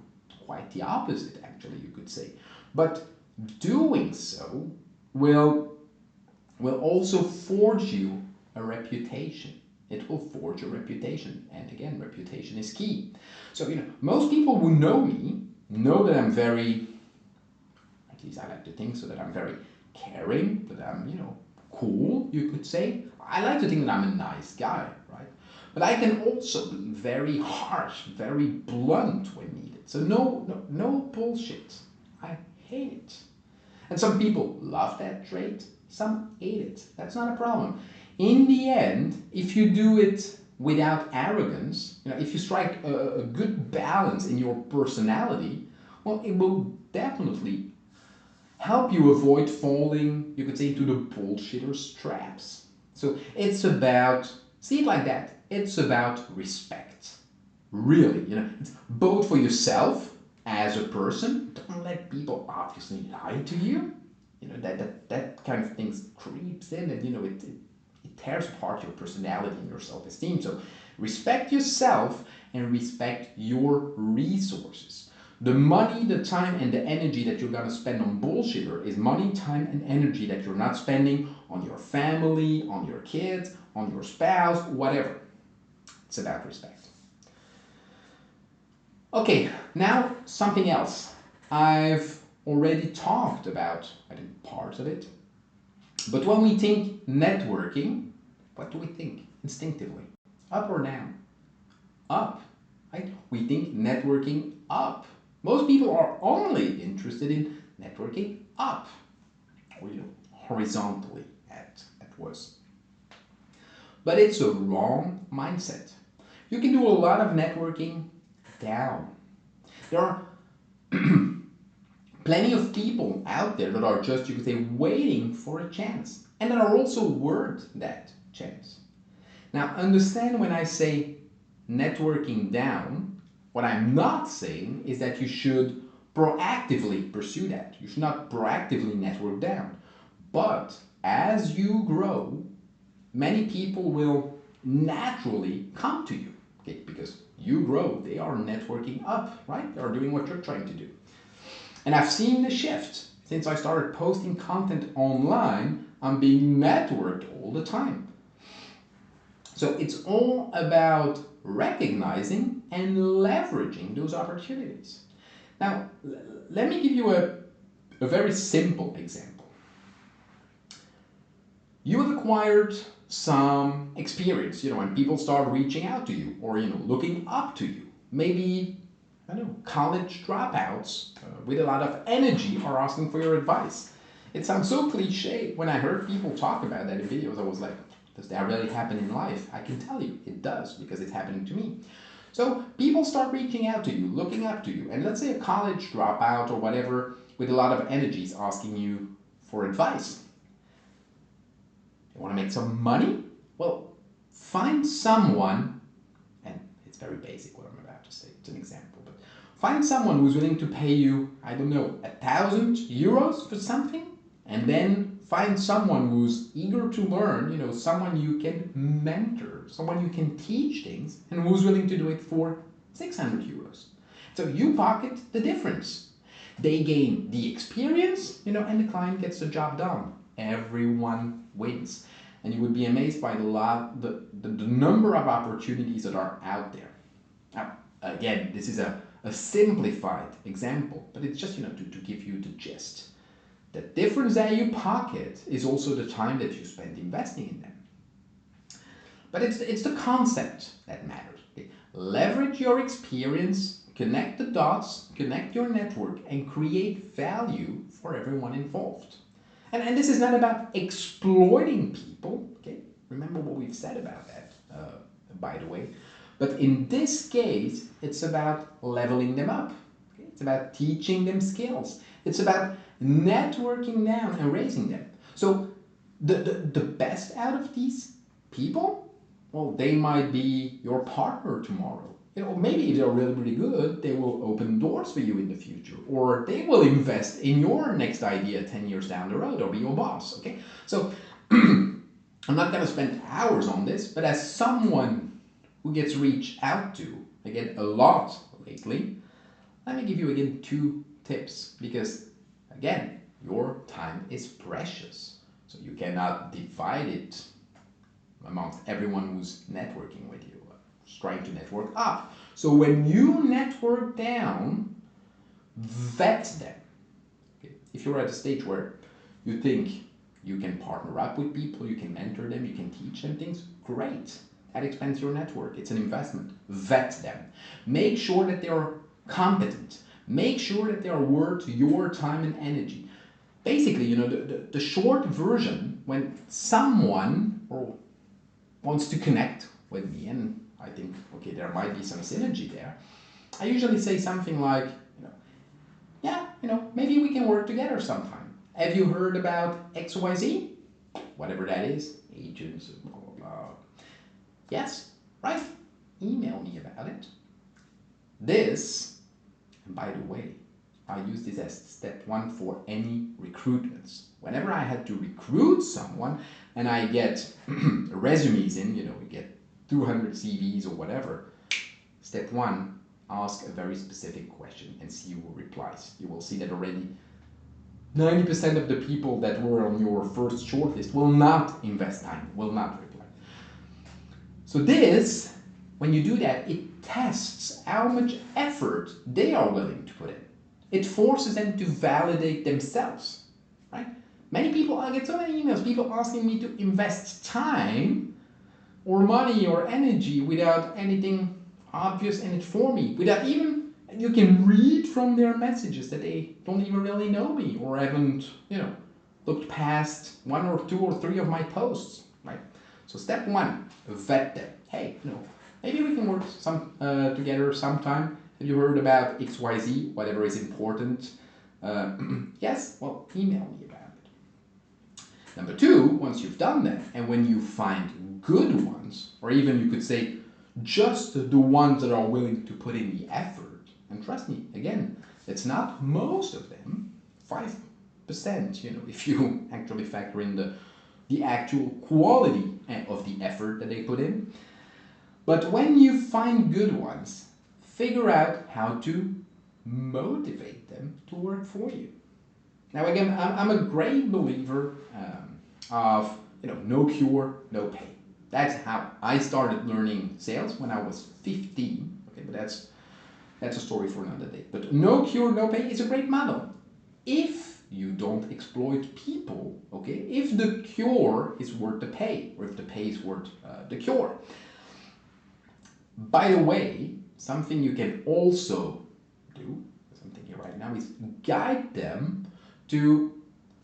Quite the opposite, actually, you could say. But doing so will also forge you a reputation. It will forge a reputation. And again, reputation is key. So, you know, most people who know me know that I'm very, at least I like to think so, that I'm very caring, that I'm, you know, cool, you could say. I like to think that I'm a nice guy, right? But I can also be very harsh, very blunt when needed. So no bullshit. I hate it. And some people love that trait, some hate it. That's not a problem. In the end, if you do it without arrogance, you know, if you strike a good balance in your personality, well, it will definitely help you avoid falling, you could say, into the bullshitter's traps. So it's about, see it like that, it's about respect. Really, you know, it's both for yourself as a person. Don't let people obviously lie to you. You know, that kind of things creeps in, and, you know, it tears apart your personality and your self-esteem. So respect yourself and respect your resources. The money, the time, and the energy that you're going to spend on bullshitter is money, time, and energy that you're not spending on your family, on your kids, on your spouse, whatever. It's about respect. Okay, now something else. I've already talked about, I think, parts of it. But when we think networking, what do we think instinctively? Up or down? Up, right? We think networking up. Most people are only interested in networking up, or, you know, horizontally at worst. But it's a wrong mindset. You can do a lot of networking down. There are plenty of people out there that are just, you could say, waiting for a chance, and that are also worth that chance. Now, understand when I say networking down, what I'm not saying is that you should proactively pursue that. You should not proactively network down. But as you grow, many people will naturally come to you, okay? Because you grow, they are networking up, right? They are doing what you're trying to do. And I've seen the shift. Since I started posting content online, I'm being networked all the time. So it's all about recognizing and leveraging those opportunities. Now, let me give you a very simple example. You have acquired some experience, you know, when people start reaching out to you, or, you know, looking up to you. Maybe, I don't know, college dropouts with a lot of energy are asking for your advice. It sounds so cliche. When I heard people talk about that in videos, I was like, Does that really happen in life? I can tell you it does, because it's happening to me. So people start reaching out to you, looking up to you, and let's say a college dropout or whatever with a lot of energy is asking you for advice. You want to make some money? Well, find someone, and it's very basic what I'm about to say, it's an example, but find someone who's willing to pay you, I don't know, 1,000 euros for something, and then find someone who's eager to learn, you know, someone you can mentor, someone you can teach things, and who's willing to do it for 600 euros. So you pocket the difference. They gain the experience, you know, and the client gets the job done. Everyone wins. And you would be amazed by the number of opportunities that are out there. Now, again, this is a simplified example, but it's just, you know, to give you the gist. The difference that you pocket is also the time that you spend investing in them. But it's the concept that matters. Okay? Leverage your experience, connect the dots, connect your network, and create value for everyone involved. And this is not about exploiting people, okay? Remember what we've said about that, by the way. But in this case, it's about leveling them up. Okay? It's about teaching them skills. It's about networking down and raising them. So the best out of these people, well, they might be your partner tomorrow. You know, maybe if they're really, really good, they will open doors for you in the future, or they will invest in your next idea 10 years down the road, or be your boss, okay? So I'm not gonna spend hours on this, but as someone who gets reached out to, again, a lot lately, let me give you again 2 tips, because again, your time is precious. So you cannot divide it amongst everyone who's networking with you, trying to network up. So when you network down, vet them. Okay? If you're at a stage where you think you can partner up with people, you can mentor them, you can teach them things, great. That expands your network. It's an investment. Vet them. Make sure that they're competent. Make sure that they are worth your time and energy. Basically, you know, the short version, when someone wants to connect with me, and I think, okay, there might be some synergy there, I usually say something like, you know, yeah, you know, maybe we can work together sometime. Have you heard about XYZ? Whatever that is, agents, blah, blah, blah. Yes, right? Email me about it. This, and by the way, I use this as step 1 for any recruitments. Whenever I had to recruit someone and I get resumes in, you know, we get 200 CVs or whatever, step 1, ask a very specific question and see who replies. You will see that already 90% of the people that were on your first shortlist will not invest time, will not reply. So this, when you do that, it tests how much effort they are willing to put in. It forces them to validate themselves, right? Many people, I get so many emails, people asking me to invest time or money or energy without anything obvious in it for me, without even, you can read from their messages that they don't even really know me or haven't, you know, looked past 1 or 2 or 3 of my posts, right? So step 1, vet them. Hey, you know, maybe we can work together sometime. Have you heard about XYZ, whatever is important? Yes? Well, email me about it. Number 2, once you've done that, and when you find good ones, or even you could say just the ones that are willing to put in the effort, and trust me, again, it's not most of them, 5%, you know, if you actually factor in the actual quality of the effort that they put in. But when you find good ones, figure out how to motivate them to work for you. Now again, I'm a great believer of, you know, no cure, no pay. That's how I started learning sales when I was 15. Okay, but that's a story for another day. But no cure, no pay is a great model. If you don't exploit people, okay, if the cure is worth the pay, or if the pay is worth the cure. By the way, something you can also do, something here right now, is guide them to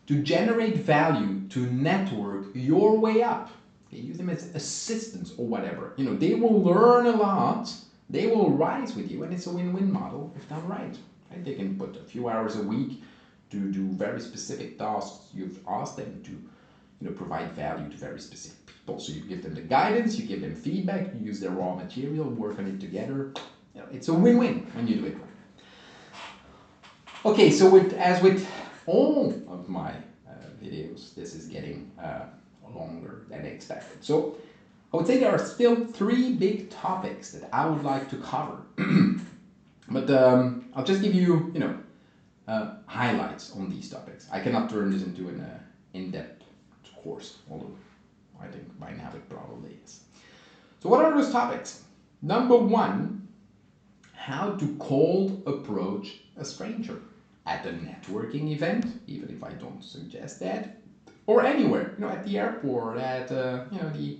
generate value, to network your way up. Okay, use them as assistants or whatever. You know, they will learn a lot, they will rise with you, and it's a win-win model if done right. They can put a few hours a week to do very specific tasks you've asked them to, you know, provide value to very specific people. So you give them the guidance, you give them feedback, you use their raw material, work on it together. You know, it's a win-win when you do it right. Okay, so as with all of my videos, this is getting longer than expected. So I would say there are still 3 big topics that I would like to cover. But I'll just give you, you know, highlights on these topics. I cannot turn this into an in-depth course, although I think by now it probably is. So what are those topics? Number 1, how to cold approach a stranger at a networking event, even if I don't suggest that, or anywhere, you know, at the airport, at you know, the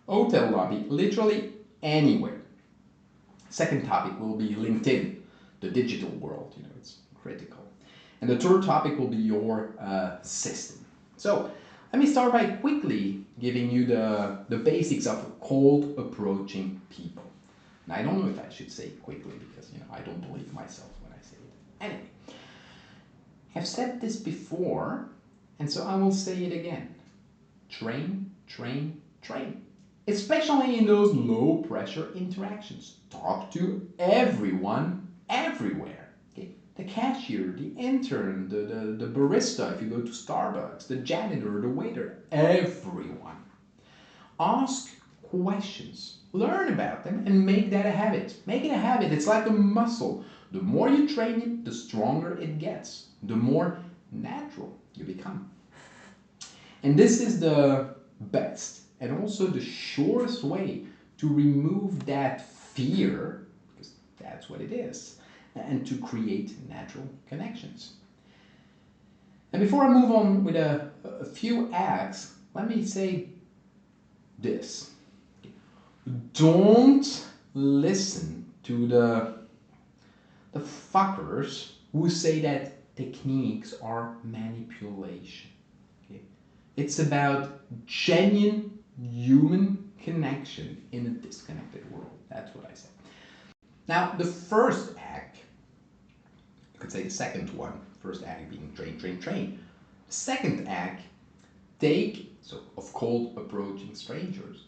hotel lobby, literally anywhere. Second topic will be LinkedIn, the digital world, you know, it's critical. And the third topic will be your system. So let me start by quickly giving you the basics of cold approaching people. And I don't know if I should say quickly because, you know, I don't believe myself when I say it. Anyway, I've said this before, and so I will say it again. Train, train, train. Especially in those low pressure interactions. Talk to everyone, everywhere. Okay? The cashier, the intern, the barista, if you go to Starbucks, the janitor, the waiter, everyone. Ask questions, learn about them, and make that a habit. Make it a habit. It's like a muscle. The more you train it, the stronger it gets. The more natural you become. And this is the best and also the surest way to remove that fear, because that's what it is, and to create natural connections. And before I move on with a few acts, let me say this. Don't listen to the fuckers who say that techniques are manipulation. Okay? It's about genuine human connection in a disconnected world. That's what I say. Now, the first act, you could say the second one, first act being train, train, train. The second act, of cold approaching strangers,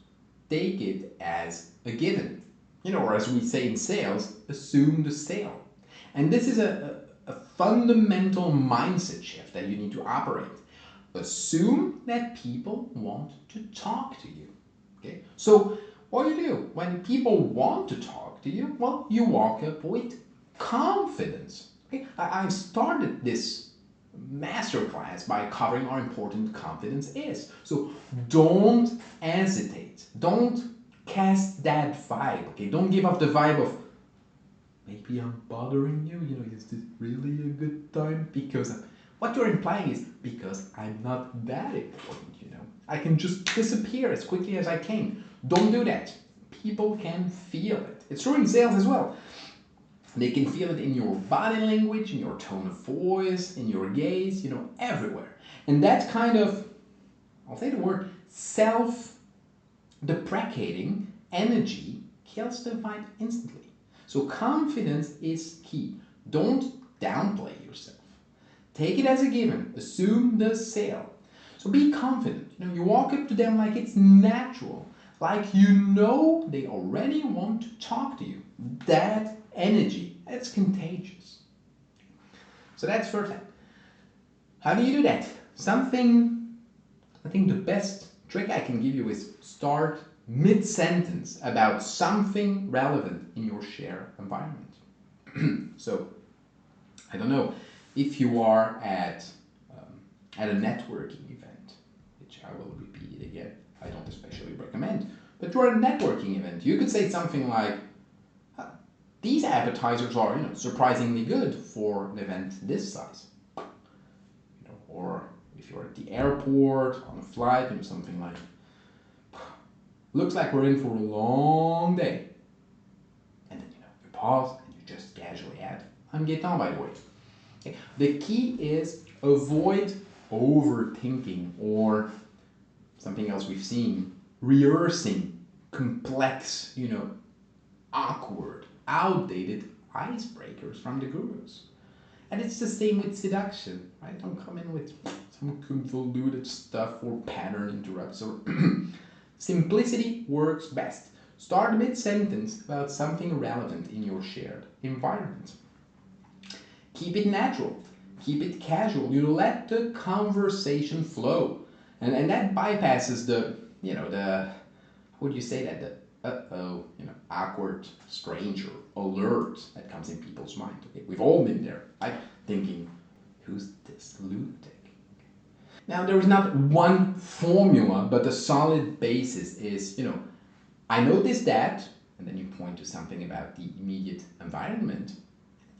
take it as a given. You know, or as we say in sales, assume the sale. And this is a fundamental mindset shift that you need to operate. Assume that people want to talk to you. Okay? So what do you do? When people want to talk to you, well, you walk up with confidence. Okay? I started this masterclass by covering how important confidence is. So don't hesitate. Don't cast that vibe. Okay? Don't give off the vibe of maybe I'm bothering you. You know, is this really a good time? Because what you're implying is because I'm not that important, you know. I can just disappear as quickly as I came. Don't do that. People can feel it. It's true in sales as well. They can feel it in your body language, in your tone of voice, in your gaze, you know, everywhere. And that kind of, I'll say the word, self-deprecating energy kills the vibe instantly. So confidence is key. Don't downplay yourself. Take it as a given. Assume the sale. So be confident. You know, you walk up to them like it's natural, like you know they already want to talk to you. That energy, it's contagious. So that's first thing. How do you do that? Something, I think the best trick I can give you is start mid-sentence about something relevant in your share environment. So, I don't know, if you are at a networking event, which I will repeat it again, I don't especially recommend, but you're at a networking event, you could say something like, these appetizers are, you know, surprisingly good for an event this size. You know, or if you're at the airport, on a flight, you know, something like, looks like we're in for a long day. And then, you know, you pause and you just casually add, I'm Gaetan, by the way. Okay. The key is avoid overthinking, or something else we've seen, rehearsing complex, awkward, outdated icebreakers from the gurus. And it's the same with seduction, right? Don't come in with some convoluted stuff or pattern interrupts. Or simplicity works best. Start mid-sentence about something relevant in your shared environment. Keep it natural. Keep it casual. You let the conversation flow. And that bypasses the, how would you say that? The awkward stranger alert that comes in people's mind. Okay, we've all been there, right? Thinking, who's this lunatic? Now, there is not one formula, but the solid basis is, I noticed that, and then you point to something about the immediate environment.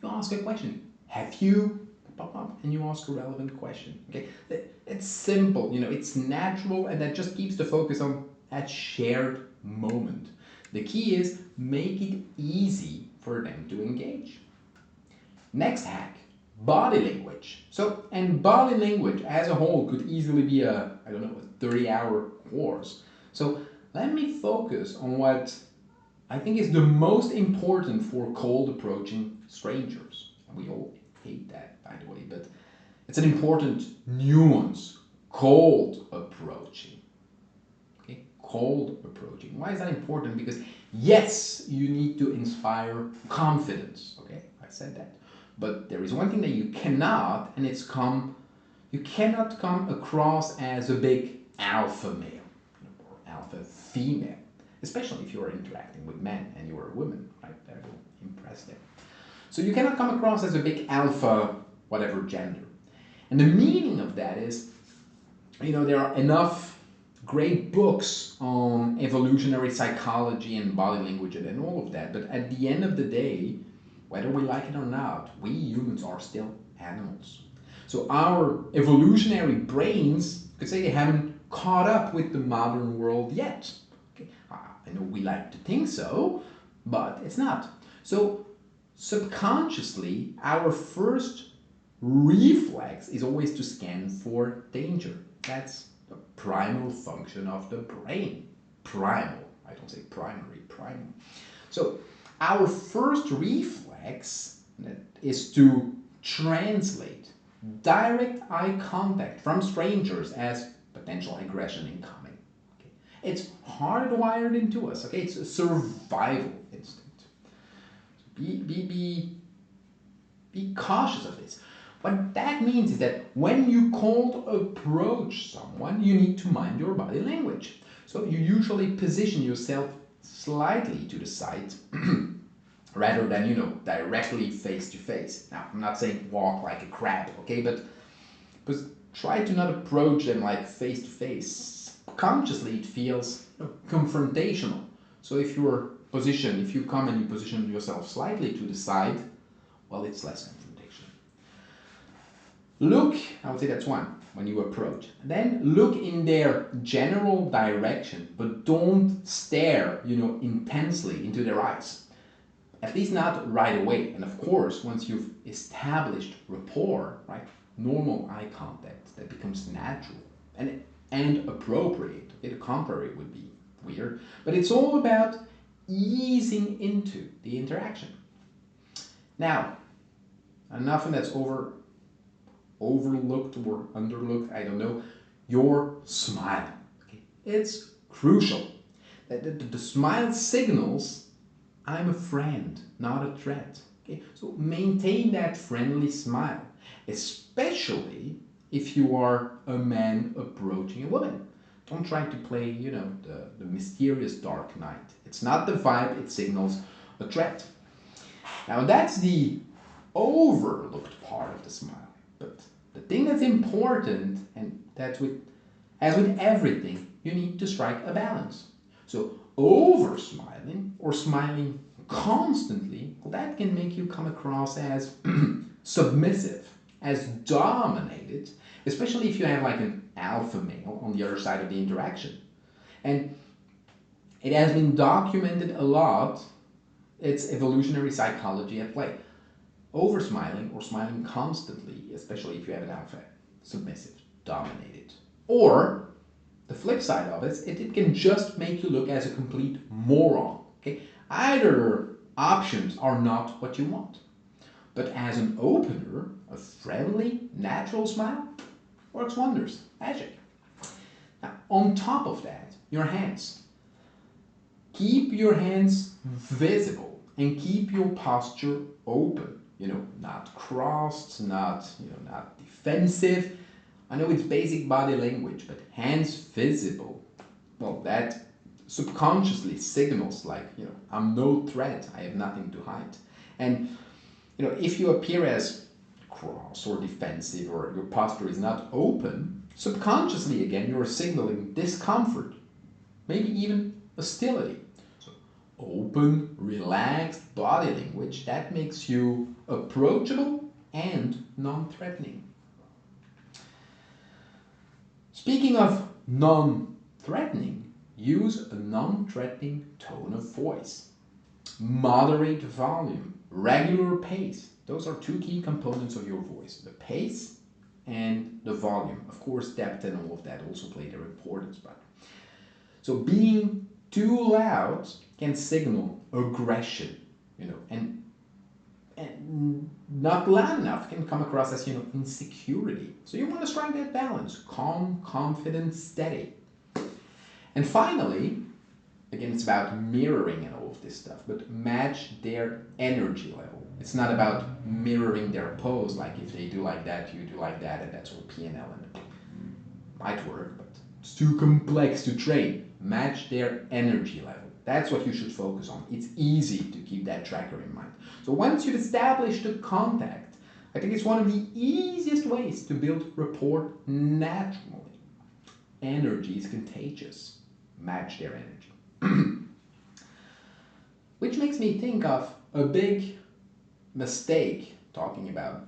You ask a question. Have you? And you ask a relevant question. Okay, it's simple. It's natural, and that just keeps the focus on that shared moment. The key is make it easy for them to engage. Next hack, body language. And body language as a whole could easily be a 30-hour course. So let me focus on what I think is the most important for cold approaching strangers. And we all hate that, by the way, but it's an important nuance. Cold approaching. Okay, cold approaching. Why is that important? Because yes, you need to inspire confidence. Okay, I said that. But there is one thing that you cannot, and you cannot come across as a big alpha male or alpha female, especially if you are interacting with men and you are a woman, right? That will impress them. So you cannot come across as a big alpha, whatever gender. And the meaning of that is, there are enough great books on evolutionary psychology and body language and all of that, but at the end of the day, whether we like it or not, we humans are still animals. So our evolutionary brains, you could say, they haven't caught up with the modern world yet. Okay. I know we like to think so, but it's not. So subconsciously, our first reflex is always to scan for danger. That's the primal function of the brain. Primal. I don't say primary, primal. So our first reflex is to translate direct eye contact from strangers as potential aggression incoming. Okay. It's hardwired into us. Okay, it's a survival instinct. Be cautious of this. What that means is that when you cold approach someone, you need to mind your body language. So you usually position yourself slightly to the side rather than, directly face to face. Now, I'm not saying walk like a crab, okay, but try to not approach them like face to face. Consciously, it feels confrontational. So if you come and you position yourself slightly to the side, well, it's less confrontational. Look, I would say that's one, when you approach. Then look in their general direction, but don't stare, intensely into their eyes. At least not right away. And of course, once you've established rapport, right, normal eye contact, that becomes natural and appropriate. Okay, the contrary would be weird. But it's all about easing into the interaction. Now, nothing that's overlooked or underlooked, I don't know, your smile. Okay? It's crucial. The smile signals, I'm a friend, not a threat. Okay? So maintain that friendly smile, especially if you are a man approaching a woman. Don't try to play, the mysterious dark knight. It's not the vibe, it signals a threat. Now that's the overlooked part of the smile. But the thing that's important, and as with everything, you need to strike a balance. So over smiling or smiling constantly, well, that can make you come across as submissive, as dominated, especially if you have like an alpha male on the other side of the interaction. And it has been documented a lot. It's evolutionary psychology at play. Over smiling or smiling constantly, especially if you have an alpha, submissive, dominated. Or the flip side of it, it can just make you look as a complete moron. Okay? Either options are not what you want. But as an opener, a friendly, natural smile works wonders. Magic. Now, on top of that, your hands. Keep your hands visible and keep your posture open. Not crossed, not defensive. I know it's basic body language, but hands visible. Well, that subconsciously signals like, I'm no threat. I have nothing to hide. And, if you appear as cross or defensive or your posture is not open, subconsciously again, you're signaling discomfort, maybe even hostility. So open, relaxed body language, that makes you approachable and non-threatening. Speaking of non-threatening, use a non-threatening tone of voice. Moderate volume, regular pace. Those are two key components of your voice. The pace and the volume. Of course, depth and all of that also play their importance. So being too loud can signal aggression, and not loud enough can come across as, insecurity. So you want to strike that balance. Calm, confident, steady. And finally, again, it's about mirroring and all of this stuff, but match their energy level. It's not about mirroring their pose, like if they do like that, you do like that, and that's all P&L, and it might work, but it's too complex to train. Match their energy level. That's what you should focus on. It's easy to keep that tracker in mind. So once you've established the contact, I think it's one of the easiest ways to build rapport naturally. Energy is contagious. Match their energy. Which makes me think of a big mistake talking about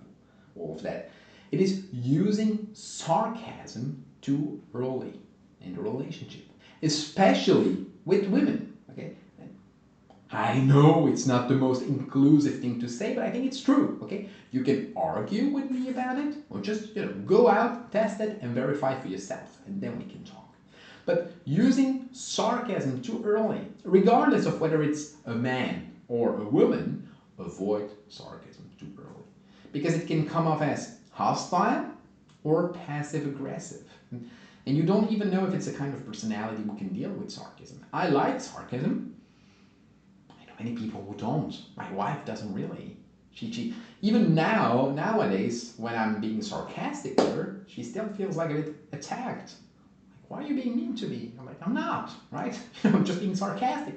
all of that. It is using sarcasm too early in the relationship, especially with women. Okay, and I know it's not the most inclusive thing to say, but I think it's true. Okay, you can argue with me about it, or just go out, test it, and verify for yourself, and then we can talk. But using sarcasm too early, regardless of whether it's a man or a woman, avoid sarcasm too early. Because it can come off as hostile or passive-aggressive. And you don't even know if it's a kind of personality who can deal with sarcasm. I like sarcasm. I know many people who don't. My wife doesn't really. She even nowadays, when I'm being sarcastic with her, she still feels like a bit attacked. Why are you being mean to me? I'm like, I'm not, right? I'm just being sarcastic.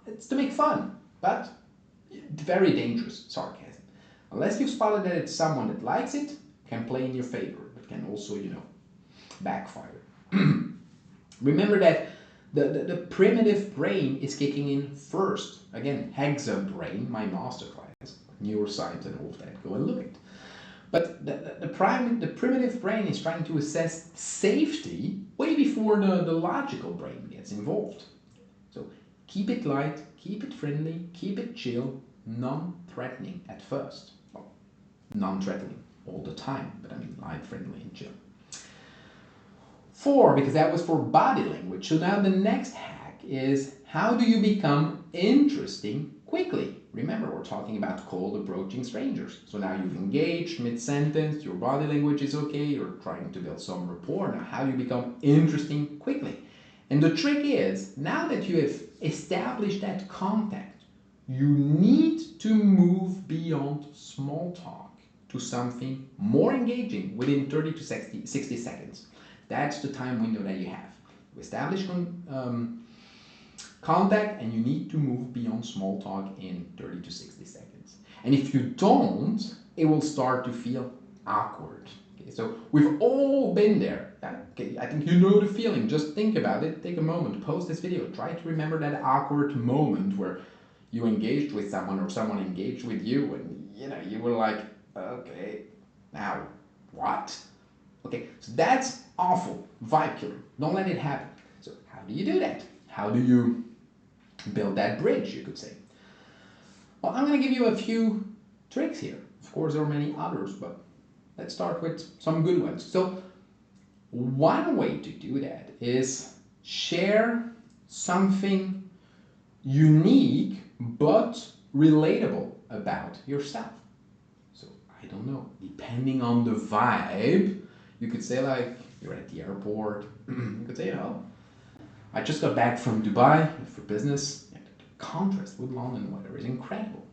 It's to make fun, but very dangerous sarcasm. Unless you've spotted that it's someone that likes it, can play in your favor, but can also, backfire. Remember that the primitive brain is kicking in first. Again, hexa brain, my masterclass, neuroscience and all of that. Go and look at it. But the primitive brain is trying to assess safety way before the logical brain gets involved. So keep it light, keep it friendly, keep it chill, non-threatening at first. Well, non-threatening all the time, but I mean light, friendly, and chill. 4, because that was for body language. So now the next hack is, how do you become interesting quickly? Remember, we're talking about cold approaching strangers. So now you've engaged mid-sentence, your body language is okay, you're trying to build some rapport. Now, how do you become interesting quickly? And the trick is, now that you have established that contact, you need to move beyond small talk to something more engaging within 30 to 60 seconds. That's the time window that you have. You establish contact, and you need to move beyond small talk in 30 to 60 seconds. And if you don't, it will start to feel awkward. Okay, so we've all been there. Okay, I think you know the feeling. Just think about it. Take a moment, pause this video. Try to remember that awkward moment where you engaged with someone or someone engaged with you, and you were like, okay, now what? Okay, so that's awful, vibe killer. Don't let it happen. So how do you do that? How do you build that bridge, you could say? Well, I'm going to give you a few tricks here. Of course, there are many others, but let's start with some good ones. So One way to do that is share something unique but relatable about yourself. So I don't know, depending on the vibe, you could say like you're at the airport. You could say, you know, I just got back from Dubai for business. And the contrast with London weather is incredible.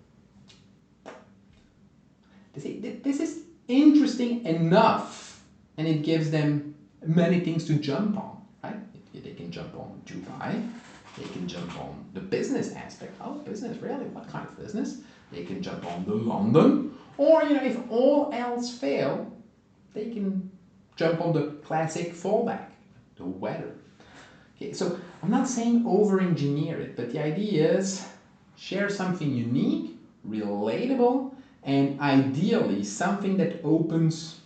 This is interesting enough, and it gives them many things to jump on, right? They can jump on Dubai. They can jump on the business aspect. Oh, business, really? What kind of business? They can jump on the London. Or, you know, if all else fail, they can jump on the classic fallback, the weather. Okay, so I'm not saying over-engineer it, but the idea is share something unique, relatable, and ideally something that opens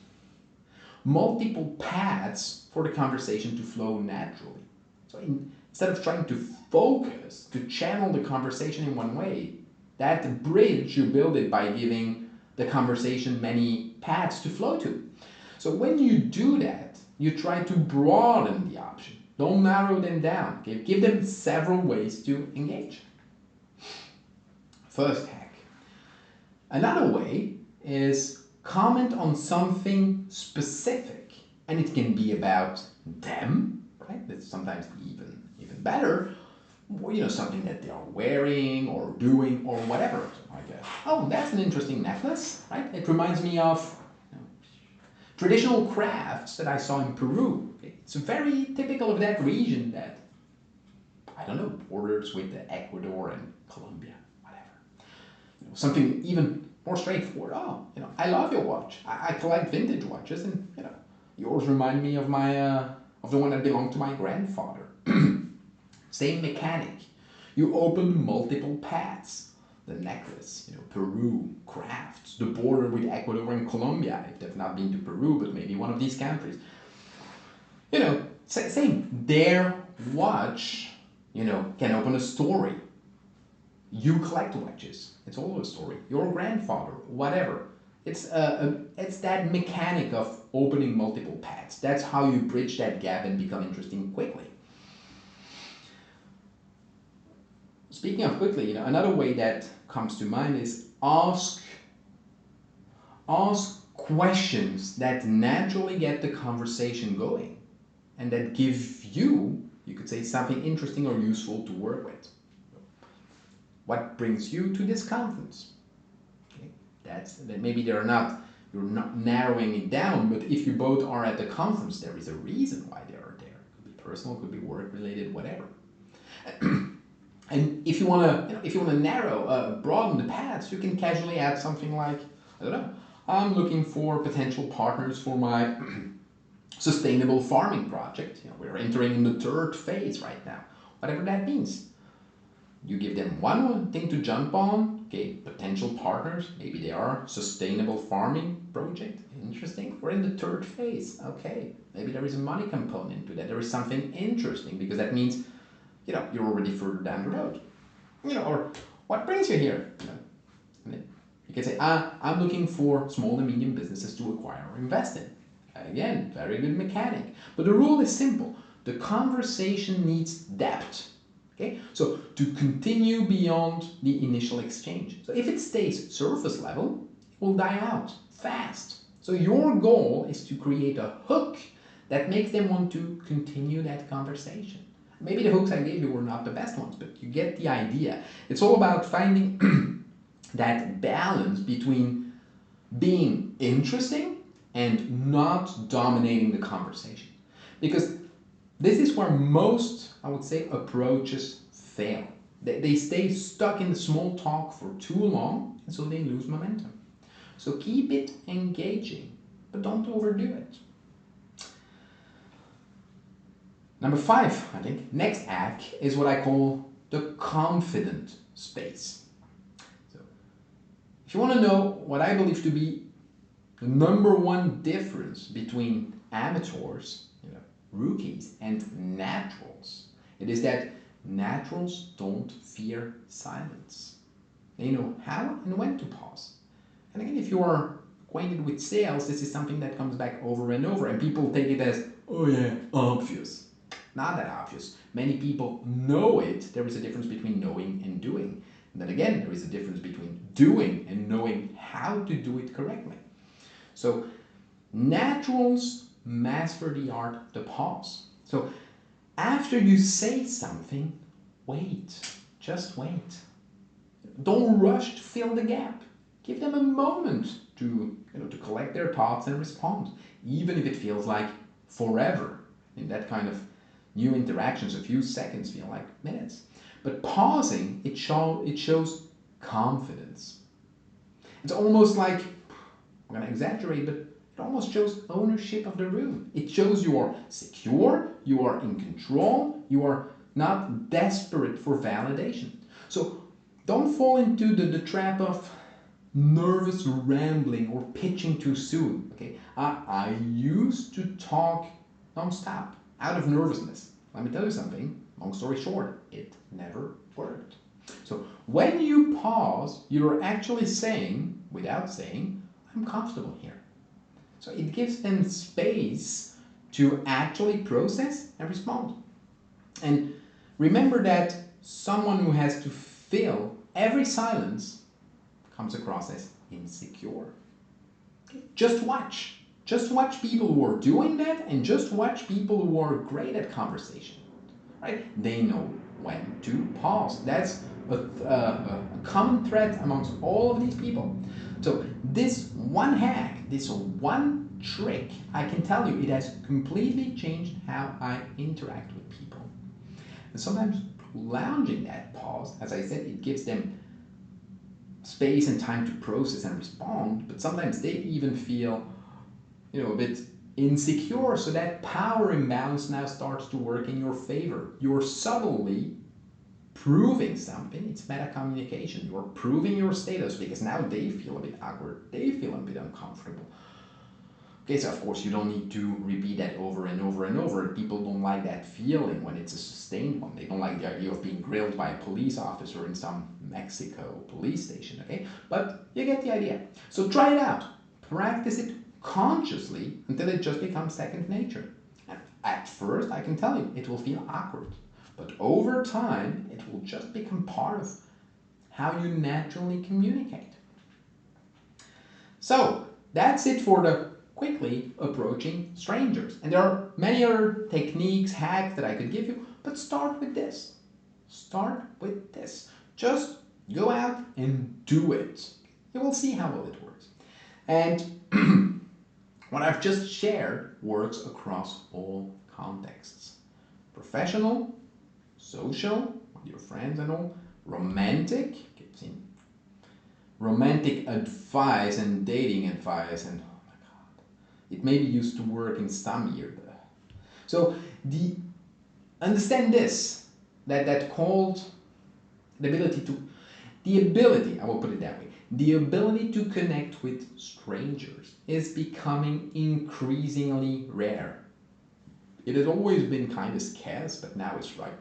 multiple paths for the conversation to flow naturally. So instead of trying to focus, to channel the conversation in one way, that bridge, you build it by giving the conversation many paths to flow to. So when you do that, you try to broaden the option. Don't narrow them down. Okay? Give them several ways to engage. First hack. Another way is comment on something specific, and it can be about them, right? That's sometimes even better, or, you know, something that they are wearing or doing or whatever. So like, oh, that's an interesting necklace, right? It reminds me of, you know, traditional crafts that I saw in Peru. Okay? It's very typical of that region that, I don't know, borders with Ecuador and Colombia, whatever. You know, something even more straightforward. Oh, you know, I love your watch. I collect vintage watches, and you know, yours remind me of my of the one that belonged to my grandfather. Same mechanic. You open multiple paths. The necklace, you know, Peru, crafts, the border with Ecuador and Colombia, if they've not been to Peru, but maybe one of these countries. You know, same. Their watch, you know, can open a story. You collect watches. It's all a story. Your grandfather, whatever. It's that mechanic of opening multiple paths. That's how you bridge that gap and become interesting quickly. Speaking of quickly, you know, another way that comes to mind is ask questions that naturally get the conversation going and that give you could say, something interesting or useful to work with. What brings you to this conference? Okay, that maybe you're not narrowing it down, but if you both are at the conference, there is a reason why they are there. It could be personal, could be work related, whatever. And if you want to narrow, broaden the paths, you can casually add something like, I don't know, I'm looking for potential partners for my sustainable farming project. You know, we're entering in the third phase right now, whatever that means. You give them one thing to jump on, okay, potential partners, maybe they are sustainable farming project, interesting. We're in the third phase, okay, maybe there is a money component to that, there is something interesting, because that means, you know, you're already further down the road. You know, or what brings you here? You know, and then you can say, I'm looking for small and medium businesses to acquire or invest in. Again, very good mechanic. But the rule is simple. The conversation needs depth. Okay? So to continue beyond the initial exchange. So if it stays surface level, it will die out fast. So your goal is to create a hook that makes them want to continue that conversation. Maybe the hooks I gave you were not the best ones, but you get the idea. It's all about finding that balance between being interesting and not dominating the conversation. Because this is where most, I would say, approaches fail. They stay stuck in the small talk for too long, and so they lose momentum. So keep it engaging, but don't overdo it. Number 5, I think, next act is what I call the confident space. So if you want to know what I believe to be the number one difference between amateurs, you know, rookies, and naturals, it is that naturals don't fear silence. They know how and when to pause. And again, if you are acquainted with sales, this is something that comes back over and over, and people take it as, oh yeah, obvious. Not that obvious. Many people know it. There is a difference between knowing and doing. And then again, there is a difference between doing and knowing how to do it correctly. So naturals master the art to pause. So after you say something, wait. Just wait. Don't rush to fill the gap. Give them a moment to collect their thoughts and respond, even if it feels like forever. In that kind of new interactions, a few seconds feel like minutes. But pausing, it shows confidence. It's almost like, I'm going to exaggerate, but it almost shows ownership of the room. It shows you are secure, you are in control, you are not desperate for validation. So don't fall into the trap of nervous rambling or pitching too soon. Okay, I used to talk non-stop out of nervousness. Let me tell you something, long story short, it never worked. So when you pause, you're actually saying, without saying, I'm comfortable here. So it gives them space to actually process and respond. And remember that someone who has to fill every silence comes across as insecure. Just watch. Just watch people who are doing that, and just watch people who are great at conversation. Right? They know when to pause. That's a common thread amongst all of these people. So this one hack, this one trick, I can tell you, it has completely changed how I interact with people. And sometimes lounging that pause, as I said, it gives them space and time to process and respond, but sometimes they even feel, a bit insecure, so that power imbalance now starts to work in your favor. You're subtly proving something. It's meta communication. You're proving your status because now they feel a bit awkward, they feel a bit uncomfortable. Okay, so of course you don't need to repeat that over and over and over. People don't like that feeling when it's a sustained one. They don't like the idea of being grilled by a police officer in some Mexico police station, okay? But you get the idea. So try it out. Practice it consciously until it just becomes second nature. And at first, I can tell you, it will feel awkward. But over time, it will just become part of how you naturally communicate. So that's it for the quickly approaching strangers. And there are many other techniques, hacks that I could give you, but start with this. Start with this. Just go out and do it. You will see how well it works. And what I've just shared works across all contexts. Professional, social, with your friends and all, romantic, romantic advice and dating advice, and oh my god, it maybe used to work in some years. So understand this, that called the ability, I will put it that way, the ability to connect with strangers is becoming increasingly rare. It has always been kind of scarce, but now it's like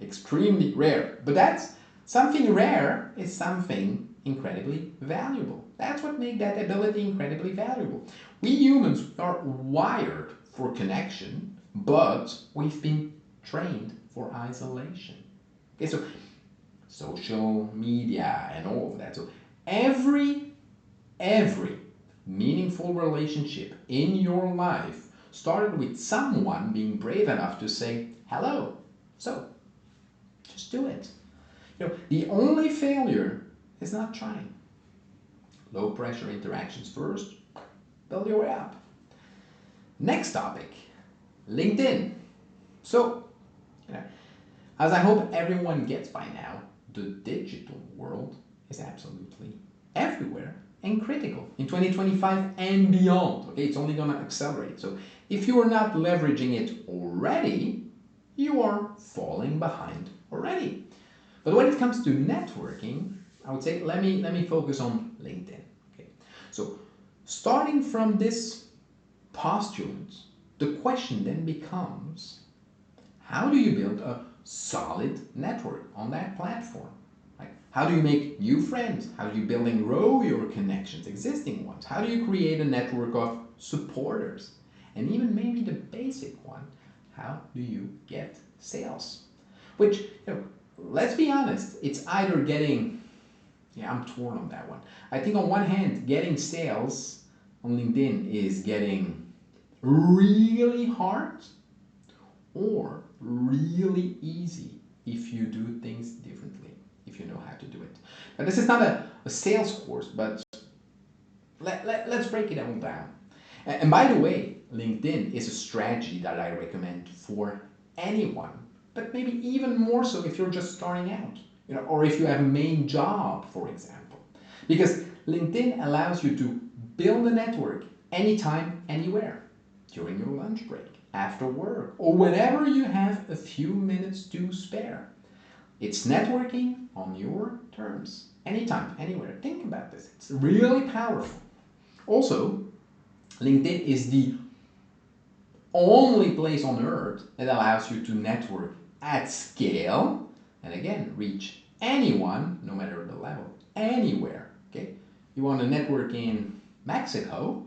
extremely rare. But that's something rare is something incredibly valuable. That's what makes that ability incredibly valuable. We humans are wired for connection, but we've been trained for isolation. Okay, so social media and all of that. So every meaningful relationship in your life started with someone being brave enough to say hello. So just do it. The only failure is not trying. Low pressure interactions first, build your way up. Next topic, LinkedIn. So, as I hope everyone gets by now, the digital world is absolutely everywhere and critical in 2025 and beyond. Okay, it's only gonna accelerate. So if you are not leveraging it already, you are falling behind already. But when it comes to networking, I would say let me focus on LinkedIn. Okay, so starting from this postulant, the question then becomes, how do you build a solid network on that platform? Like, How do you make new friends? How do you build and grow your connections, existing ones? How do you create a network of supporters? And even maybe the basic one, how do you get sales? Which, let's be honest, it's either getting, I'm torn on that one. I think on one hand, getting sales on LinkedIn is getting really hard or really easy if you do things differently, if you know how to do it. Now, this is not a sales course, but let's break it all down. And by the way, LinkedIn is a strategy that I recommend for anyone, but maybe even more so if you're just starting out, or if you have a main job, for example. Because LinkedIn allows you to build a network anytime, anywhere, during your lunch break, after work, or whenever you have a few minutes to spare. It's networking on your terms, anytime, anywhere. Think about this. It's really powerful. Also, LinkedIn is the only place on earth that allows you to network at scale and again reach anyone, no matter the level, anywhere. Okay, you want to network in Mexico,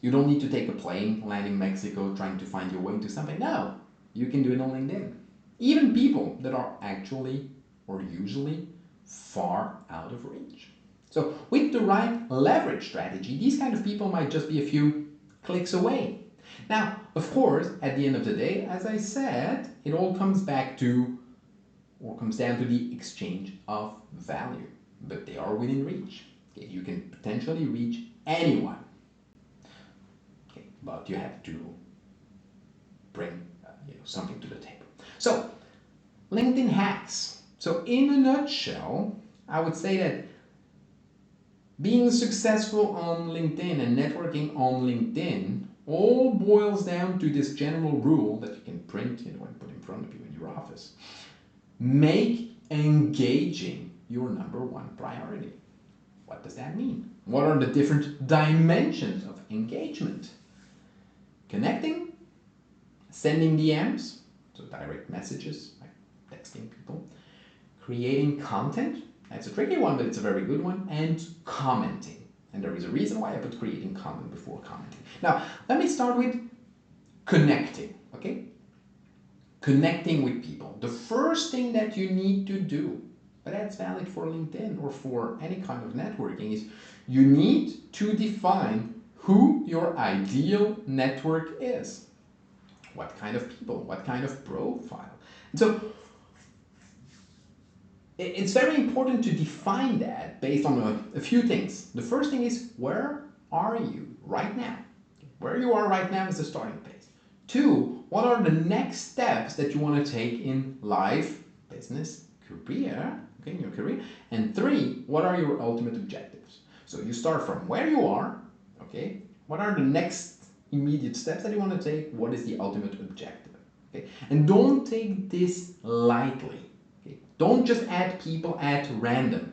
you don't need to take a plane, land in Mexico, trying to find your way to something. No, you can do it on LinkedIn. Even people that are actually or usually far out of reach. So with the right leverage strategy, these kind of people might just be a few clicks away. Now, of course, at the end of the day, as I said, it all comes back to, or comes down to the exchange of value. But they are within reach. Okay, you can potentially reach anyone. Okay, but you have to bring something to the table. So, LinkedIn hacks. So in a nutshell, I would say that being successful on LinkedIn and networking on LinkedIn all boils down to this general rule that you can print and put in front of you in your office. Make engaging your number one priority. What does that mean? What are the different dimensions of engagement? Connecting, sending DMs, so direct messages, like texting people, creating content, that's a tricky one, but it's a very good one, and commenting. And there is a reason why I put creating content before commenting. Now, let me start with connecting, okay? Connecting with people. The first thing that you need to do, but that's valid for LinkedIn or for any kind of networking, is you need to define who your ideal network is. What kind of people, what kind of profile. And so it's very important to define that based on a few things. The first thing is, where are you right now? Where you are right now is the starting place. 2, what are the next steps that you want to take in life, business, career, okay, in your career? And 3, what are your ultimate objectives? So you start from where you are, okay? What are the next immediate steps that you want to take? What is the ultimate objective? Okay? And don't take this lightly. Okay? Don't just add people at random.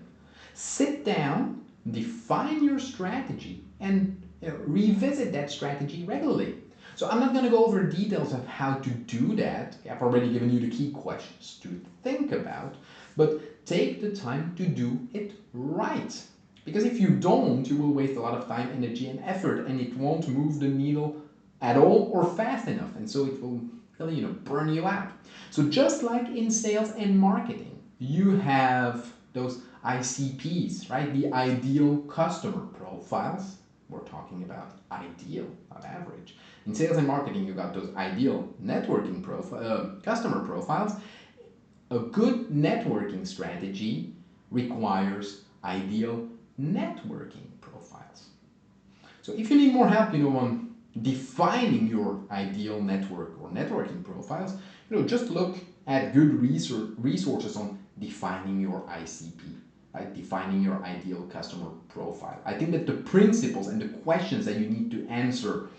Sit down, define your strategy, and revisit that strategy regularly. So I'm not going to go over details of how to do that. I've already given you the key questions to think about, but take the time to do it right. Because if you don't, you will waste a lot of time, energy, and effort, and it won't move the needle at all or fast enough, and so it will really, burn you out. So just like in sales and marketing, you have those ICPs, right? The ideal customer profiles. We're talking about ideal, not average. In sales and marketing, you got those ideal networking customer profiles. A good networking strategy requires ideal networking profiles. So if you need more help, on defining your ideal network or networking profiles, just look at good resources on defining your ICP, right? Defining your ideal customer profile. I think that the principles and the questions that you need to answer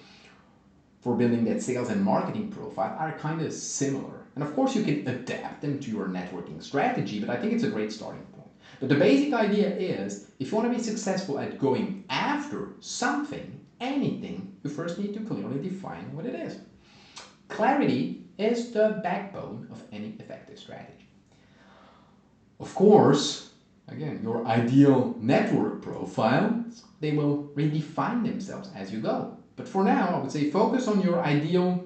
for building that sales and marketing profile are kind of similar. And of course you can adapt them to your networking strategy, but I think it's a great starting point. But the basic idea is, if you want to be successful at going after something, anything, you first need to clearly define what it is. Clarity is the backbone of any effective strategy. Of course, again, your ideal network profile, they will redefine themselves as you go. But for now, I would say focus on your ideal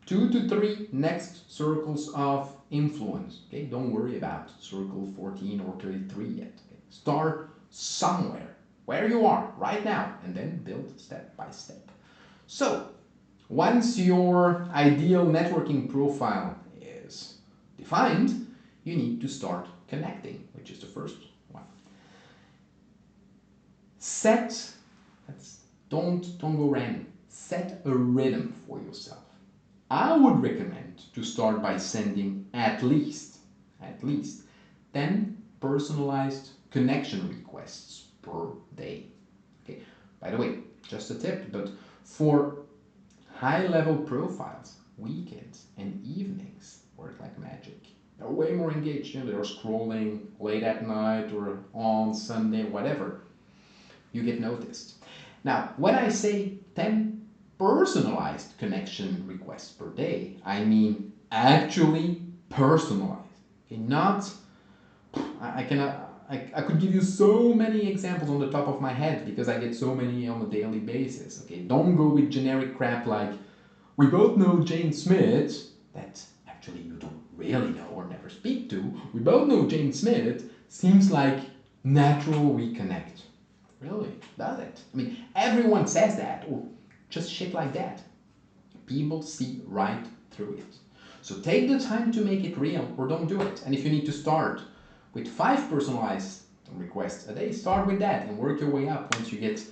2 to 3 next circles of influence. Okay, don't worry about circle 14 or 33 yet. Okay? Start somewhere where you are right now and then build step by step. So, once your ideal networking profile is defined, you need to start connecting, which is the first one. Don't go random. Set a rhythm for yourself. I would recommend to start by sending at least 10 personalized connection requests per day. Okay. By the way, just a tip, but for high-level profiles, weekends and evenings work like magic. They're way more engaged. They're scrolling late at night or on Sunday, whatever. You get noticed. Now, when I say 10 personalized connection requests per day, I mean actually personalized. Okay, not, I could give you so many examples on the top of my head because I get so many on a daily basis. Okay, don't go with generic crap like, we both know Jane Smith, that actually you don't really know or never speak to. We both know Jane Smith, seems like natural we connect. Really? Does it? I mean, everyone says that, or just shit like that. People see right through it. So take the time to make it real or don't do it. And if you need to start with 5 personalized requests a day, start with that and work your way up once you get,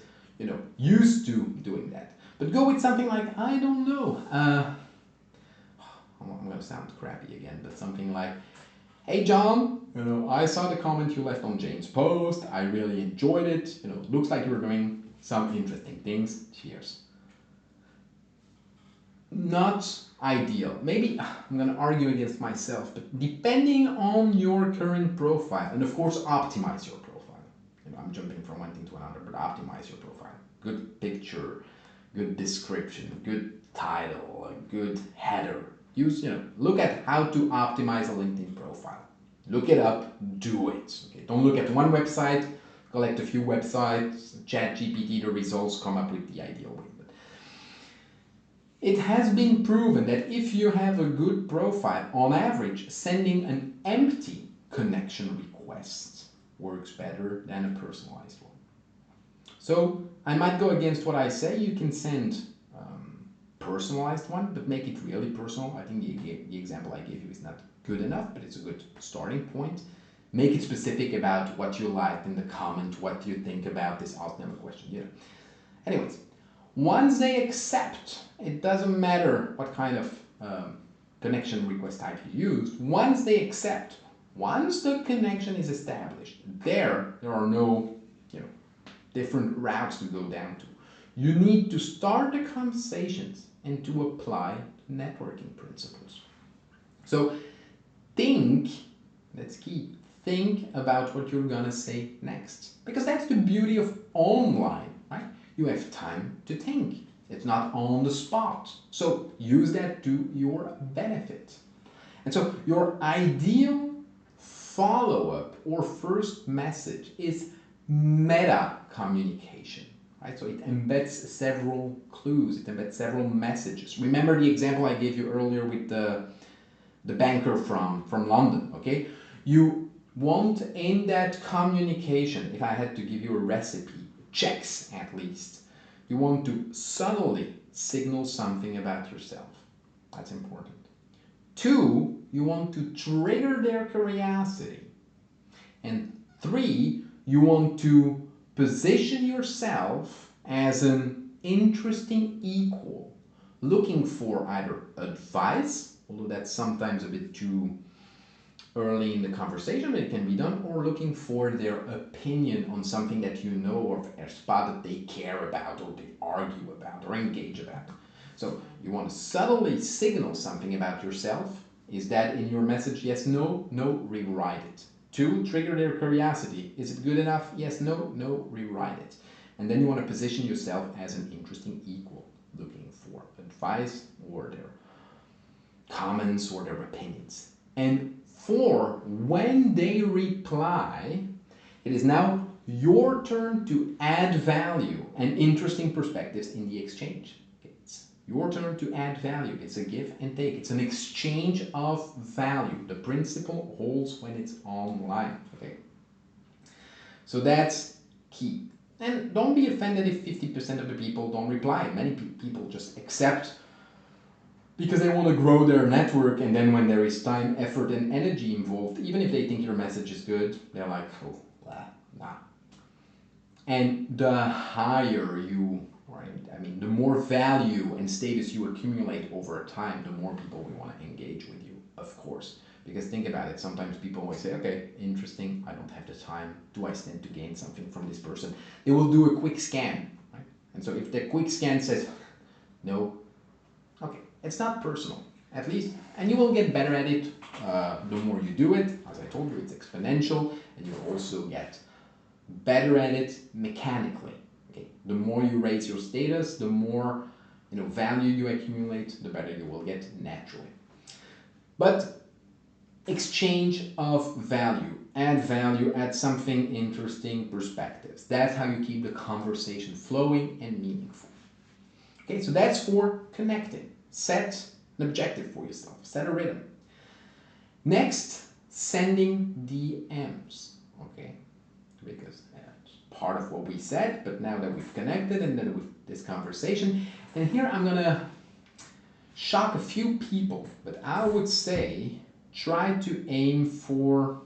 used to doing that. But go with something like, I don't know, I'm going to sound crappy again, but something like, hey John, I saw the comment you left on Jane's post. I really enjoyed it. Looks like you're doing some interesting things. Cheers. Not ideal. Maybe I'm going to argue against myself, but depending on your current profile, and of course optimize your profile. I'm jumping from one thing to another, but optimize your profile. Good picture, good description, good title, a good header. Look at how to optimize a LinkedIn profile. Look it up, do it. Okay, don't look at one website, collect a few websites, ChatGPT the results, come up with the ideal way. But it has been proven that if you have a good profile, on average, sending an empty connection request works better than a personalized one. So I might go against what I say. You can send personalized one, but make it really personal. I think the example I gave you is not good enough, but it's a good starting point. Make it specific about what you liked in the comment, what you think about this, ask them a question. Anyways, once they accept, it doesn't matter what kind of connection request type you used, once they accept, once the connection is established, there are no different routes to go down to. You need to start the conversations and to apply networking principles. So that's key, think about what you're gonna say next. Because that's the beauty of online, right? You have time to think. It's not on the spot. So use that to your benefit. And so your ideal follow-up or first message is meta communication. Right? So it embeds several clues, it embeds several messages. Remember the example I gave you earlier with the banker from London, okay? You want in that communication, if I had to give you a recipe, checks at least, you want to subtly signal something about yourself. That's important. 2, you want to trigger their curiosity. And 3, you want to position yourself as an interesting equal, looking for either advice, although that's sometimes a bit too early in the conversation, it can be done, or looking for their opinion on something that you know or a spot that they care about or they argue about or engage about. So you want to subtly signal something about yourself. Is that in your message? Yes, no, rewrite it. 2, trigger their curiosity. Is it good enough? Yes, no, rewrite it. And then you want to position yourself as an interesting equal, looking for advice or their comments or their opinions. And 4, when they reply, it is now your turn to add value and interesting perspectives in the exchange. It's your turn to add value. It's a give and take. It's an exchange of value. The principle holds when it's online. Okay. So that's key. And don't be offended if 50% of the people don't reply. Many people just accept because they want to grow their network, and then when there is time, effort, and energy involved, even if they think your message is good, they're like, oh, nah. And the higher you, right, I mean, the more value and status you accumulate over time, the more people will want to engage with you, of course. Because think about it, sometimes people always say, okay, interesting, I don't have the time, do I stand to gain something from this person? They will do a quick scan, right? And so if the quick scan says, no, okay, it's not personal, at least, and you will get better at it the more you do it. As I told you, it's exponential, and you'll also get better at it mechanically. Okay, the more you raise your status, the more value you accumulate, the better you will get naturally. But exchange of value, add something interesting, perspectives. That's how you keep the conversation flowing and meaningful. Okay, so that's for connecting. Set an objective for yourself, set a rhythm. Next, sending DMs. Okay, because that's part of what we said, but now that we've connected and then with this conversation, and here I'm gonna shock a few people, but I would say try to aim for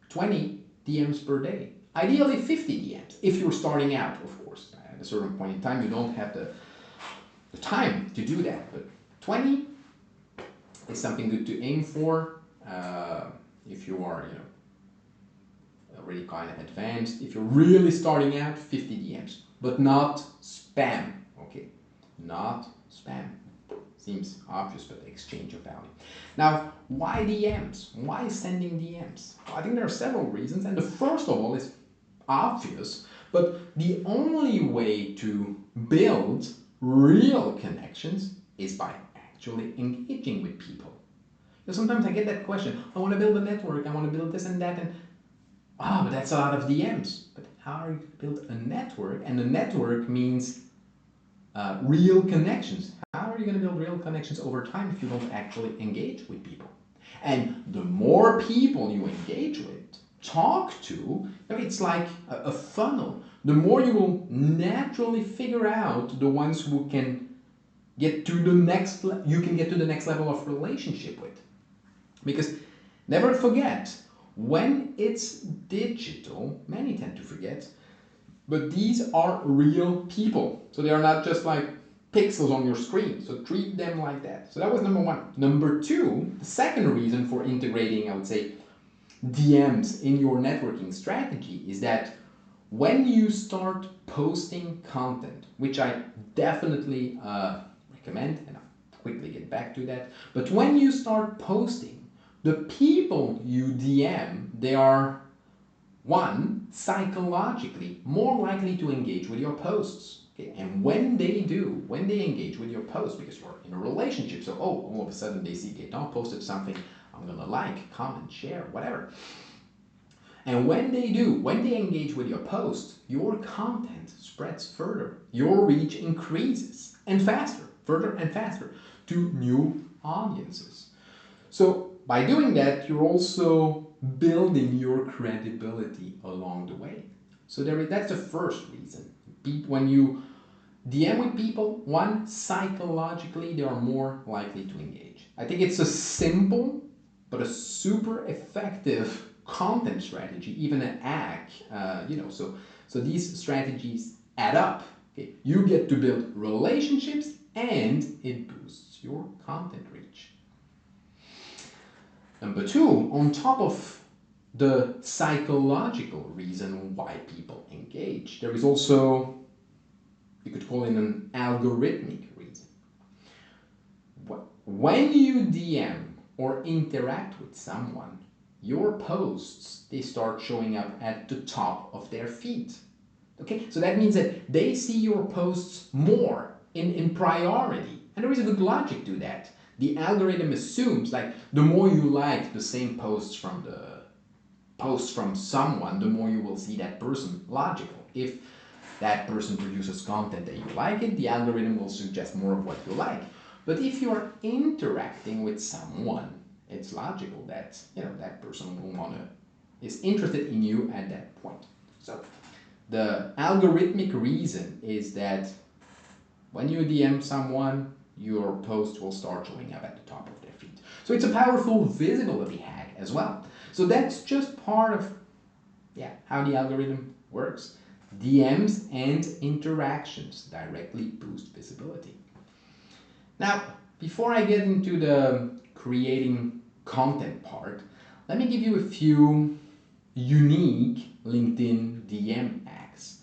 20 DMs per day. Ideally 50 DMs, if you're starting out, of course. At a certain point in time, you don't have the time to do that, but 20 is something good to aim for. If you are, already kind of advanced. If you're really starting out, 50 DMs, but not spam, okay? Not spam. Seems obvious, but exchange of value. Now, why DMs? Why sending DMs? Well, I think there are several reasons, and the first of all is obvious, but the only way to build real connections is by actually engaging with people. Sometimes I get that question, I want to build a network, I want to build this and that, and but that's a lot of DMs. But how are you going to build a network? And a network means real connections. How are you going to build real connections over time if you don't actually engage with people? And the more people you engage with, talk to, it's like a funnel. The more you will naturally figure out the ones who can get to the next level of relationship with. Because never forget, when it's digital, many tend to forget, but these are real people. So they are not just like pixels on your screen. So treat them like that. So that was number one. Number two, the second reason for integrating, I would say, DMs in your networking strategy is that when you start posting content, which I definitely recommend, and I'll quickly get back to that, but when you start posting, the people you DM, they are, one, psychologically more likely to engage with your posts. Okay? And when they engage with your posts, because you're in a relationship, so all of a sudden they see Gaetan posted something, I'm gonna like, comment, share, whatever. And when they engage with your post, your content spreads further. Your reach increases and faster, further and faster to new audiences. So by doing that, you're also building your credibility along the way. So that's the first reason. When you DM with people, one, psychologically, they are more likely to engage. I think it's a simple but a super effective content strategy, even an hack. So these strategies add up. Okay? You get to build relationships and it boosts your content reach. Number two, on top of the psychological reason why people engage, there is also, you could call it an algorithmic reason. When you DM or interact with someone, your posts, they start showing up at the top of their feed. Okay, so that means that they see your posts more in priority. And there is a good logic to that. The algorithm assumes like the more you like the same posts from someone, the more you will see that person logical. If that person produces content and you like it, the algorithm will suggest more of what you like. But if you are interacting with someone, it's logical that that person is interested in you at that point. So the algorithmic reason is that when you DM someone, your post will start showing up at the top of their feed. So it's a powerful visibility hack as well. So that's just part of how the algorithm works. DMs and interactions directly boost visibility. Now, before I get into the creating content part, let me give you a few unique LinkedIn DM hacks.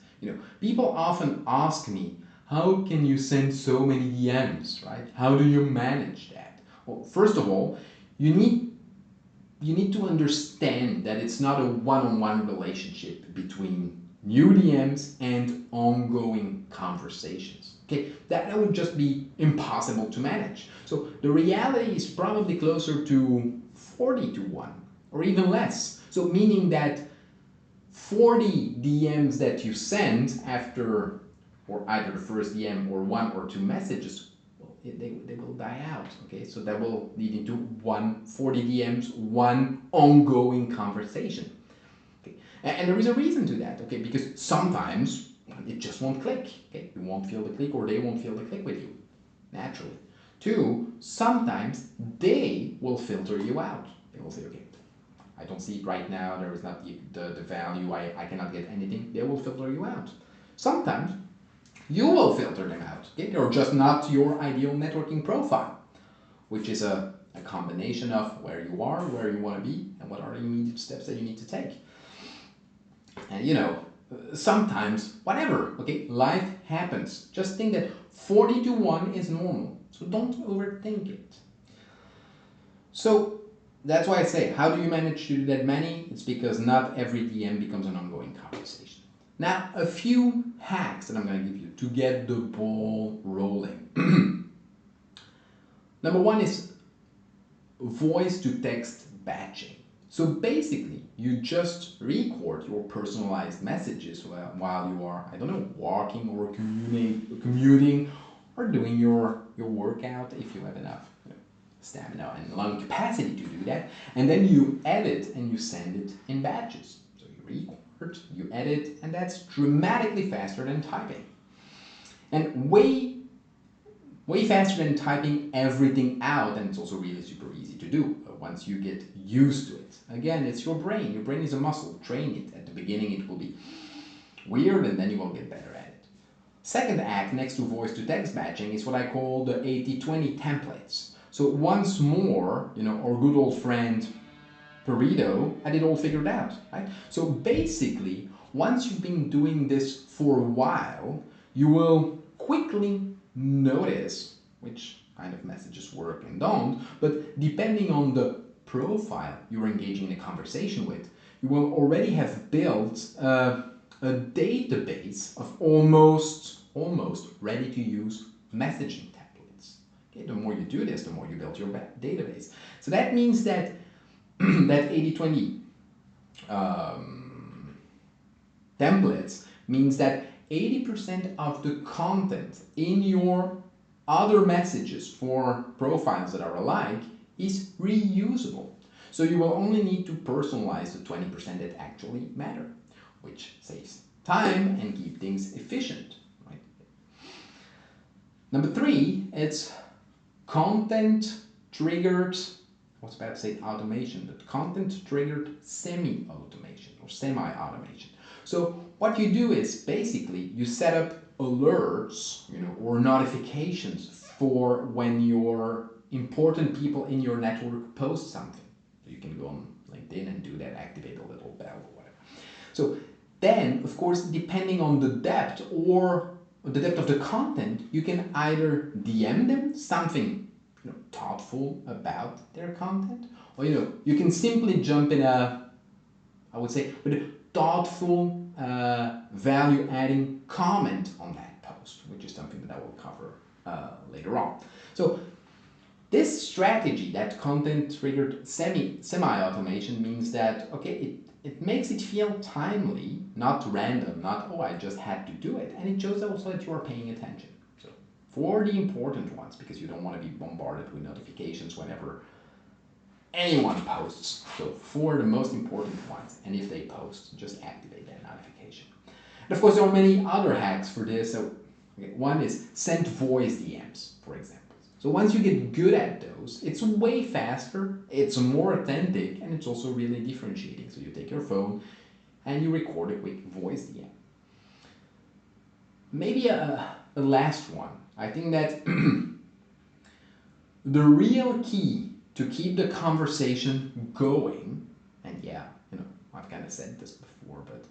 People often ask me, how can you send so many DMs, right? How do you manage that? Well, first of all, you need to understand that it's not a one-on-one relationship between new DMs and ongoing conversations. Okay, that would just be impossible to manage. So the reality is probably closer to 40-1 or even less. So meaning that 40 DMs that you send after or either the first DM or one or two messages, they will die out. Okay, so that will lead into 40 DMs, one ongoing conversation. Okay, and there is a reason to that. Okay, because sometimes it just won't click. Okay, you won't feel the click, or they won't feel the click with you naturally. Two, sometimes they will filter you out. They will say, okay, I don't see it right now. There is not the value. I cannot get anything. They will filter you out. Sometimes you will filter them out. Okay? They're just not your ideal networking profile, which is a combination of where you are, where you want to be, and what are the immediate steps that you need to take. And sometimes, whatever, okay, life happens. Just think that 40-1 is normal, so don't overthink it. So that's why I say, how do you manage to do that many? It's because not every DM becomes an ongoing conversation. Now, a few hacks that I'm going to give you to get the ball rolling. Number one is voice to text batching. So basically, you just record your personalized messages while you are, I don't know, walking or commuting or doing your workout if you have enough stamina and lung capacity to do that. And then you edit and you send it in batches. So you record, you edit, and that's dramatically faster than typing. And way faster than typing everything out, and it's also really super easy to do once you get used to it. Again, it's your brain. Your brain is a muscle. Train it. At the beginning, it will be weird, and then you will get better at it. Second act next to voice-to-text batching is what I call the 80-20 templates. So once more, our good old friend Pareto had it all figured out, right? So basically, once you've been doing this for a while, you will quickly notice which kind of messages work and don't, but depending on the profile you're engaging in a conversation with, you will already have built a database of almost ready-to-use messaging templates. Okay, the more you do this, the more you build your database. So that means that that 80-20 templates means that 80% of the content in your other messages for profiles that are alike is reusable. So you will only need to personalize the 20% that actually matter, which saves time and keep things efficient. Right? Number three, it's content triggered, I was about to say automation, but content triggered semi-automation or semi-automation. So what you do is basically you set up alerts, or notifications for when your important people in your network post something. So you can go on LinkedIn and do that, activate a little bell or whatever. So then, of course, depending on the depth of the content, you can either DM them something thoughtful about their content, or you can simply jump in with a thoughtful, value-adding comment on that post, which is something that I will cover later on. So This strategy, that content-triggered semi-automation, means that, okay, it makes it feel timely, not random, not, oh, I just had to do it. And it shows also that you are paying attention. So for the important ones, because you don't want to be bombarded with notifications whenever anyone posts. So for the most important ones, and if they post, just activate that notification. And of course, there are many other hacks for this. So okay, one is send voice DMs, for example. So once you get good at those, it's way faster, it's more authentic, and it's also really differentiating. So you take your phone and you record a quick voice DM. Maybe a last one. I think that the real key to keep the conversation going, and yeah, I've kind of said this before, but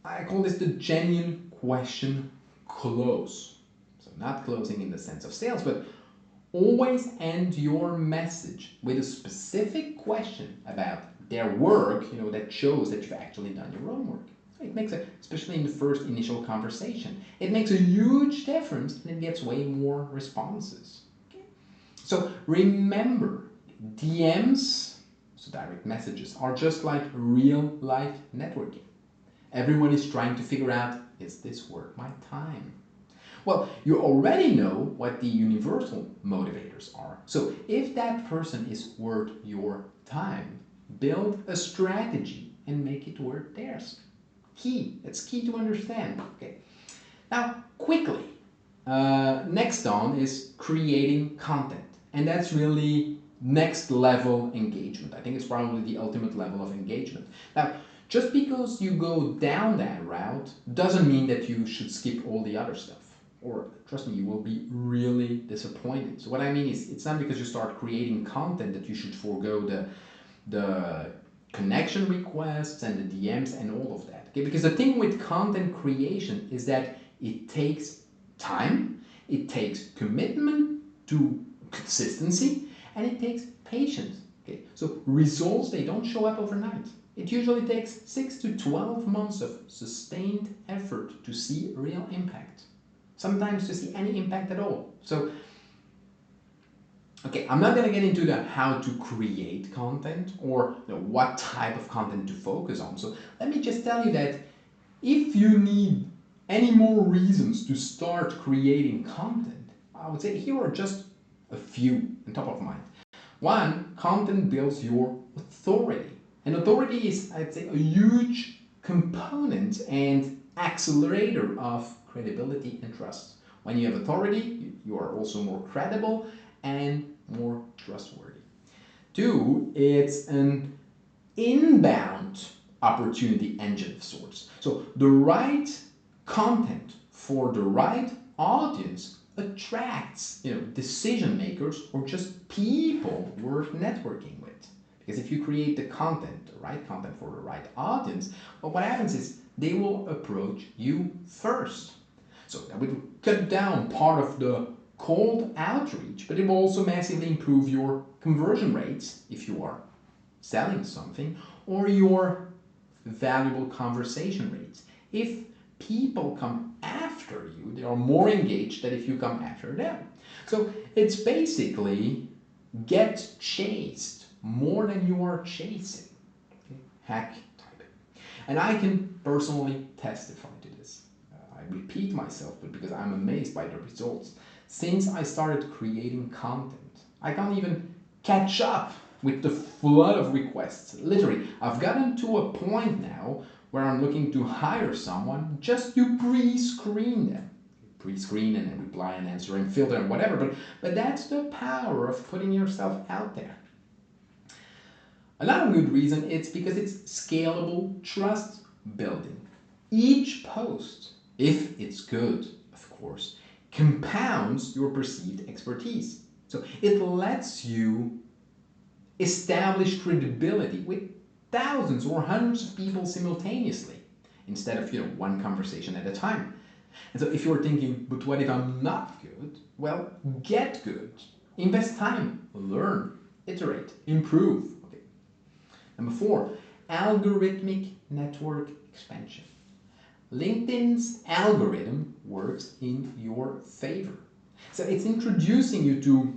I call this the genuine question close. So not closing in the sense of sales, but always end your message with a specific question about their work, that shows that you've actually done your own work. So it makes especially in the first initial conversation, it makes a huge difference and it gets way more responses. Okay? So remember, DMs, so direct messages, are just like real life networking. Everyone is trying to figure out, is this worth my time? Well, you already know what the universal motivators are. So if that person is worth your time, build a strategy and make it worth theirs. It's key to understand. Okay. Now, quickly, next on is creating content. And that's really next level engagement. I think it's probably the ultimate level of engagement. Now, just because you go down that route doesn't mean that you should skip all the other stuff. Or trust me, you will be really disappointed. So what I mean is, it's not because you start creating content that you should forego the connection requests and the DMs and all of that. Okay? Because the thing with content creation is that it takes time, it takes commitment to consistency, and it takes patience. Okay? So results, they don't show up overnight. It usually takes 6 to 12 months of sustained effort to see real impact. Sometimes to see any impact at all. So, okay, I'm not going to get into the how to create content or what type of content to focus on. So let me just tell you that if you need any more reasons to start creating content, I would say here are just a few on top of mind. One, content builds your authority. And authority is, I'd say, a huge component and accelerator of credibility and trust. When you have authority, you are also more credible and more trustworthy. Two, it's an inbound opportunity engine of sorts. So the right content for the right audience attracts decision makers or just people worth networking with. Because if you create the content, the right content for the right audience, well, what happens is they will approach you first. So that will cut down part of the cold outreach, but it will also massively improve your conversion rates if you are selling something, or your valuable conversation rates. If people come after you, they are more engaged than if you come after them. So it's basically get chased more than you are chasing. Okay? Hack typing. And I can personally testify to this. I repeat myself, but because I'm amazed by the results. Since I started creating content, I can't even catch up with the flood of requests. Literally, I've gotten to a point now where I'm looking to hire someone just to pre-screen them. Pre-screen and reply and answer and filter and whatever, but that's the power of putting yourself out there. Another good reason, it's because it's scalable trust building. Each post, if it's good, of course, compounds your perceived expertise. So it lets you establish credibility with thousands or hundreds of people simultaneously instead of one conversation at a time. And so if you're thinking, but what if I'm not good? Well, get good. Invest time. Learn. Iterate. Improve. Okay. Number 4, algorithmic network expansion. LinkedIn's algorithm works in your favor. So it's introducing you to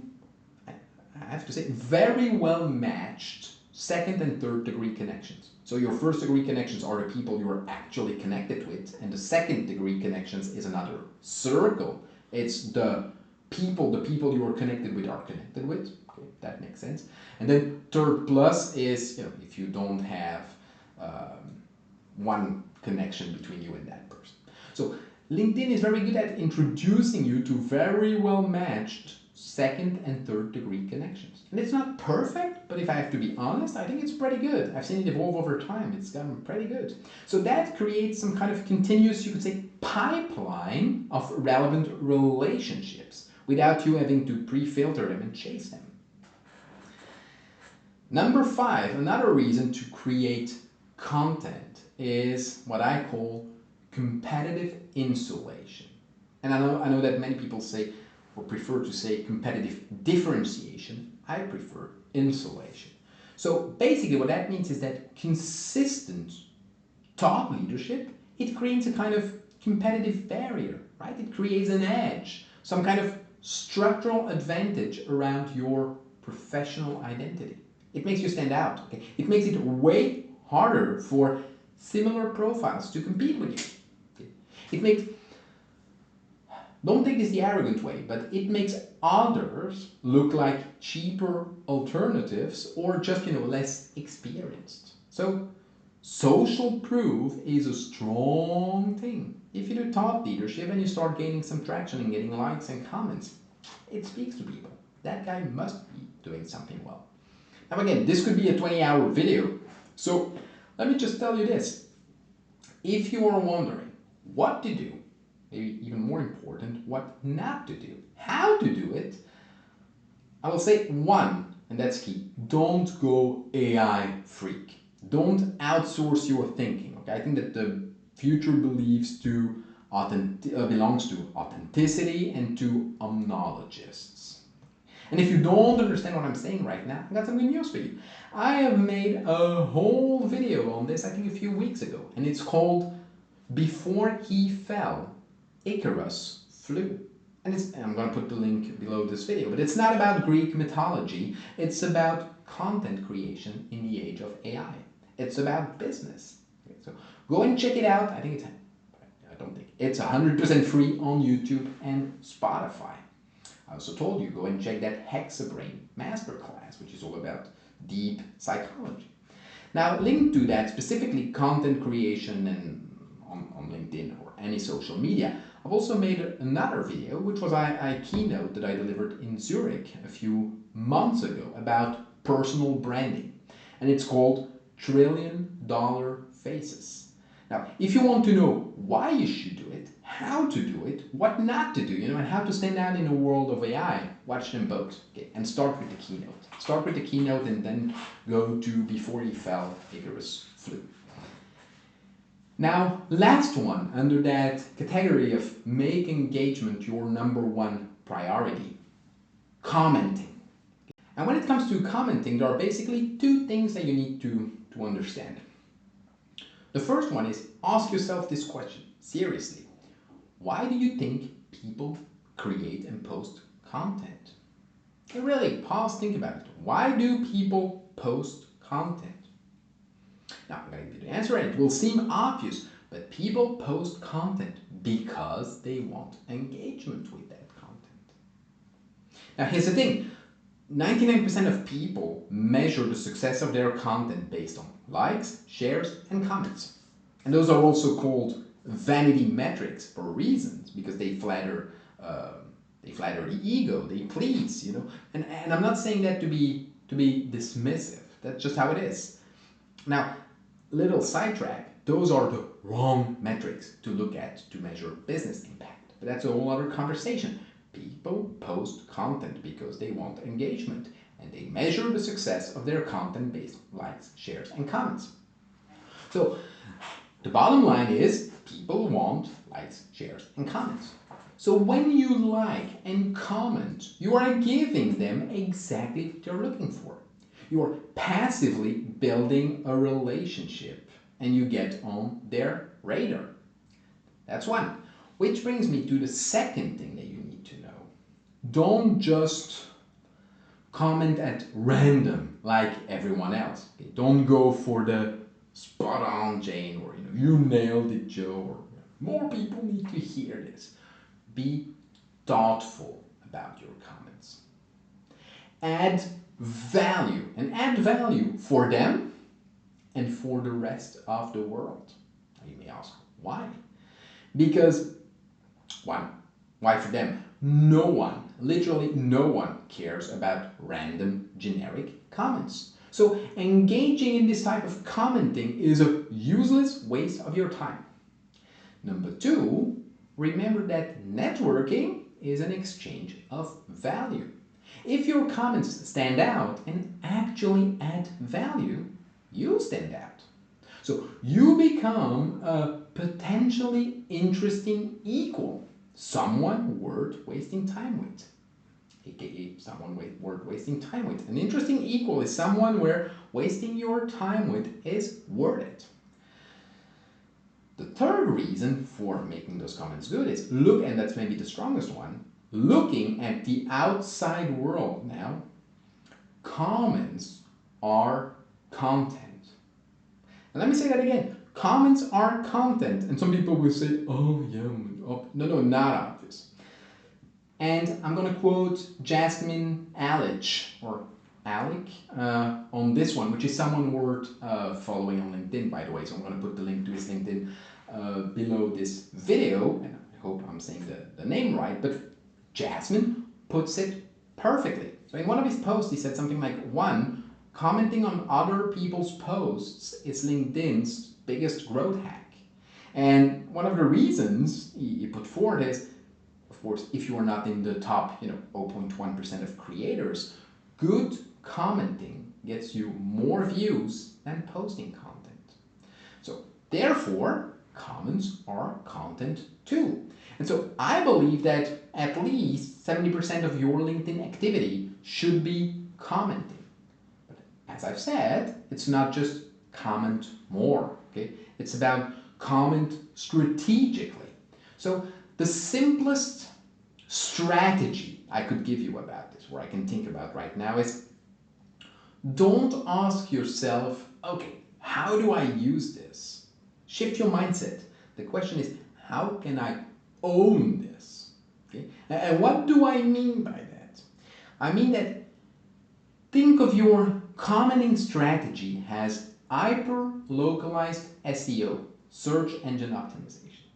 have to say, very well matched second and third degree connections. So your first degree connections are the people you are actually connected with, and the second degree connections is another circle. It's the people you are connected with are connected with. Okay, that makes sense. And then third plus is, if you don't have one connection between you and that person. So LinkedIn is very good at introducing you to very well matched second and third degree connections. And it's not perfect, but if I have to be honest, I think it's pretty good. I've seen it evolve over time. It's gotten pretty good. So that creates some kind of continuous, you could say, pipeline of relevant relationships without you having to pre-filter them and chase them. Number 5, another reason to create content is what I call competitive insulation. And I know that many people say or prefer to say competitive differentiation. I prefer insulation. So basically what that means is that consistent thought leadership, it creates a kind of competitive barrier, right? It creates an edge, some kind of structural advantage around your professional identity. It makes you stand out. Okay? It makes it way harder for similar profiles to compete with you. Okay? It makes, don't take this the arrogant way, but it makes others look like cheaper alternatives or just, less experienced. So social proof is a strong thing. If you do thought leadership and you start gaining some traction and getting likes and comments, it speaks to people. That guy must be doing something well. Now again, this could be a 20-hour video. So let me just tell you this. If you are wondering what to do, maybe even more important, what not to do, how to do it, I will say 1, and that's key, don't go AI freak. Don't outsource your thinking. Okay, I think that the future belongs to authenticity and to omnologists. And if you don't understand what I'm saying right now, I've got some good news for you. I have made a whole video on this, I think a few weeks ago, and it's called Before He Fell, Icarus Flew. And I'm going to put the link below this video, but it's not about Greek mythology. It's about content creation in the age of AI. It's about business. Okay, so go and check it out. I think it's 100% free on YouTube and Spotify. I also told you, go and check that Hexabrain Masterclass, which is all about deep psychology. Now, linked to that, specifically content creation and on LinkedIn or any social media, I've also made another video, which was a keynote that I delivered in Zurich a few months ago about personal branding. And it's called $1 Trillion Faces. Now, if you want to know why you should do it, how to do it, what not to do, and how to stand out in a world of AI, watch them both. Okay? And start with the keynote. Start with the keynote and then go to Before He Fell, Icarus Flew. Now, last one under that category of make engagement your number 1 priority, commenting. And when it comes to commenting, there are basically 2 things that you need to understand. The first one is ask yourself this question, seriously. Why do you think people create and post content? And really, pause, think about it. Why do people post content? Now, I'm going to give you the answer, and it will seem obvious, but people post content because they want engagement with that content. Now, here's the thing. 99% of people measure the success of their content based on likes, shares, and comments. And those are also called vanity metrics for reasons, because they flatter the ego, they please, And I'm not saying that to be dismissive. That's just how it is. Now, little sidetrack, those are the wrong metrics to look at to measure business impact. But that's a whole other conversation. People post content because they want engagement, and they measure the success of their content based on likes, shares, and comments. So the bottom line is people want likes, shares, and comments. So when you like and comment, you are giving them exactly what they're looking for. You are passively building a relationship, and you get on their radar. That's one. Which brings me to the second thing that you need to know. Don't just comment at random like everyone else. Okay? Don't go for the spot on Jane or you nailed it Joe or more people need to hear this. Be thoughtful about your comments. Add value, and add value for them and for the rest of the world. You may ask, why? Because, one, why for them? No one, literally no one cares about random generic comments. So engaging in this type of commenting is a useless waste of your time. Number two, remember that networking is an exchange of value. If your comments stand out and actually add value, you stand out. So you become a potentially interesting equal, someone worth wasting time with, aka someone worth wasting time with. An interesting equal is someone where wasting your time with is worth it. The third reason for making those comments good is look, and that's maybe the strongest one, looking at the outside world now. Comments are content. And let me say that again. Comments are content. And some people will say, oh yeah, no, not obvious. And I'm going to quote Jasmine Alec, or Alec, on this one, which is someone worth following on LinkedIn, by the way. So I'm going to put the link to his LinkedIn below this video. And I hope I'm saying the name right. But Jasmine puts it perfectly. So in one of his posts, he said something like, one, commenting on other people's posts is LinkedIn's biggest growth hack. And one of the reasons he put forward is, of course, if you are not in the top 0.1% of creators, good commenting gets you more views than posting content. So therefore, comments are content too. And so I believe that at least 70% of your LinkedIn activity should be commenting. But as I've said, it's not just comment more, okay? It's about comment strategically. So the simplest strategy I could give you about this, or I can think about right now, is don't ask yourself, okay, how do I use this? Shift your mindset. The question is, how can I own this? Okay? And what do I mean by that? I mean that think of your commenting strategy as hyper-localized SEO, search engine optimization.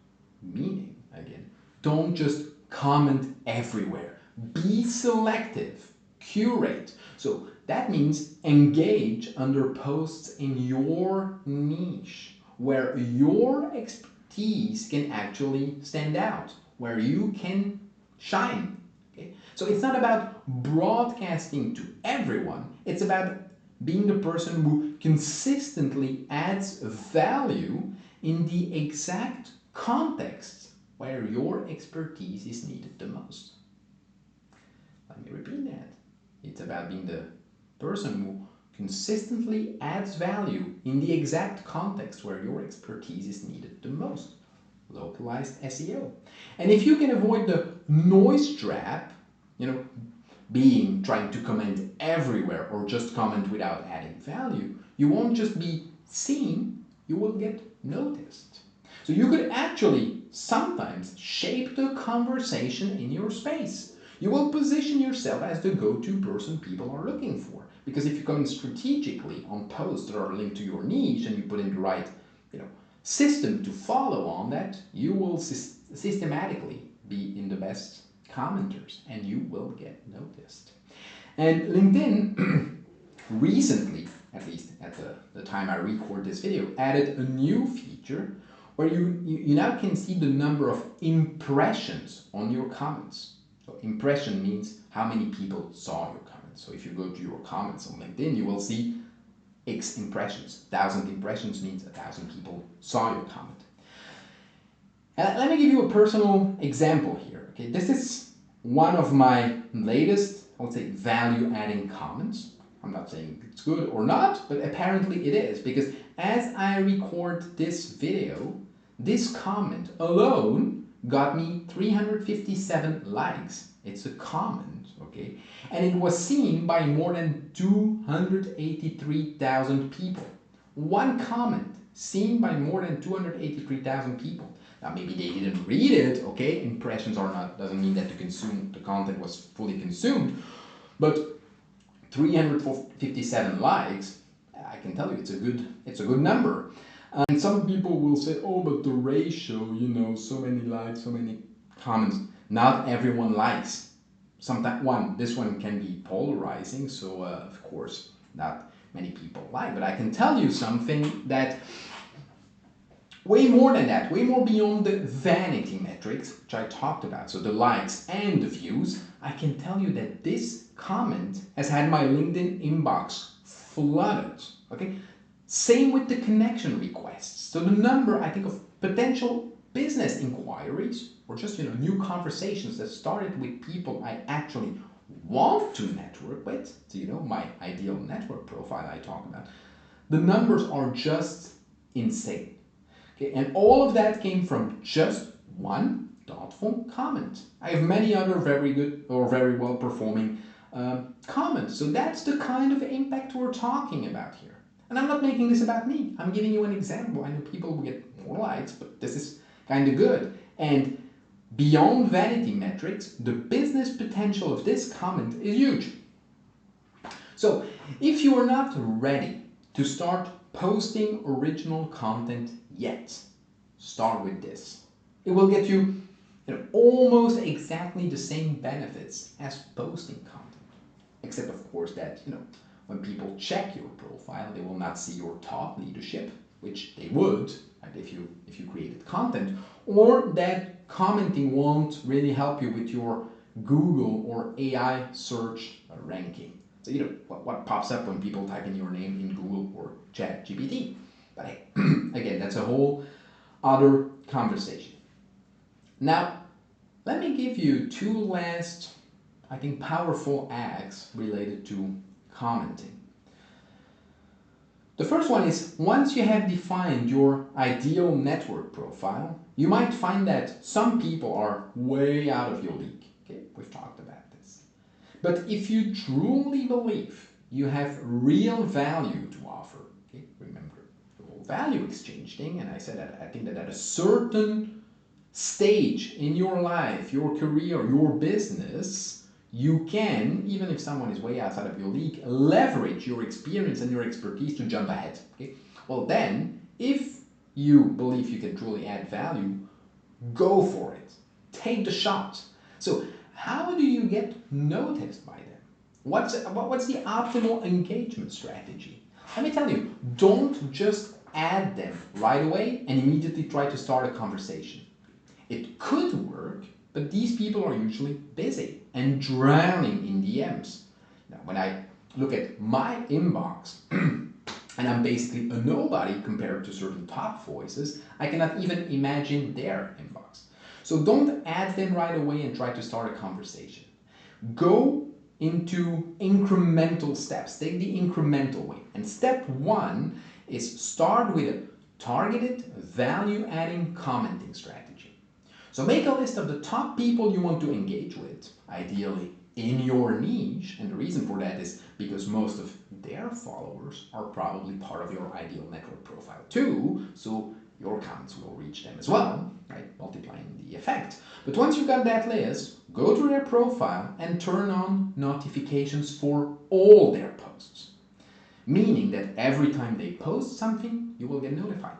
Meaning, again, don't just comment everywhere. Be selective, curate. So that means engage under posts in your niche, where your expertise can actually stand out, where you can shine. Okay? So it's not about broadcasting to everyone. It's about being the person who consistently adds value in the exact context where your expertise is needed the most. Let me repeat that. It's about being the person who consistently adds value in the exact context where your expertise is needed the most. Localized SEO. And if you can avoid the noise trap, being trying to comment everywhere or just comment without adding value, you won't just be seen, you will get noticed. So you could actually sometimes shape the conversation in your space. You will position yourself as the go-to person people are looking for. Because if you comment strategically on posts that are linked to your niche and you put in the right system to follow on that, you will systematically be in the best commenters and you will get noticed. And LinkedIn recently, at least at the time I record this video, added a new feature where you now can see the number of impressions on your comments. So impression means how many people saw your comments. So if you go to your comments on LinkedIn, you will see X impressions. 1,000 impressions means 1,000 people saw your comment. And let me give you a personal example here. Okay, this is one of my latest, I would say, value-adding comments. I'm not saying it's good or not, but apparently it is, because as I record this video, this comment alone got me 357 likes. It's a comment comment, okay? And it was seen by more than 283,000 people. One comment seen by more than 283,000 people. Now maybe they didn't read it, okay? Impressions are not, doesn't mean that the content was fully consumed, but 357 likes, I can tell you it's a good number. And some people will say, oh, but the ratio, you know, so many likes, so many comments. Not everyone likes. Sometimes this one can be polarizing, so of course not many people like. But I can tell you something that way more than that, way more beyond the vanity metrics, which I talked about, so the likes and the views, I can tell you that this comment has had my LinkedIn inbox flooded, okay? Same with the connection requests. So the number, I think, of potential business inquiries or just, you know, new conversations that started with people I actually want to network with, so, you know, my ideal network profile I talk about, the numbers are just insane. Okay, and all of that came from just one thoughtful comment. I have many other very good or very well performing comments. So that's the kind of impact we're talking about here. And I'm not making this about me. I'm giving you an example. I know people will get more likes, but this is kind of good. And beyond vanity metrics, the business potential of this comment is huge. So if you are not ready to start posting original content yet, start with this. It will get you, almost exactly the same benefits as posting content. Except of course that, when people check your profile, they will not see your thought leadership, which they would, right, if you created content, or that commenting won't really help you with your Google or AI search ranking. So what pops up when people type in your name in Google or ChatGPT. But again, that's a whole other conversation. Now, let me give you two last, I think, powerful acts related to commenting. The first one is, once you have defined your ideal network profile, you might find that some people are way out of your league. Okay, we've talked about this. But if you truly believe you have real value to offer, okay, remember the whole value exchange thing, and I said that I think that at a certain stage in your life, your career, your business, you can, even if someone is way outside of your league, leverage your experience and your expertise to jump ahead. Okay? Well then, if you believe you can truly add value, go for it. Take the shot. So how do you get noticed by them? What's the optimal engagement strategy? Let me tell you, don't just add them right away and immediately try to start a conversation. It could work, but these people are usually busy and drowning in DMs. Now, when I look at my inbox, and I'm basically a nobody compared to certain top voices, I cannot even imagine their inbox. So don't add them right away and try to start a conversation. Go into incremental steps. Take the incremental way. And step one is start with a targeted, value-adding commenting strategy. So make a list of the top people you want to engage with, ideally in your niche, and the reason for that is because most of their followers are probably part of your ideal network profile too, so your comments will reach them as well, right? Multiplying the effect. But once you've got that list, go to their profile and turn on notifications for all their posts, meaning that every time they post something, you will get notified.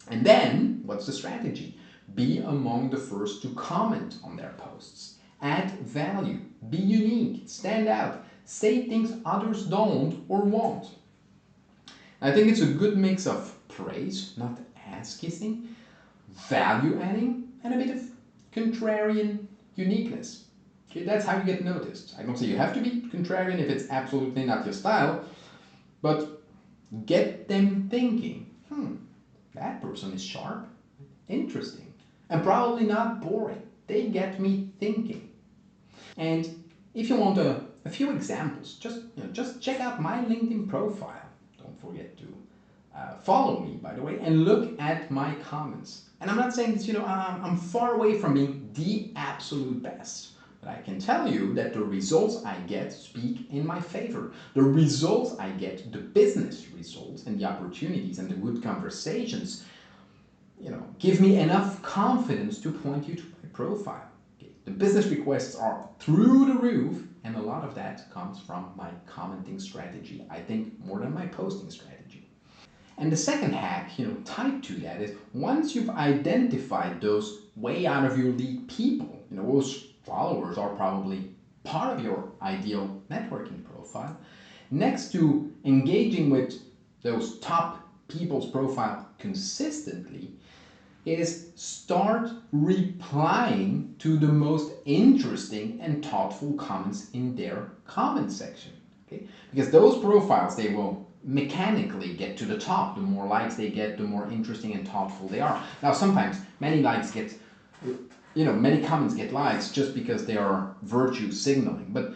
And then, what's the strategy? Be among the first to comment on their posts. Add value. Be unique. Stand out. Say things others don't or won't. I think it's a good mix of praise, not ass-kissing, value adding, and a bit of contrarian uniqueness. Okay, that's how you get noticed. I don't say you have to be contrarian if it's absolutely not your style, but get them thinking, that person is sharp, interesting, and probably not boring. They get me thinking. And if you want a few examples, just check out my LinkedIn profile. Don't forget to follow me, by the way, and look at my comments. And I'm not saying this, I'm far away from being the absolute best, But I can tell you that the results I get speak in my favor. The results I get, the business results and the opportunities and the good conversations, give me enough confidence to point you to my profile. Okay. The business requests are through the roof, and a lot of that comes from my commenting strategy. I think more than my posting strategy. And the second hack, tied to that is once you've identified those way out of your league people, those followers are probably part of your ideal networking profile. Next to engaging with those top people's profile consistently, is start replying to the most interesting and thoughtful comments in their comment section. Okay? Because those profiles, they will mechanically get to the top. The more likes they get, the more interesting and thoughtful they are. Now, sometimes many comments get likes just because they are virtue signaling. But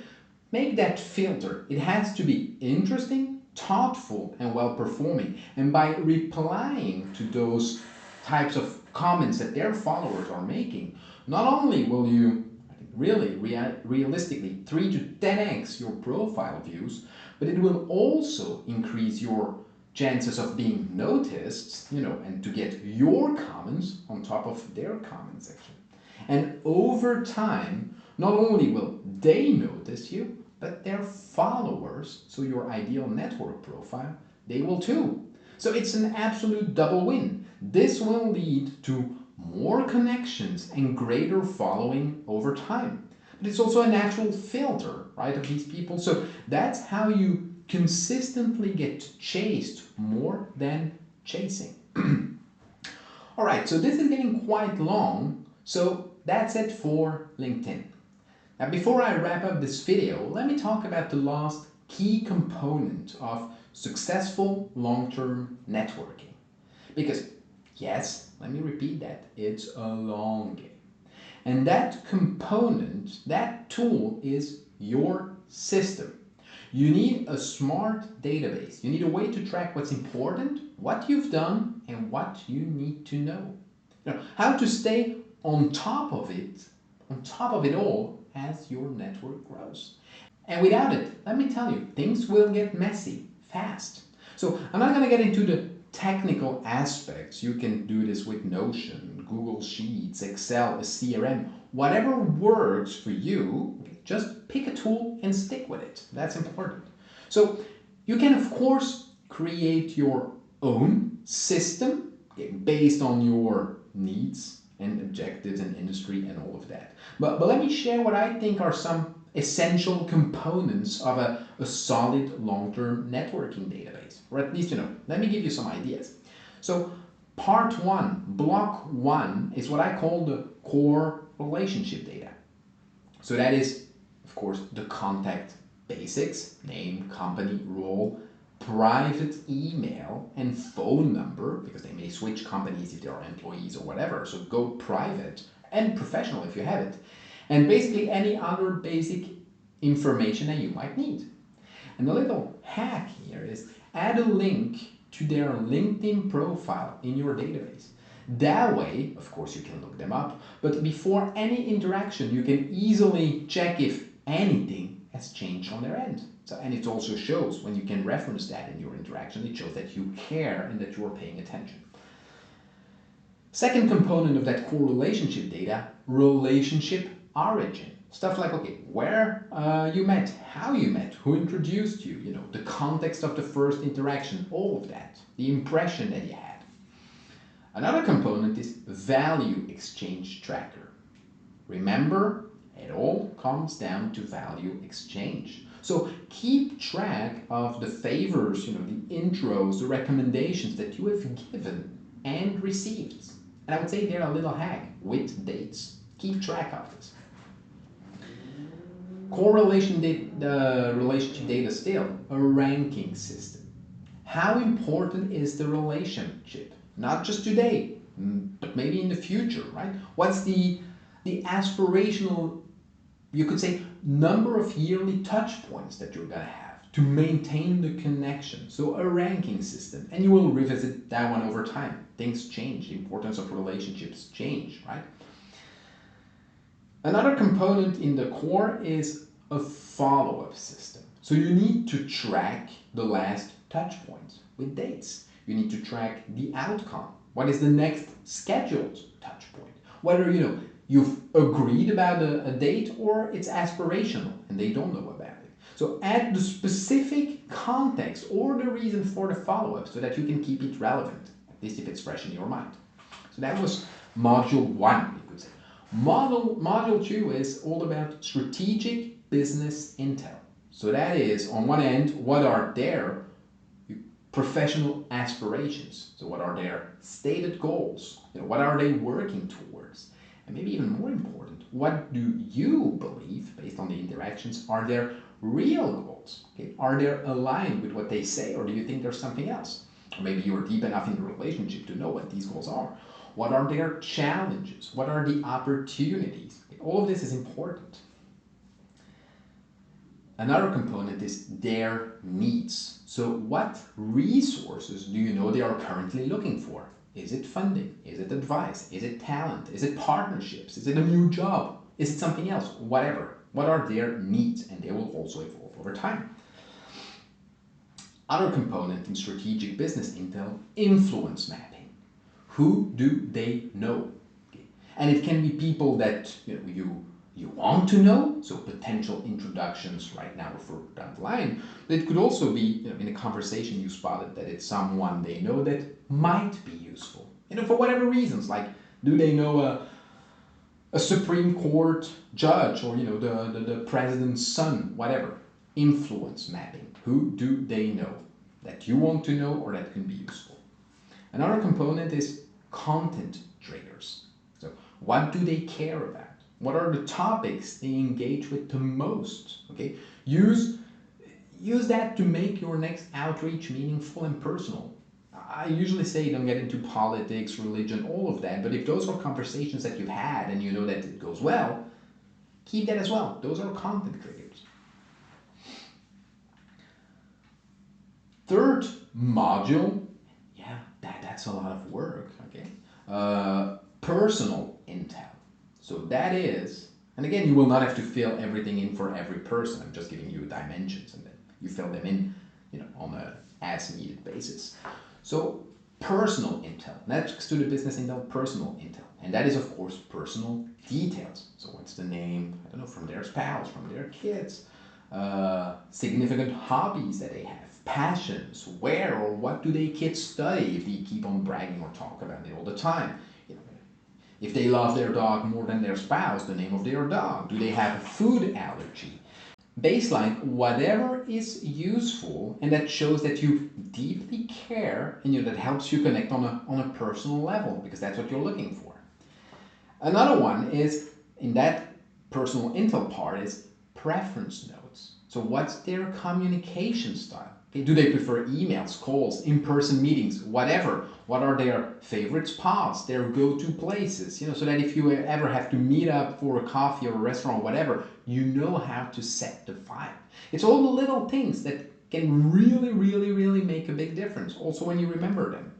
make that filter. It has to be interesting, thoughtful, and well performing. And by replying to those types of comments that their followers are making, not only will you really realistically 3 to 10x your profile views, but it will also increase your chances of being noticed, and to get your comments on top of their comment section. And over time, not only will they notice you, but their followers, so your ideal network profile, they will too. So it's an absolute double win. This will lead to more connections and greater following over time. But it's also a natural filter, right, of these people. So that's how you consistently get chased more than chasing. All right, so this is getting quite long. So that's it for LinkedIn. Now, before I wrap up this video, let me talk about the last key component of successful long-term networking. Because, yes, let me repeat that, it's a long game. And that component, that tool is your system. You need a smart database. You need a way to track what's important, what you've done, and what you need to know. How to stay on top of it all as your network grows. And without it, let me tell you, things will get messy fast. So I'm not going to get into the technical aspects. You can do this with Notion, Google Sheets, Excel, a CRM, whatever works for you. Just pick a tool and stick with it. That's important. So you can, of course, create your own system based on your needs and objectives and industry and all of that. But let me share what I think are some essential components of a solid long-term networking database. Or at least, let me give you some ideas. So part one, block one, is what I call the core relationship data. So that is, of course, the contact basics, name, company, role, private email, and phone number, because they may switch companies if they are employees or whatever. So go private and professional if you have it. And basically any other basic information that you might need. And the little hack here is add a link to their LinkedIn profile in your database. That way, of course, you can look them up, but before any interaction, you can easily check if anything has changed on their end. So, and it also shows when you can reference that in your interaction, it shows that you care and that you are paying attention. Second component of that core relationship data, relationship origin. Stuff like, okay, where you met, how you met, who introduced you, the context of the first interaction, all of that, the impression that you had. Another component is value exchange tracker. Remember, it all comes down to value exchange. So keep track of the favors, the intros, the recommendations that you have given and received. And I would say they're a little hack with dates. Keep track of this. Core relationship data still, a ranking system. How important is the relationship? Not just today, but maybe in the future, right? What's the aspirational, you could say, number of yearly touch points that you're gonna have to maintain the connection? So a ranking system, and you will revisit that one over time. Things change, the importance of relationships change, right? Another component in the core is a follow-up system. So you need to track the last touch points with dates. You need to track the outcome. What is the next scheduled touch point? Whether you've agreed about a date or it's aspirational and they don't know about it. So add the specific context or the reason for the follow-up so that you can keep it relevant, at least if it's fresh in your mind. So that was module 1, you could say. Module 2 is all about strategic business intel. So that is, on one end, what are their professional aspirations? So what are their stated goals? What are they working towards? And maybe even more important, what do you believe, based on the interactions, are their real goals? Okay? Are they aligned with what they say, or do you think there's something else? Or maybe you're deep enough in the relationship to know what these goals are. What are their challenges? What are the opportunities? Okay? All of this is important. Another component is their needs. So what resources do you know they are currently looking for? Is it funding? Is it advice? Is it talent? Is it partnerships? Is it a new job? Is it something else? Whatever. What are their needs? And they will also evolve over time. Other component in strategic business intel, influence mapping. Who do they know? Okay. And it can be people that you want to know, so potential introductions right now or further down the line. But it could also be, in a conversation you spotted that it's someone they know that might be useful. For whatever reasons, like do they know a Supreme Court judge or the president's son, whatever. Influence mapping. Who do they know that you want to know or that can be useful? Another component is content triggers. So what do they care about? What are the topics they engage with the most? Okay, use that to make your next outreach meaningful and personal. I usually say don't get into politics, religion, all of that, but if those are conversations that you've had and you know that it goes well, keep that as well. Those are content triggers. Third module, that's a lot of work, okay? Personal intel. So that is, and again, you will not have to fill everything in for every person. I'm just giving you dimensions and then you fill them in, on a as needed basis. So personal intel, next to the business intel, personal intel. And that is, of course, personal details. So what's the name, from their spouse, from their kids, significant hobbies that they have, passions, where or what do they kids study if they keep on bragging or talk about it all the time. If they love their dog more than their spouse, the name of their dog. Do they have a food allergy? Baseline, whatever is useful and that shows that you deeply care and that helps you connect on a personal level because that's what you're looking for. Another one is, in that personal intel part, is preference notes. So what's their communication style? Okay, do they prefer emails, calls, in-person meetings, whatever? What are their favorite spots, their go-to places? So that if you ever have to meet up for a coffee or a restaurant or whatever, you know how to set the vibe. It's all the little things that can really, really, really make a big difference, also when you remember them.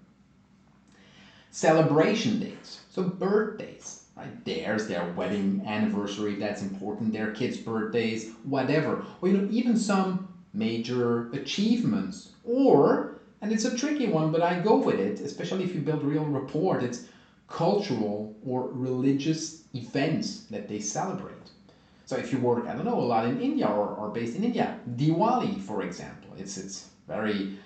Celebration dates, so birthdays, right? There's their wedding anniversary, that's important, their kids' birthdays, whatever. Or even some major achievements, or, and it's a tricky one, but I go with it, especially if you build real rapport, it's cultural or religious events that they celebrate. So if you work, a lot in India or based in India, Diwali, for example, it's very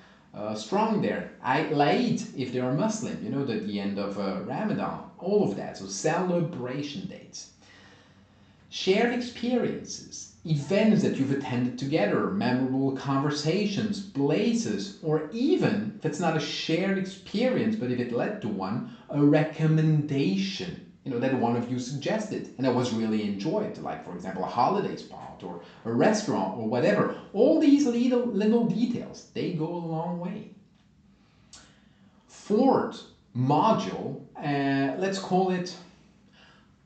strong there. Eid, if they are Muslim, the end of Ramadan, all of that. So celebration dates. Shared experiences, events that you've attended together, memorable conversations, places, or even, if it's not a shared experience, but if it led to one, a recommendation, that one of you suggested and that was really enjoyed, like, for example, a holiday spot or a restaurant or whatever. All these little details, they go a long way. Fourth module, let's call it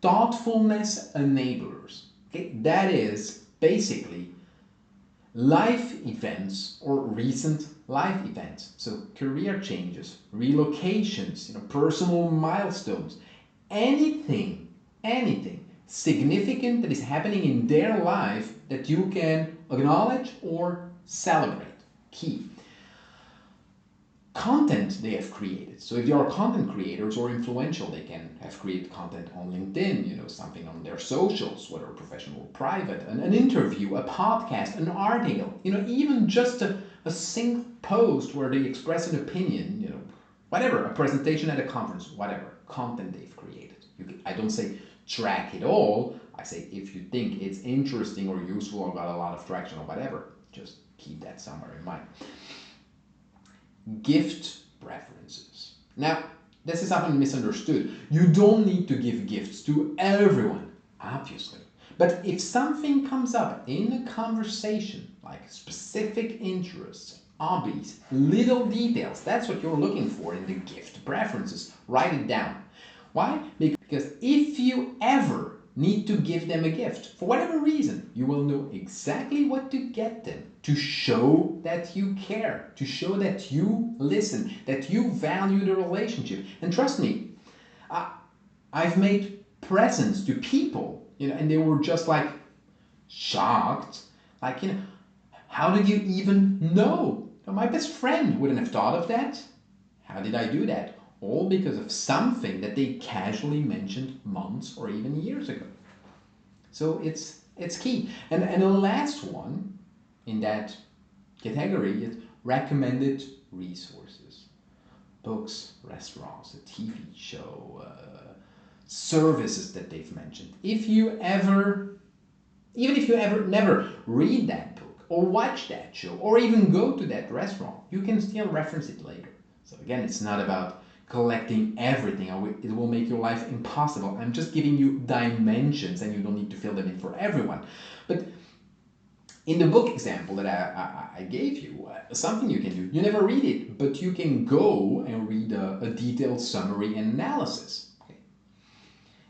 thoughtfulness enablers. Okay, that is basically life events or recent life events. So career changes, relocations, personal milestones, anything significant that is happening in their life that you can acknowledge or celebrate. Key. Content they have created. So if you are content creators or influential, they can have created content on LinkedIn, something on their socials, whether professional or private, an interview, a podcast, an article, even just a single post where they express an opinion, whatever, a presentation at a conference, whatever, content they've created. I don't say track it all. I say if you think it's interesting or useful or got a lot of traction or whatever, just keep that somewhere in mind. Gift preferences. Now, this is often misunderstood. You don't need to give gifts to everyone, obviously. But if something comes up in a conversation, like specific interests, hobbies, little details, that's what you're looking for in the gift preferences. Write it down. Why? Because if you ever need to give them a gift, for whatever reason, you will know exactly what to get them to show that you care, to show that you listen, that you value the relationship. And trust me, I've made presents to people, and they were just like shocked, like, how did you even know? My best friend wouldn't have thought of that. How did I do that? All because of something that they casually mentioned months or even years ago. So it's key. And the last one in that category is recommended resources. Books, restaurants, a TV show, services that they've mentioned. Even if you ever never read that book or watch that show or even go to that restaurant, you can still reference it later. So again, it's not about collecting everything, or it will make your life impossible. I'm just giving you dimensions and you don't need to fill them in for everyone. But in the book example that I gave you, something you can do, you never read it, but you can go and read a detailed summary and analysis. Okay?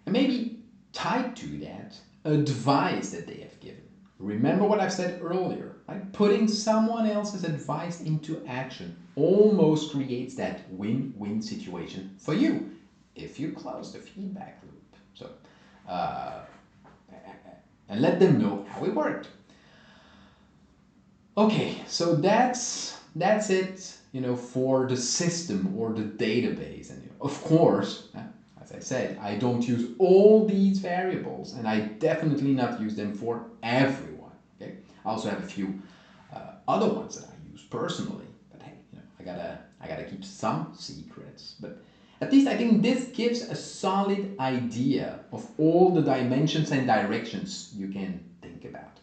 And maybe tied to that, advice that they have given. Remember what I've said earlier, right? Putting someone else's advice into action almost creates that win-win situation for you if you close the feedback loop. So, and let them know how it worked. Okay, so that's it, for the system or the database. And of course, as I said, I don't use all these variables, and I definitely not use them for everyone. Okay, I also have a few other ones that I use personally. But hey, I gotta keep some secrets. But at least I think this gives a solid idea of all the dimensions and directions you can think about.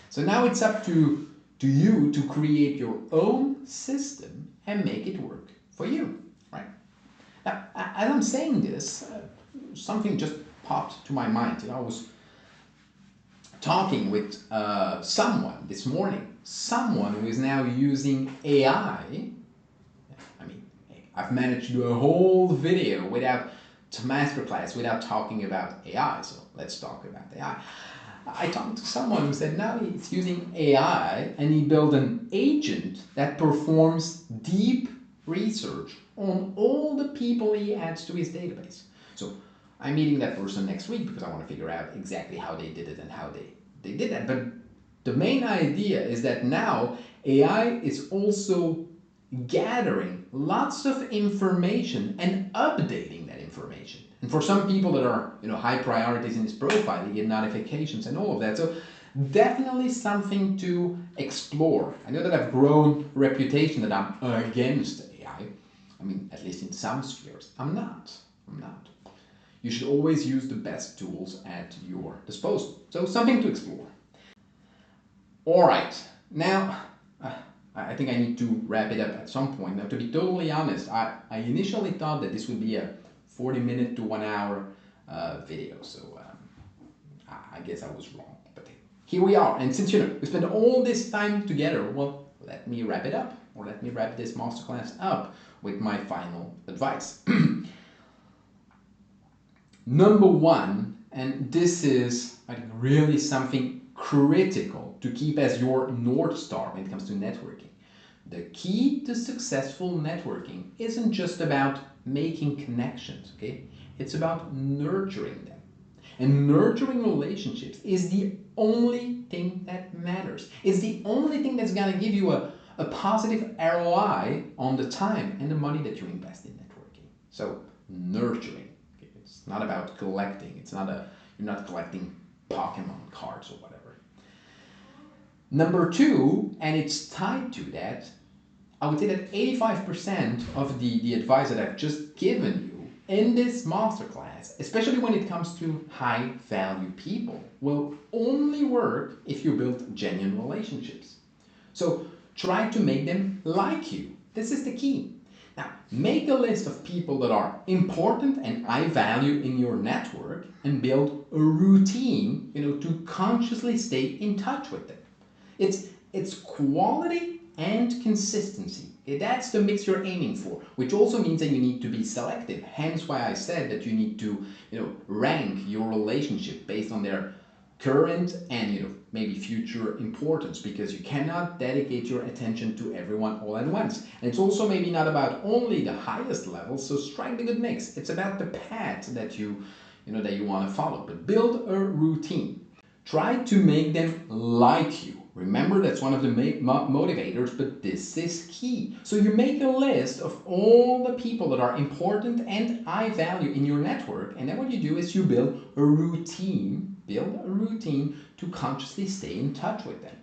So now it's up to you to create your own system and make it work for you, right? Now, as I'm saying this, something just popped to my mind. I was talking with someone this morning, someone who is now using AI. I mean, I've managed to do a whole video without Masterclass without talking about AI, so let's talk about AI. I talked to someone who said now he's using AI and he built an agent that performs deep research on all the people he adds to his database. So I'm meeting that person next week because I want to figure out exactly how they did it and how they did that. But the main idea is that now AI is also gathering lots of information and updating that information. And for some people that are high priorities in his profile, they get notifications and all of that. So definitely something to explore. I know that I've grown a reputation that I'm against AI. I mean, at least in some spheres. I'm not. You should always use the best tools at your disposal. So something to explore. All right. Now, I think I need to wrap it up at some point. Now, to be totally honest, I initially thought that this would be a 40-minute to 1 hour video. So I guess I was wrong. But here we are. And since, we spent all this time together, well, let me wrap it up. Or let me wrap this masterclass up with my final advice. Number one, and this is really something critical to keep as your North Star when it comes to networking. The key to successful networking isn't just about making connections, okay? It's about nurturing them. And nurturing relationships is the only thing that matters. It's the only thing that's going to give you a positive ROI on the time and the money that you invest in networking. So nurturing. Okay? It's not about collecting. You're not collecting Pokemon cards or whatever. Number two, and it's tied to that, I would say that 85% of the advice that I've just given you in this masterclass, especially when it comes to high value people, will only work if you build genuine relationships. So try to make them like you. This is the key. Now, make a list of people that are important and high value in your network and build a routine, to consciously stay in touch with them. It's quality and consistency. Okay, that's the mix you're aiming for, which also means that you need to be selective. Hence why I said that you need to, rank your relationship based on their current and maybe future importance, because you cannot dedicate your attention to everyone all at once. And it's also maybe not about only the highest level, so strike the good mix. It's about the path that you want to follow, but build a routine. Try to make them like you. Remember, that's one of the motivators, but this is key. So you make a list of all the people that are important and high value in your network, and then what you do is you build a routine to consciously stay in touch with them.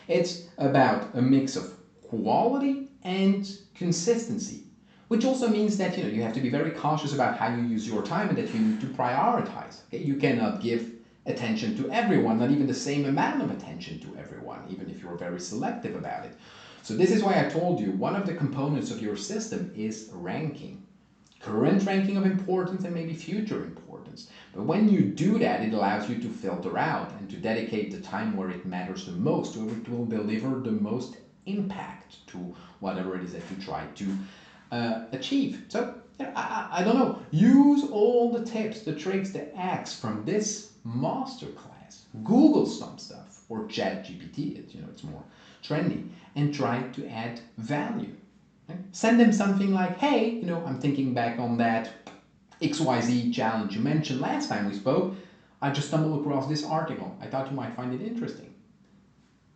It's about a mix of quality and consistency, which also means that you have to be very cautious about how you use your time and that you need to prioritize. Okay? You cannot give attention to everyone, not even the same amount of attention to everyone, even if you're very selective about it. So this is why I told you one of the components of your system is ranking. Current ranking of importance and maybe future importance. But when you do that, it allows you to filter out and to dedicate the time where it matters the most, where it will deliver the most impact to whatever it is that you try to achieve. So I don't know, use all the tips, the tricks, the hacks from this masterclass. Google some stuff or chat GPT it, it's more trendy, and try to add value. Right? Send them something like, hey, I'm thinking back on that XYZ challenge you mentioned last time we spoke. I just stumbled across this article. I thought you might find it interesting.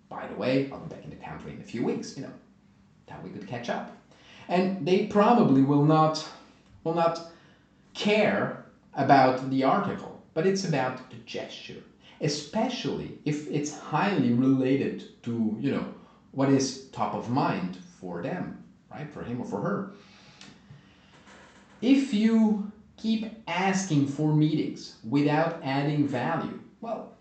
By the way, I'll be back in the country in a few weeks, that we could catch up. And they probably will not care about the article, but it's about the gesture, especially if it's highly related to, what is top of mind for them, right? For him or for her. If you keep asking for meetings without adding value, well,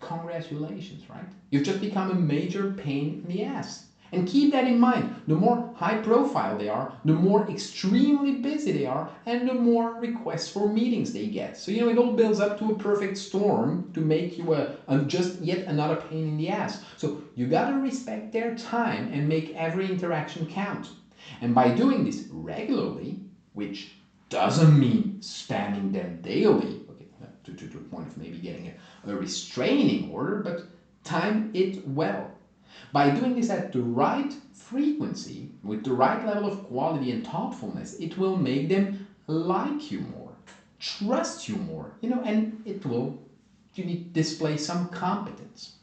congratulations, right? You've just become a major pain in the ass. And keep that in mind. The more high profile they are, the more extremely busy they are, and the more requests for meetings they get. So, it all builds up to a perfect storm to make you just yet another pain in the ass. So you gotta respect their time and make every interaction count. And by doing this regularly, which doesn't mean spamming them daily, okay, to the point of maybe getting a restraining order, but time it well. By doing this at the right frequency, with the right level of quality and thoughtfulness, it will make them like you more, trust you more, and it will display some competence.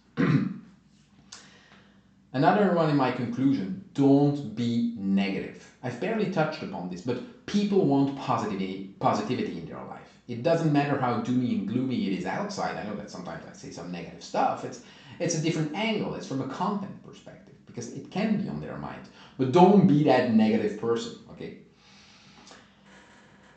Another one in my conclusion, don't be negative. I've barely touched upon this, but people want positivity in their life. It doesn't matter how doomy and gloomy it is outside. I know that sometimes I say some negative stuff. It's a different angle. It's from a content perspective, because it can be on their mind. But don't be that negative person, okay?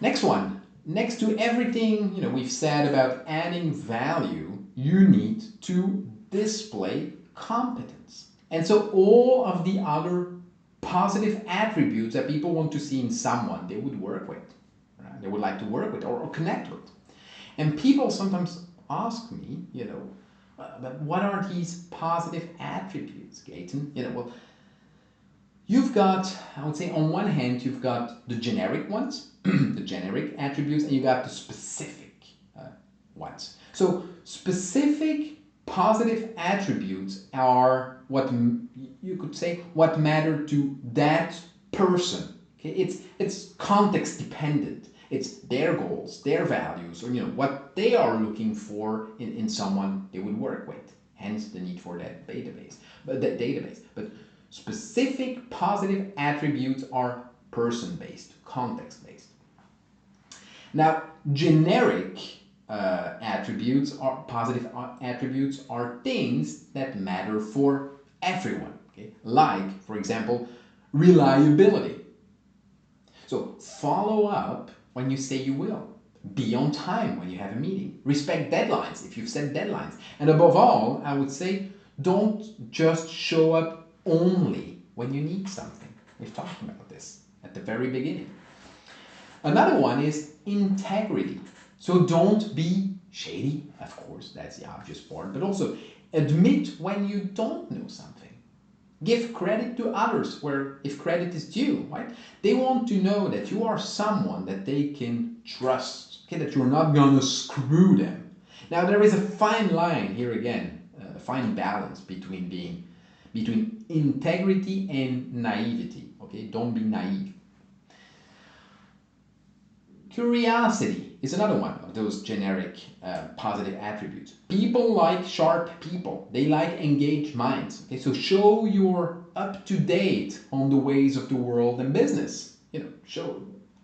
Next one. Next to everything we've said about adding value, you need to display competence. And so all of the other positive attributes that people want to see in someone they would work with, right? They would like to work with or connect with. And people sometimes ask me, but what are these positive attributes, Gaetan? Well, you've got, I would say, on one hand, you've got the generic ones, the generic attributes, and you got the specific ones. So specific positive attributes are what you could say what matter to that person. Okay, it's context dependent. It's their goals, their values, or what they are looking for in someone they would work with. Hence the need for that database. But specific positive attributes are person-based, context-based. Now, generic attributes are positive attributes are things that matter for everyone. Okay? Like, for example, reliability. So follow up when you say you will. Be on time when you have a meeting. Respect deadlines if you've set deadlines. And above all, I would say, don't just show up only when you need something. We've talked about this at the very beginning. Another one is integrity. So don't be shady, of course, that's the obvious part, but also admit when you don't know something. Give credit to others where if credit is due, right? They want to know that you are someone that they can trust, okay, that you're not gonna screw them. Now there is a fine line here again, a fine balance between integrity and naivety, okay? Don't be naive. Curiosity is another one of those generic positive attributes. People like sharp people. They like engaged minds. Okay, so show you're up to date on the ways of the world and business.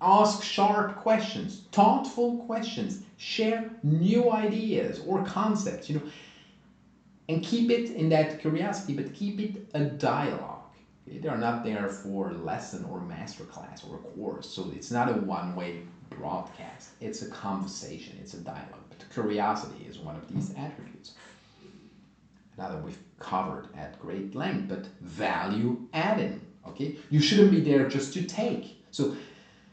Ask sharp questions, thoughtful questions, share new ideas or concepts. And keep it in that curiosity, but keep it a dialogue. Okay? They are not there for a lesson or masterclass or a course. So it's not a one-way broadcast. It's a conversation. It's a dialogue. But curiosity is one of these attributes. Another we've covered at great length, but value adding. Okay, you shouldn't be there just to take. So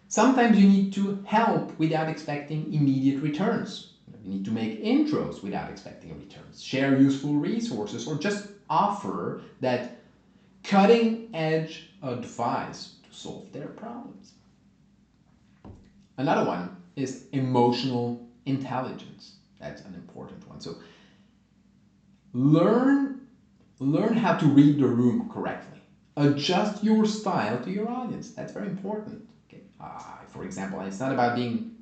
sometimes you need to help without expecting immediate returns. You need to make intros without expecting returns. Share useful resources, or just offer that cutting edge advice to solve their problems. Another one is emotional intelligence. That's an important one. So learn how to read the room correctly. Adjust your style to your audience. That's very important. Okay. For example, it's not about being,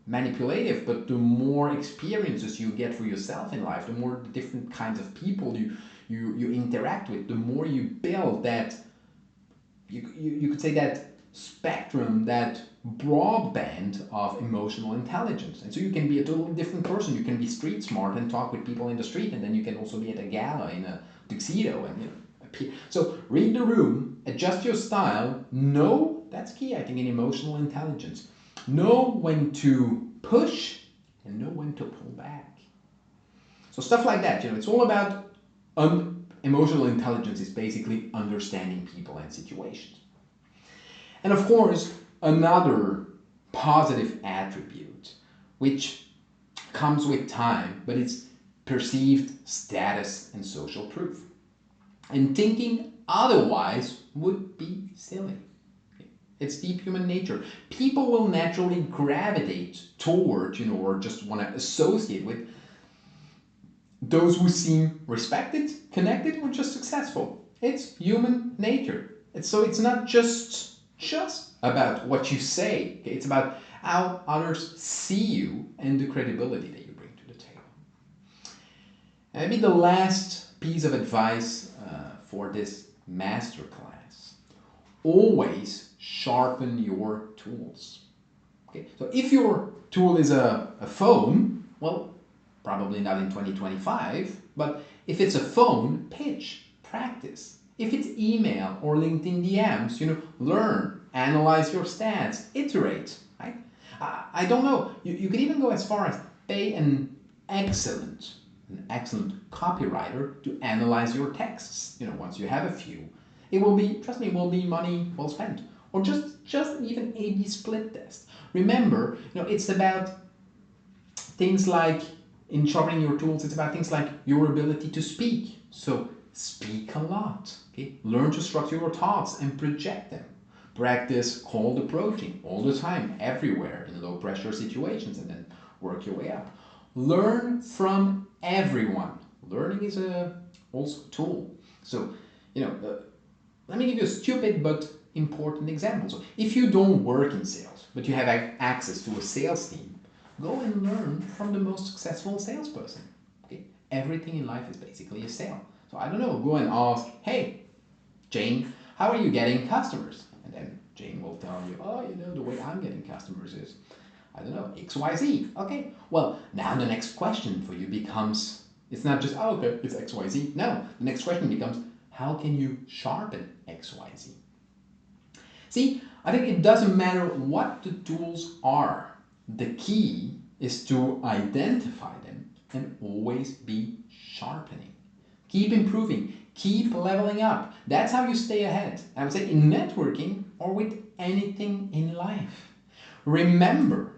manipulative, but the more experiences you get for yourself in life, the more different kinds of people you interact with, the more you build that, you could say that spectrum, that broadband of emotional intelligence. And so you can be a totally different person. You can be street smart and talk with people in the street, and then you can also be at a gala in a tuxedo and appear. So read the room, adjust your style, know, that's key I think in emotional intelligence. Know when to push and know when to pull back. So stuff like that, it's all about emotional intelligence is basically understanding people and situations. And of course, another positive attribute, which comes with time, but it's perceived status and social proof. And thinking otherwise would be silly. It's deep human nature. People will naturally gravitate toward, or just want to associate with those who seem respected, connected, or just successful. It's human nature. It's not just about what you say. Okay? It's about how others see you and the credibility that you bring to the table. And maybe the last piece of advice for this masterclass: always sharpen your tools. Okay, so if your tool is a phone, well, probably not in 2025, but if it's a phone, pitch, practice. If it's email or LinkedIn DMs, learn, analyze your stats, iterate, right? I don't know, you could even go as far as pay an excellent copywriter to analyze your texts. Once you have a few, it will be, trust me, it will be money well spent. Or just even A/B split test. Remember, it's about things like, in sharpening your tools, it's about things like your ability to speak. So speak a lot. Okay? Learn to structure your thoughts and project them. Practice cold approaching all the time, everywhere, in low pressure situations, and then work your way up. Learn from everyone. Learning is also a tool. So, let me give you a stupid but important example. So if you don't work in sales, but you have access to a sales team, Go and learn from the most successful salesperson. Okay? Everything in life is basically a sale. So I don't know, go and ask, hey, Jane, how are you getting customers? And then Jane will tell you, oh, the way I'm getting customers is, I don't know, XYZ. Okay, well, now the next question for you becomes, it's not just, oh, okay, it's XYZ. No, the next question becomes, how can you sharpen XYZ? See, I think it doesn't matter what the tools are. The key is to identify them and always be sharpening. Keep improving, keep leveling up. That's how you stay ahead. I would say in networking or with anything in life. Remember,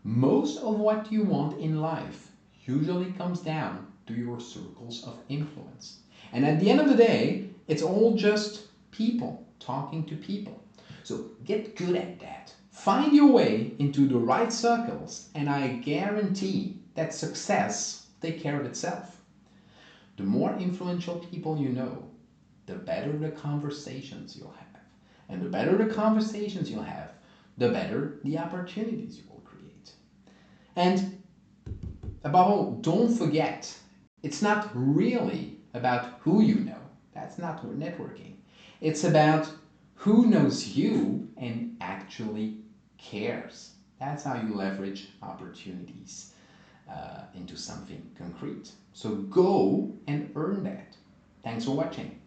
most of what you want in life usually comes down to your circles of influence. And at the end of the day, it's all just people talking to people. So get good at that. Find your way into the right circles, and I guarantee that success will take care of itself. The more influential people you know, the better the conversations you'll have. And the better the conversations you'll have, the better the opportunities you will create. And above all, don't forget, it's not really about who you know. That's not networking. It's about who knows you and actually cares. That's how you leverage opportunities into something concrete. So go and earn that. Thanks for watching.